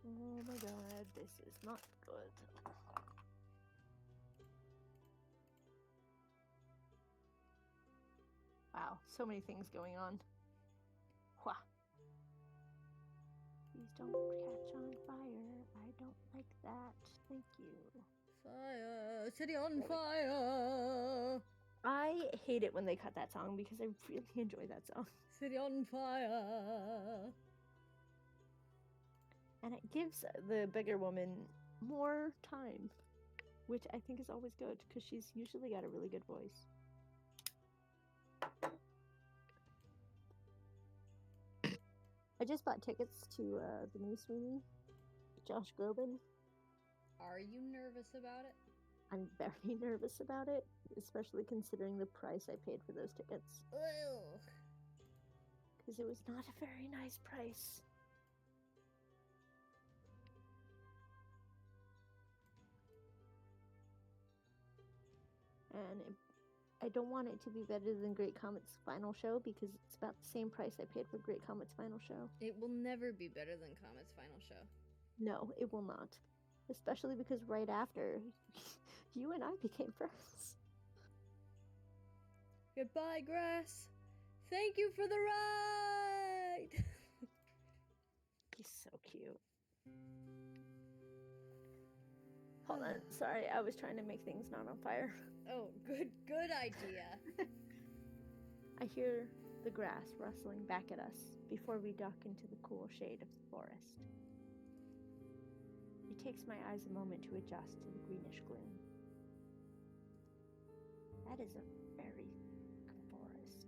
Oh my god, this is not good. Wow, so many things going on. Wha. Please don't catch on fire. I don't like that. Thank you. Fire, city on fire. I hate it when they cut that song because I really enjoy that song. City on fire. And it gives the bigger woman more time, which I think is always good because she's usually got a really good voice. I just bought tickets to the new Sweeney, Josh Groban. Are you nervous about it? I'm very nervous about it, especially considering the price I paid for those tickets. Ugh. Because it was not a very nice price. And I don't want it to be better than Great Comet's final show because it's about the same price I paid for Great Comet's final show. It will never be better than Comet's final show. No, it will not. Especially because right after, you and I became friends. Goodbye, grass. Thank you for the ride. He's so cute. Hold on, sorry, I was trying to make things not on fire. Oh, good idea. I hear the grass rustling back at us before we duck into the cool shade of the forest. It takes my eyes a moment to adjust to the greenish gloom. That is a very thick forest.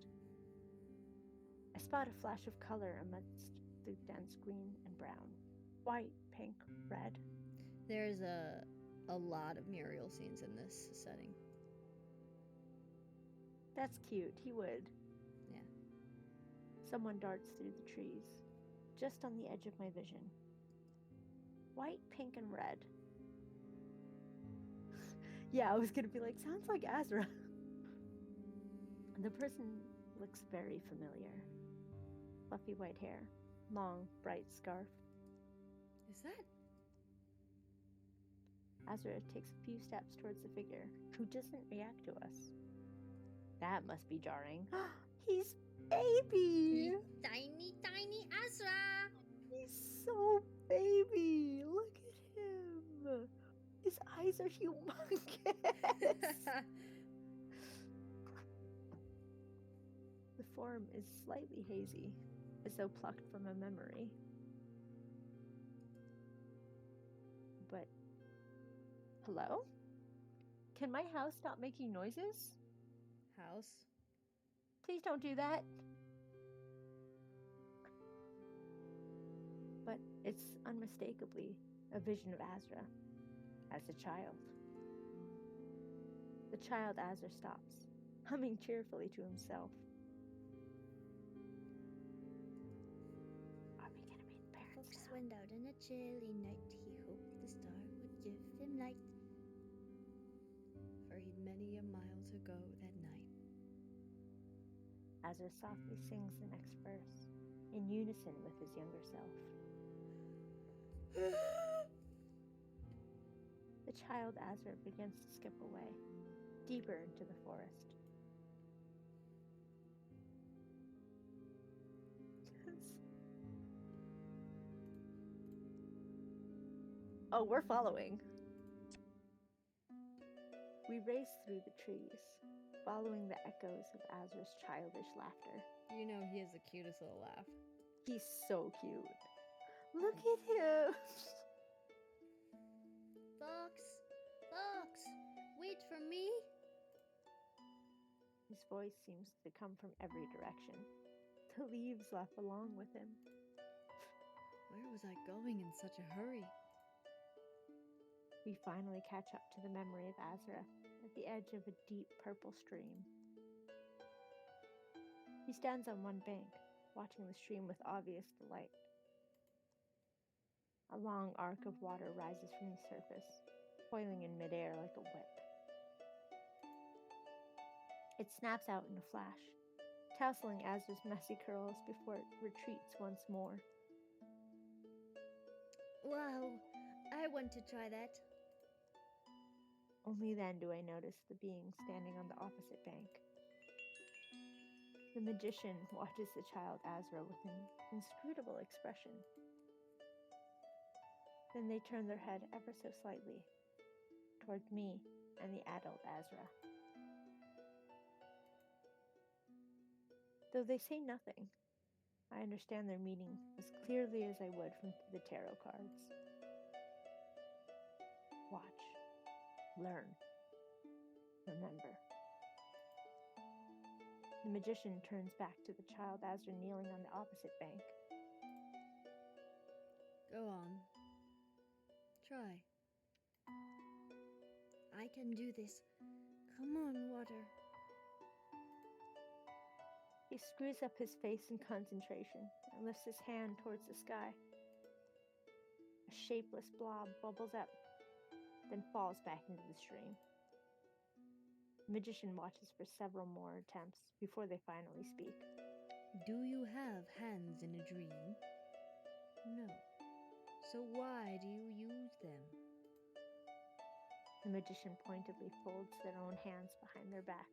I spot a flash of color amidst the dense green and brown. White, pink, red. There's a lot of Muriel scenes in this setting. That's cute. He would. Yeah. Someone darts through the trees, just on the edge of my vision. White, pink, and red. Yeah, I was gonna be like, sounds like Azra. The person looks very familiar. Fluffy white hair, long, bright scarf. Is that? Azra takes a few steps towards the figure, who doesn't react to us. That must be jarring. He's baby! Tiny, tiny Azra! He's so baby! Look at him! His eyes are humongous! The form is slightly hazy, as though plucked from a memory. But... hello? Can my house stop making noises? House? Please don't do that. But it's unmistakably a vision of Azra as a child. The child Azra stops, humming cheerfully to himself. Are we gonna be the parents Fox now? went out on a chilly night. He hoped the star would give him light. For he'd many a mile to go that night. Azra softly sings the next verse, in unison with his younger self. The child Azra begins to skip away, deeper into the forest. Oh, we're following. We race through the trees, following the echoes of Azra's childish laughter. You know he has the cutest little laugh. He's so cute. Look at him. Fox! Fox! His voice seems to come from every direction. The leaves laugh along with him. Where was I going in such a hurry? We finally catch up to the memory of Azra at the edge of a deep purple stream. He stands on one bank, watching the stream with obvious delight. A long arc of water rises from the surface, coiling in midair like a whip. It snaps out in a flash, tousling Azra's messy curls before it retreats once more. Wow, I want to try that. Only then do I notice the being standing on the opposite bank. The magician watches the child Azra with an inscrutable expression. Then they turn their head ever so slightly towards me and the adult Azra. Though they say nothing, I understand their meaning as clearly as I would from the tarot cards. Watch, learn, remember. The magician turns back to the child Azra kneeling on the opposite bank. Go on. Try. I can do this. Come on, water. He screws up his face in concentration and lifts his hand towards the sky. A shapeless blob bubbles up, then falls back into the stream. The magician watches for several more attempts before they finally speak. Do you have hands in a dream? No. So why do you use them? The magician pointedly folds their own hands behind their back.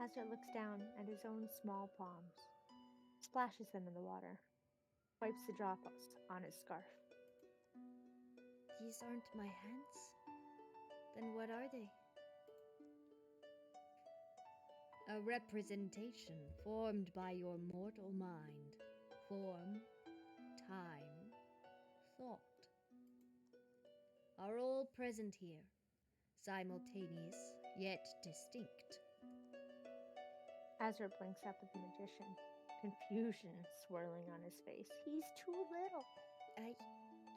Azra looks down at his own small palms, splashes them in the water, wipes the drops on his scarf. These aren't my hands? Then what are they? A representation formed by your mortal mind. Form, time, thought are all present here, simultaneous yet distinct. Azra blinks up at the magician, confusion swirling on his face. He's too little.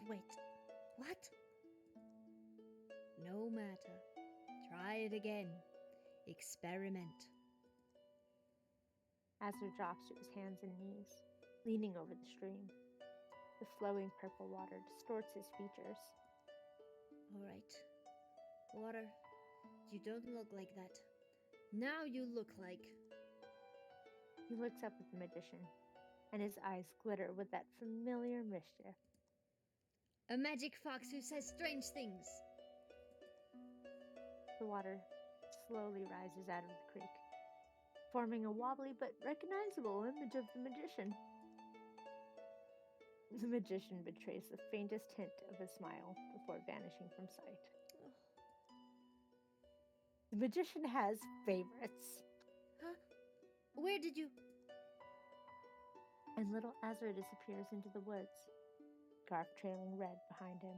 Wait, what? No matter. Try it again. Experiment. Azra drops to his hands and knees, leaning over the stream. The flowing purple water distorts his features. All right. Water, you don't look like that. Now you look like... He looks up at the magician, and his eyes glitter with that familiar mischief. a magic fox who says strange things. The water slowly rises out of the creek, forming a wobbly but recognizable image of the magician. The magician betrays the faintest hint of a smile before vanishing from sight. The magician has favorites. Huh? Where did you... And little Azra disappears into the woods, scarf trailing red behind him.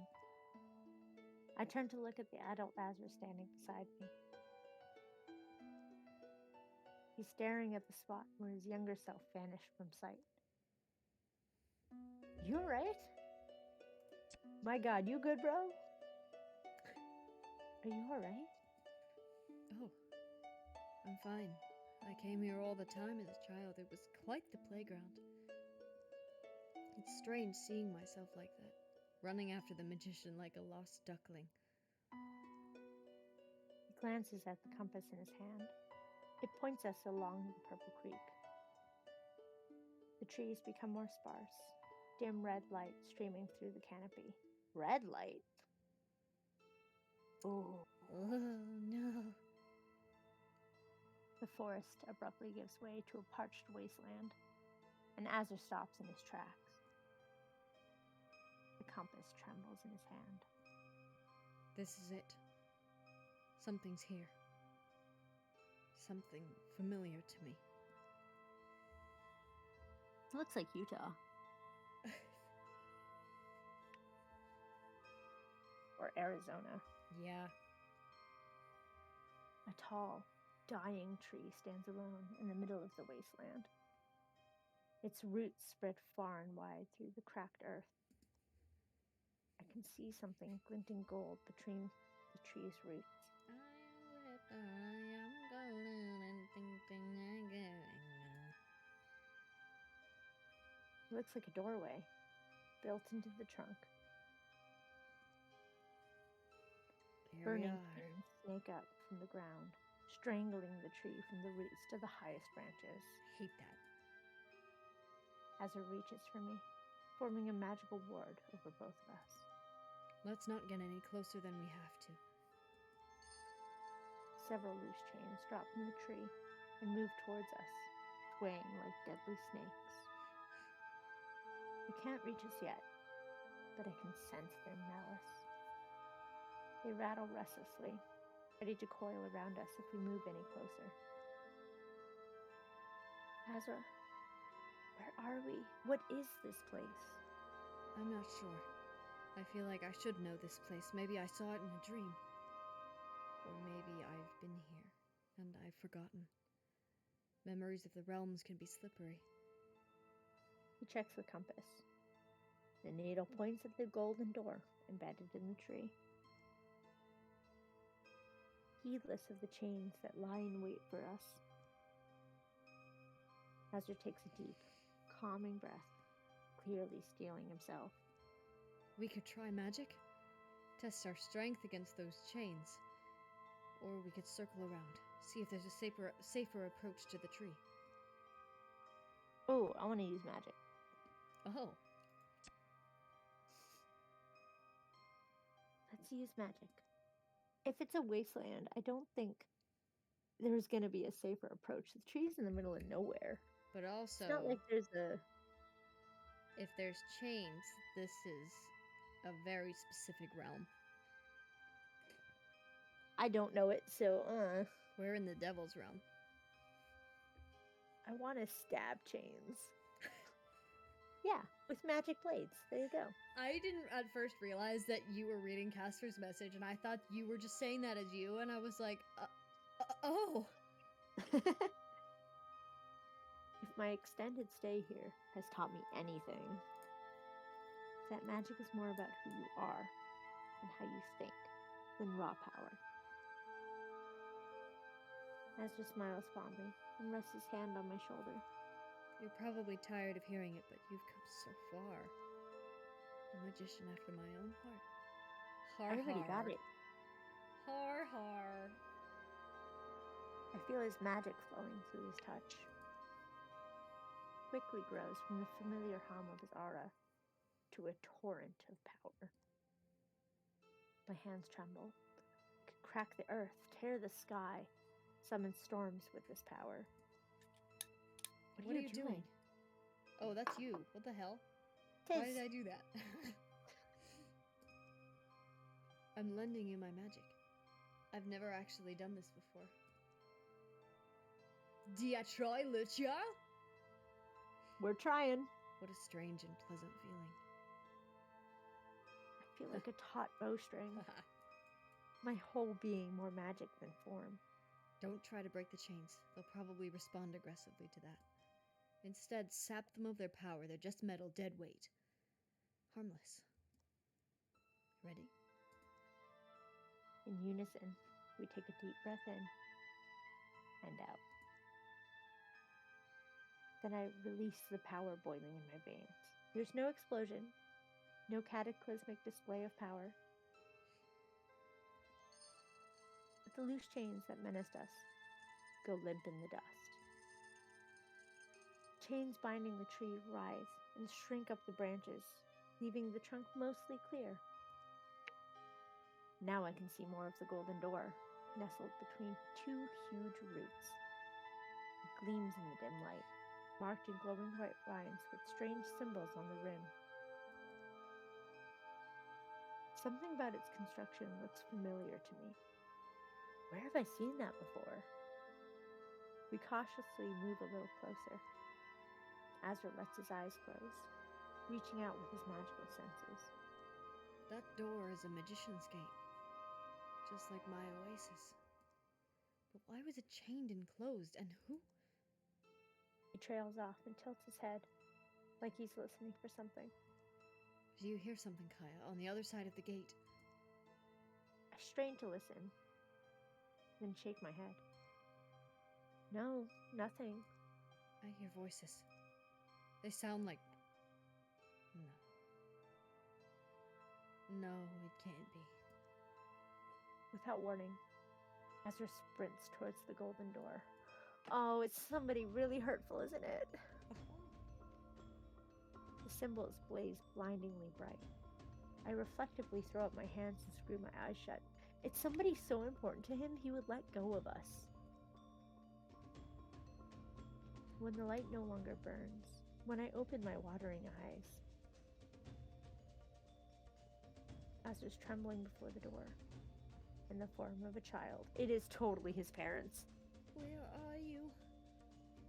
I turn to look at the adult Azra standing beside me. He's staring at the spot where his younger self vanished from sight. You alright? My God, you good, bro? Are you alright? Oh, I'm fine. I came here all the time as a child. It was quite the playground. It's strange seeing myself like that, running after the magician like a lost duckling. He glances at the compass in his hand. It points us along the purple creek. The trees become more sparse, dim red light streaming through the canopy. Red light? Ooh. Oh, no. The forest abruptly gives way to a parched wasteland, and Azra stops in his tracks. The compass trembles in his hand. This is it. Something's here. Something familiar to me. Looks like Utah. Or Arizona. Yeah. A tall, dying tree stands alone in the middle of the wasteland. Its roots spread far and wide through the cracked earth. I can see something glinting gold between the tree's roots. I am golden and It looks like a doorway built into the trunk. Here we Burning are. flames snake up from the ground, strangling the tree from the roots to the highest branches. Hate that. Azure reaches for me, forming a magical ward over both of us. Let's not get any closer than we have to. Several loose chains drop from the tree and move towards us, swaying like deadly snakes. They can't reach us yet, but I can sense their malice. They rattle restlessly, ready to coil around us if we move any closer. Azra, where are we? What is this place? I'm not sure. I feel like I should know this place. Maybe I saw it in a dream. Or maybe I've been here, and I've forgotten. Memories of the realms can be slippery. He checks the compass. The needle points at the golden door embedded in the tree. Heedless of the chains that lie in wait for us, Azra takes a deep, calming breath, clearly steeling himself. We could try magic, test our strength against those chains. Or we could circle around, see if there's a safer approach to the tree. Oh, I want to use magic. Oh, Let's use magic. If it's a wasteland, I don't think there's going to be a safer approach. The tree's in the middle of nowhere. but also, It's not like there's a... if there's chains, this is a very specific realm. I don't know it, so, We're in the devil's realm. I want to stab chains. Yeah, with magic blades. There you go. I didn't at first realize that you were reading Casper's message, and I thought you were just saying that as you, and I was like, oh. If my extended stay here has taught me anything, it's that magic is more about who you are and how you think than raw power. Azra smiles fondly and rests his hand on my shoulder. You're probably tired of hearing it, but you've come so far. A magician after my own heart. Har, I already got har. it. Har, har. I feel his magic flowing through his touch. Quickly grows from the familiar hum of his aura to a torrent of power. My hands tremble. I could crack the earth, tear the sky, summon storms with this power. What are you doing? Oh, that's you. What the hell? Why did I do that? I'm lending you my magic. I've never actually done this before. Do ya try, Lucio? We're trying. What a strange and pleasant feeling. I feel like a taut bowstring. My whole being more magic than form. Don't try to break the chains. They'll probably respond aggressively to that. Instead, sap them of their power. They're just metal, dead weight. Harmless. Ready? In unison, we take a deep breath in and out. Then I release the power boiling in my veins. There's no explosion, no cataclysmic display of power. But the loose chains that menaced us go limp in the dust. Chains binding the tree rise and shrink up the branches, leaving the trunk mostly clear. Now I can see more of the golden door, nestled between two huge roots. It gleams in the dim light, marked in glowing white lines with strange symbols on the rim. Something about its construction looks familiar to me. Where have I seen that before? We cautiously move a little closer. Azra lets his eyes close, reaching out with his magical senses. That door is a magician's gate. Just like my oasis. But why was it chained and closed? And who? He trails off and tilts his head, like he's listening for something. Do you hear something, Kaya, on the other side of the gate? I strain to listen, then shake my head. No, nothing. I hear voices. They sound like... No, it can't be. Without warning, Ezra sprints towards the golden door. Oh, it's somebody really hurtful, isn't it? The symbols blaze blindingly bright. I reflectively throw up my hands and screw my eyes shut. It's somebody so important to him, he would let go of us. When the light no longer burns, when I open my watering eyes, Ezra's trembling before the door, in the form of a child. It is totally his parents. Where are you?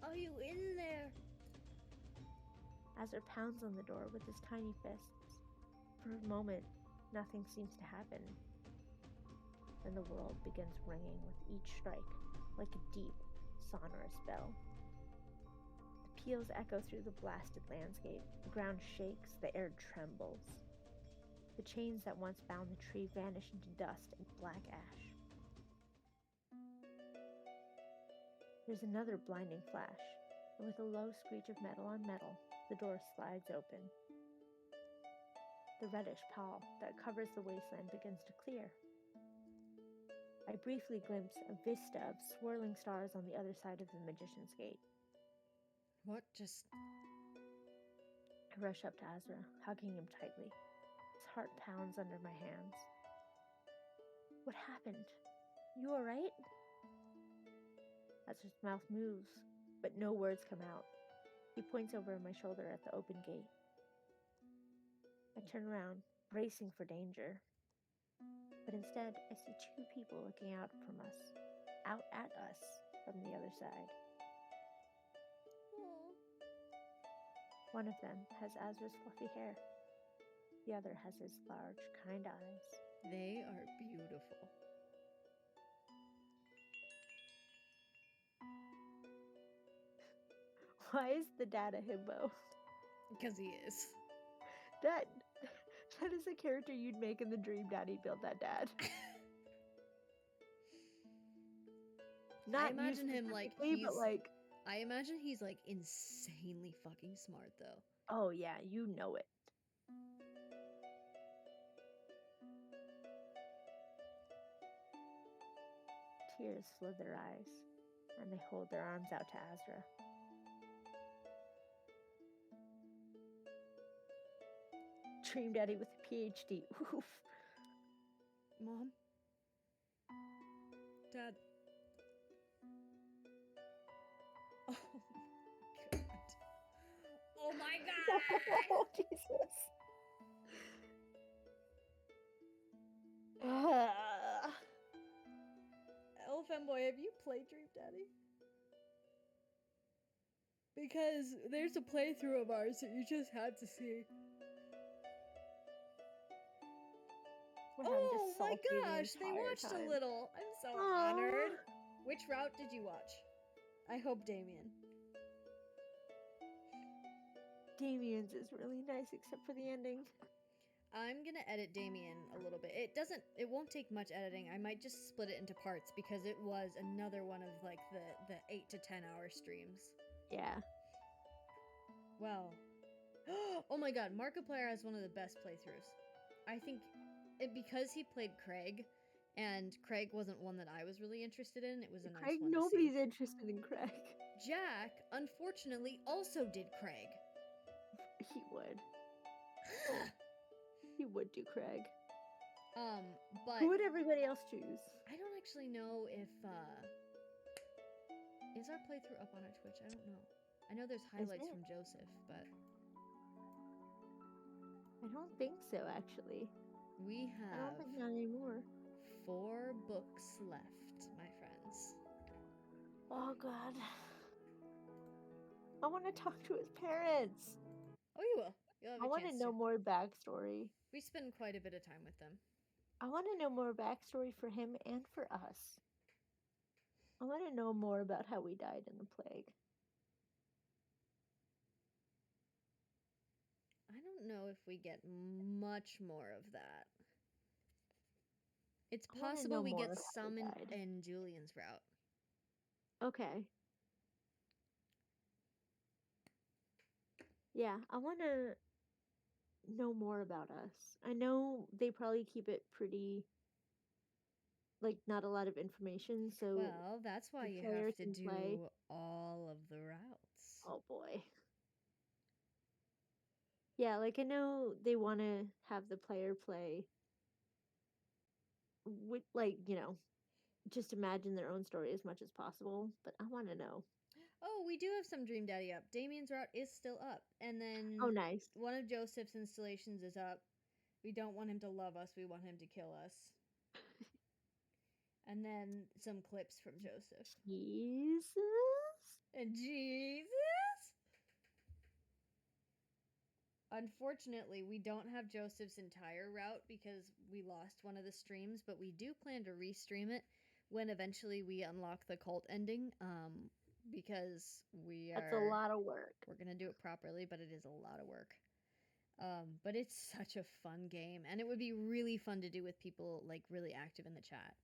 Are you in there? Ezra pounds on the door with his tiny fists. For a moment, nothing seems to happen. Then the world begins ringing with each strike, like a deep, sonorous bell. The peals echo through the blasted landscape. The ground shakes, the air trembles. The chains that once bound the tree vanish into dust and black ash. There's another blinding flash, and with a low screech of metal on metal, the door slides open. The reddish pall that covers the wasteland begins to clear. I briefly glimpse a vista of swirling stars on the other side of the Magician's Gate. What just... I rush up to Ezra, hugging him tightly. His heart pounds under my hands. What happened? You alright? Ezra's mouth moves, but no words come out. He points over my shoulder at the open gate. I turn around, bracing for danger. But instead, I see two people looking out at us from the other side. One of them has Ezra's fluffy hair. The other has his large, kind eyes. They are beautiful. Why is the dad a himbo? Because he is. That is a character you'd make in the dream Daddy build that dad. I imagine him like he's... but like... I imagine he's like insanely fucking smart though. Oh yeah, you know it. Tears flood their eyes, and they hold their arms out to Ezra. Dream Daddy with a PhD. Oof. Mom? Dad? Oh my god! Oh Jesus. Femboy, have you played Dream Daddy? Because there's a playthrough of ours that you just had to see. Oh my gosh, they watched a little. I'm so honored. Which route did you watch? I hope Damien. Damien's is really nice except for the ending. I'm gonna edit Damien a little bit. It won't take much editing. I might just split it into parts because it was another one of like the 8 to 10 hour streams. Yeah. Well. Oh my god, Markiplier has one of the best playthroughs. I think because he played Craig, and Craig wasn't one that I was really interested in. It was a nice Craig, one to nobody's see. interested in Craig. Jack, unfortunately, also did Craig. He would. He would do Craig. But who would everybody else choose? I don't actually know if is our playthrough up on our Twitch? I don't know. I know there's highlights from Joseph, but I don't think so actually. We I don't have think not anymore. 4 books left, my friends. Oh god. I want to talk to his parents. Oh, you will. You'll have a I want to know more backstory. We spend quite a bit of time with them. I want to know more backstory for him and for us. I want to know more about how we died in the plague. I don't know if we get much more of that. It's I wanna possible know we more get of how some we in, died. in Julian's route. Okay. Yeah, I want to know more about us. I know they probably keep it pretty, like, not a lot of information, so Well, that's why the you player have to can play. do all of the routes. Oh boy. Yeah, like I know they want to have the player play with, like, just imagine their own story as much as possible, but I want to know. Oh, we do have some Dream Daddy up. Damien's route is still up. And then Oh, nice. one of Joseph's installations is up. We don't want him to love us, we want him to kill us. And then some clips from Joseph. Jesus. And Jesus! Unfortunately, we don't have Joseph's entire route because we lost one of the streams, but we do plan to restream it when eventually we unlock the cult ending. Because That's a lot of work. We're gonna do it properly, but it is a lot of work. But it's such a fun game, and it would be really fun to do with people like really active in the chat.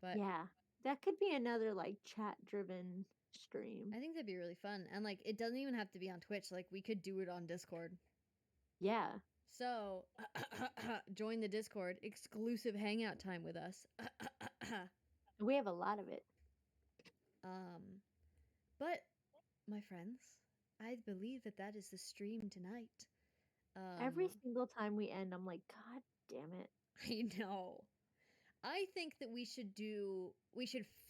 But Yeah, that could be another like chat-driven stream. I think that'd be really fun, and like it doesn't even have to be on Twitch. Like we could do it on Discord. Yeah. So join the Discord, exclusive hangout time with us. We have a lot of it. But my friends, I believe that is the stream tonight. Every single time we end, I'm like, God damn it. I know. I think that we should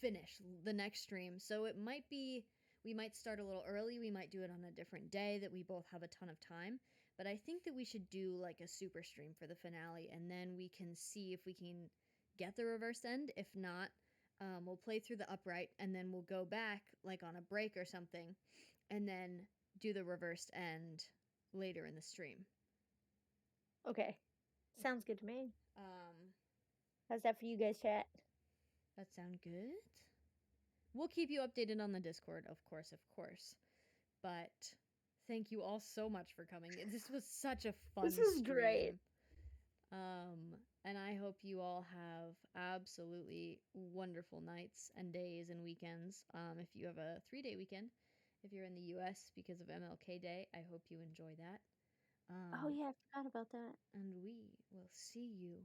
finish the next stream. So it might be, we might start a little early. We might do it on a different day that we both have a ton of time. But I think that we should do like a super stream for the finale, and then we can see if we can get the reverse end. If not, we'll play through the upright, and then we'll go back like on a break or something, and then do the reversed end later in the stream. Okay. Sounds good to me. Um, How's that for you guys, chat? That sound good? We'll keep you updated on the Discord, of course. But thank you all so much for coming. This was such a fun This is stream. great. And I hope you all have absolutely wonderful nights and days and weekends. If you have a 3-day weekend, if you're in the US because of MLK Day, I hope you enjoy that. Oh yeah, I forgot about that. And we will see you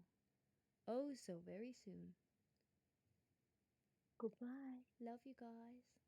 oh so very soon. Goodbye. Love you guys.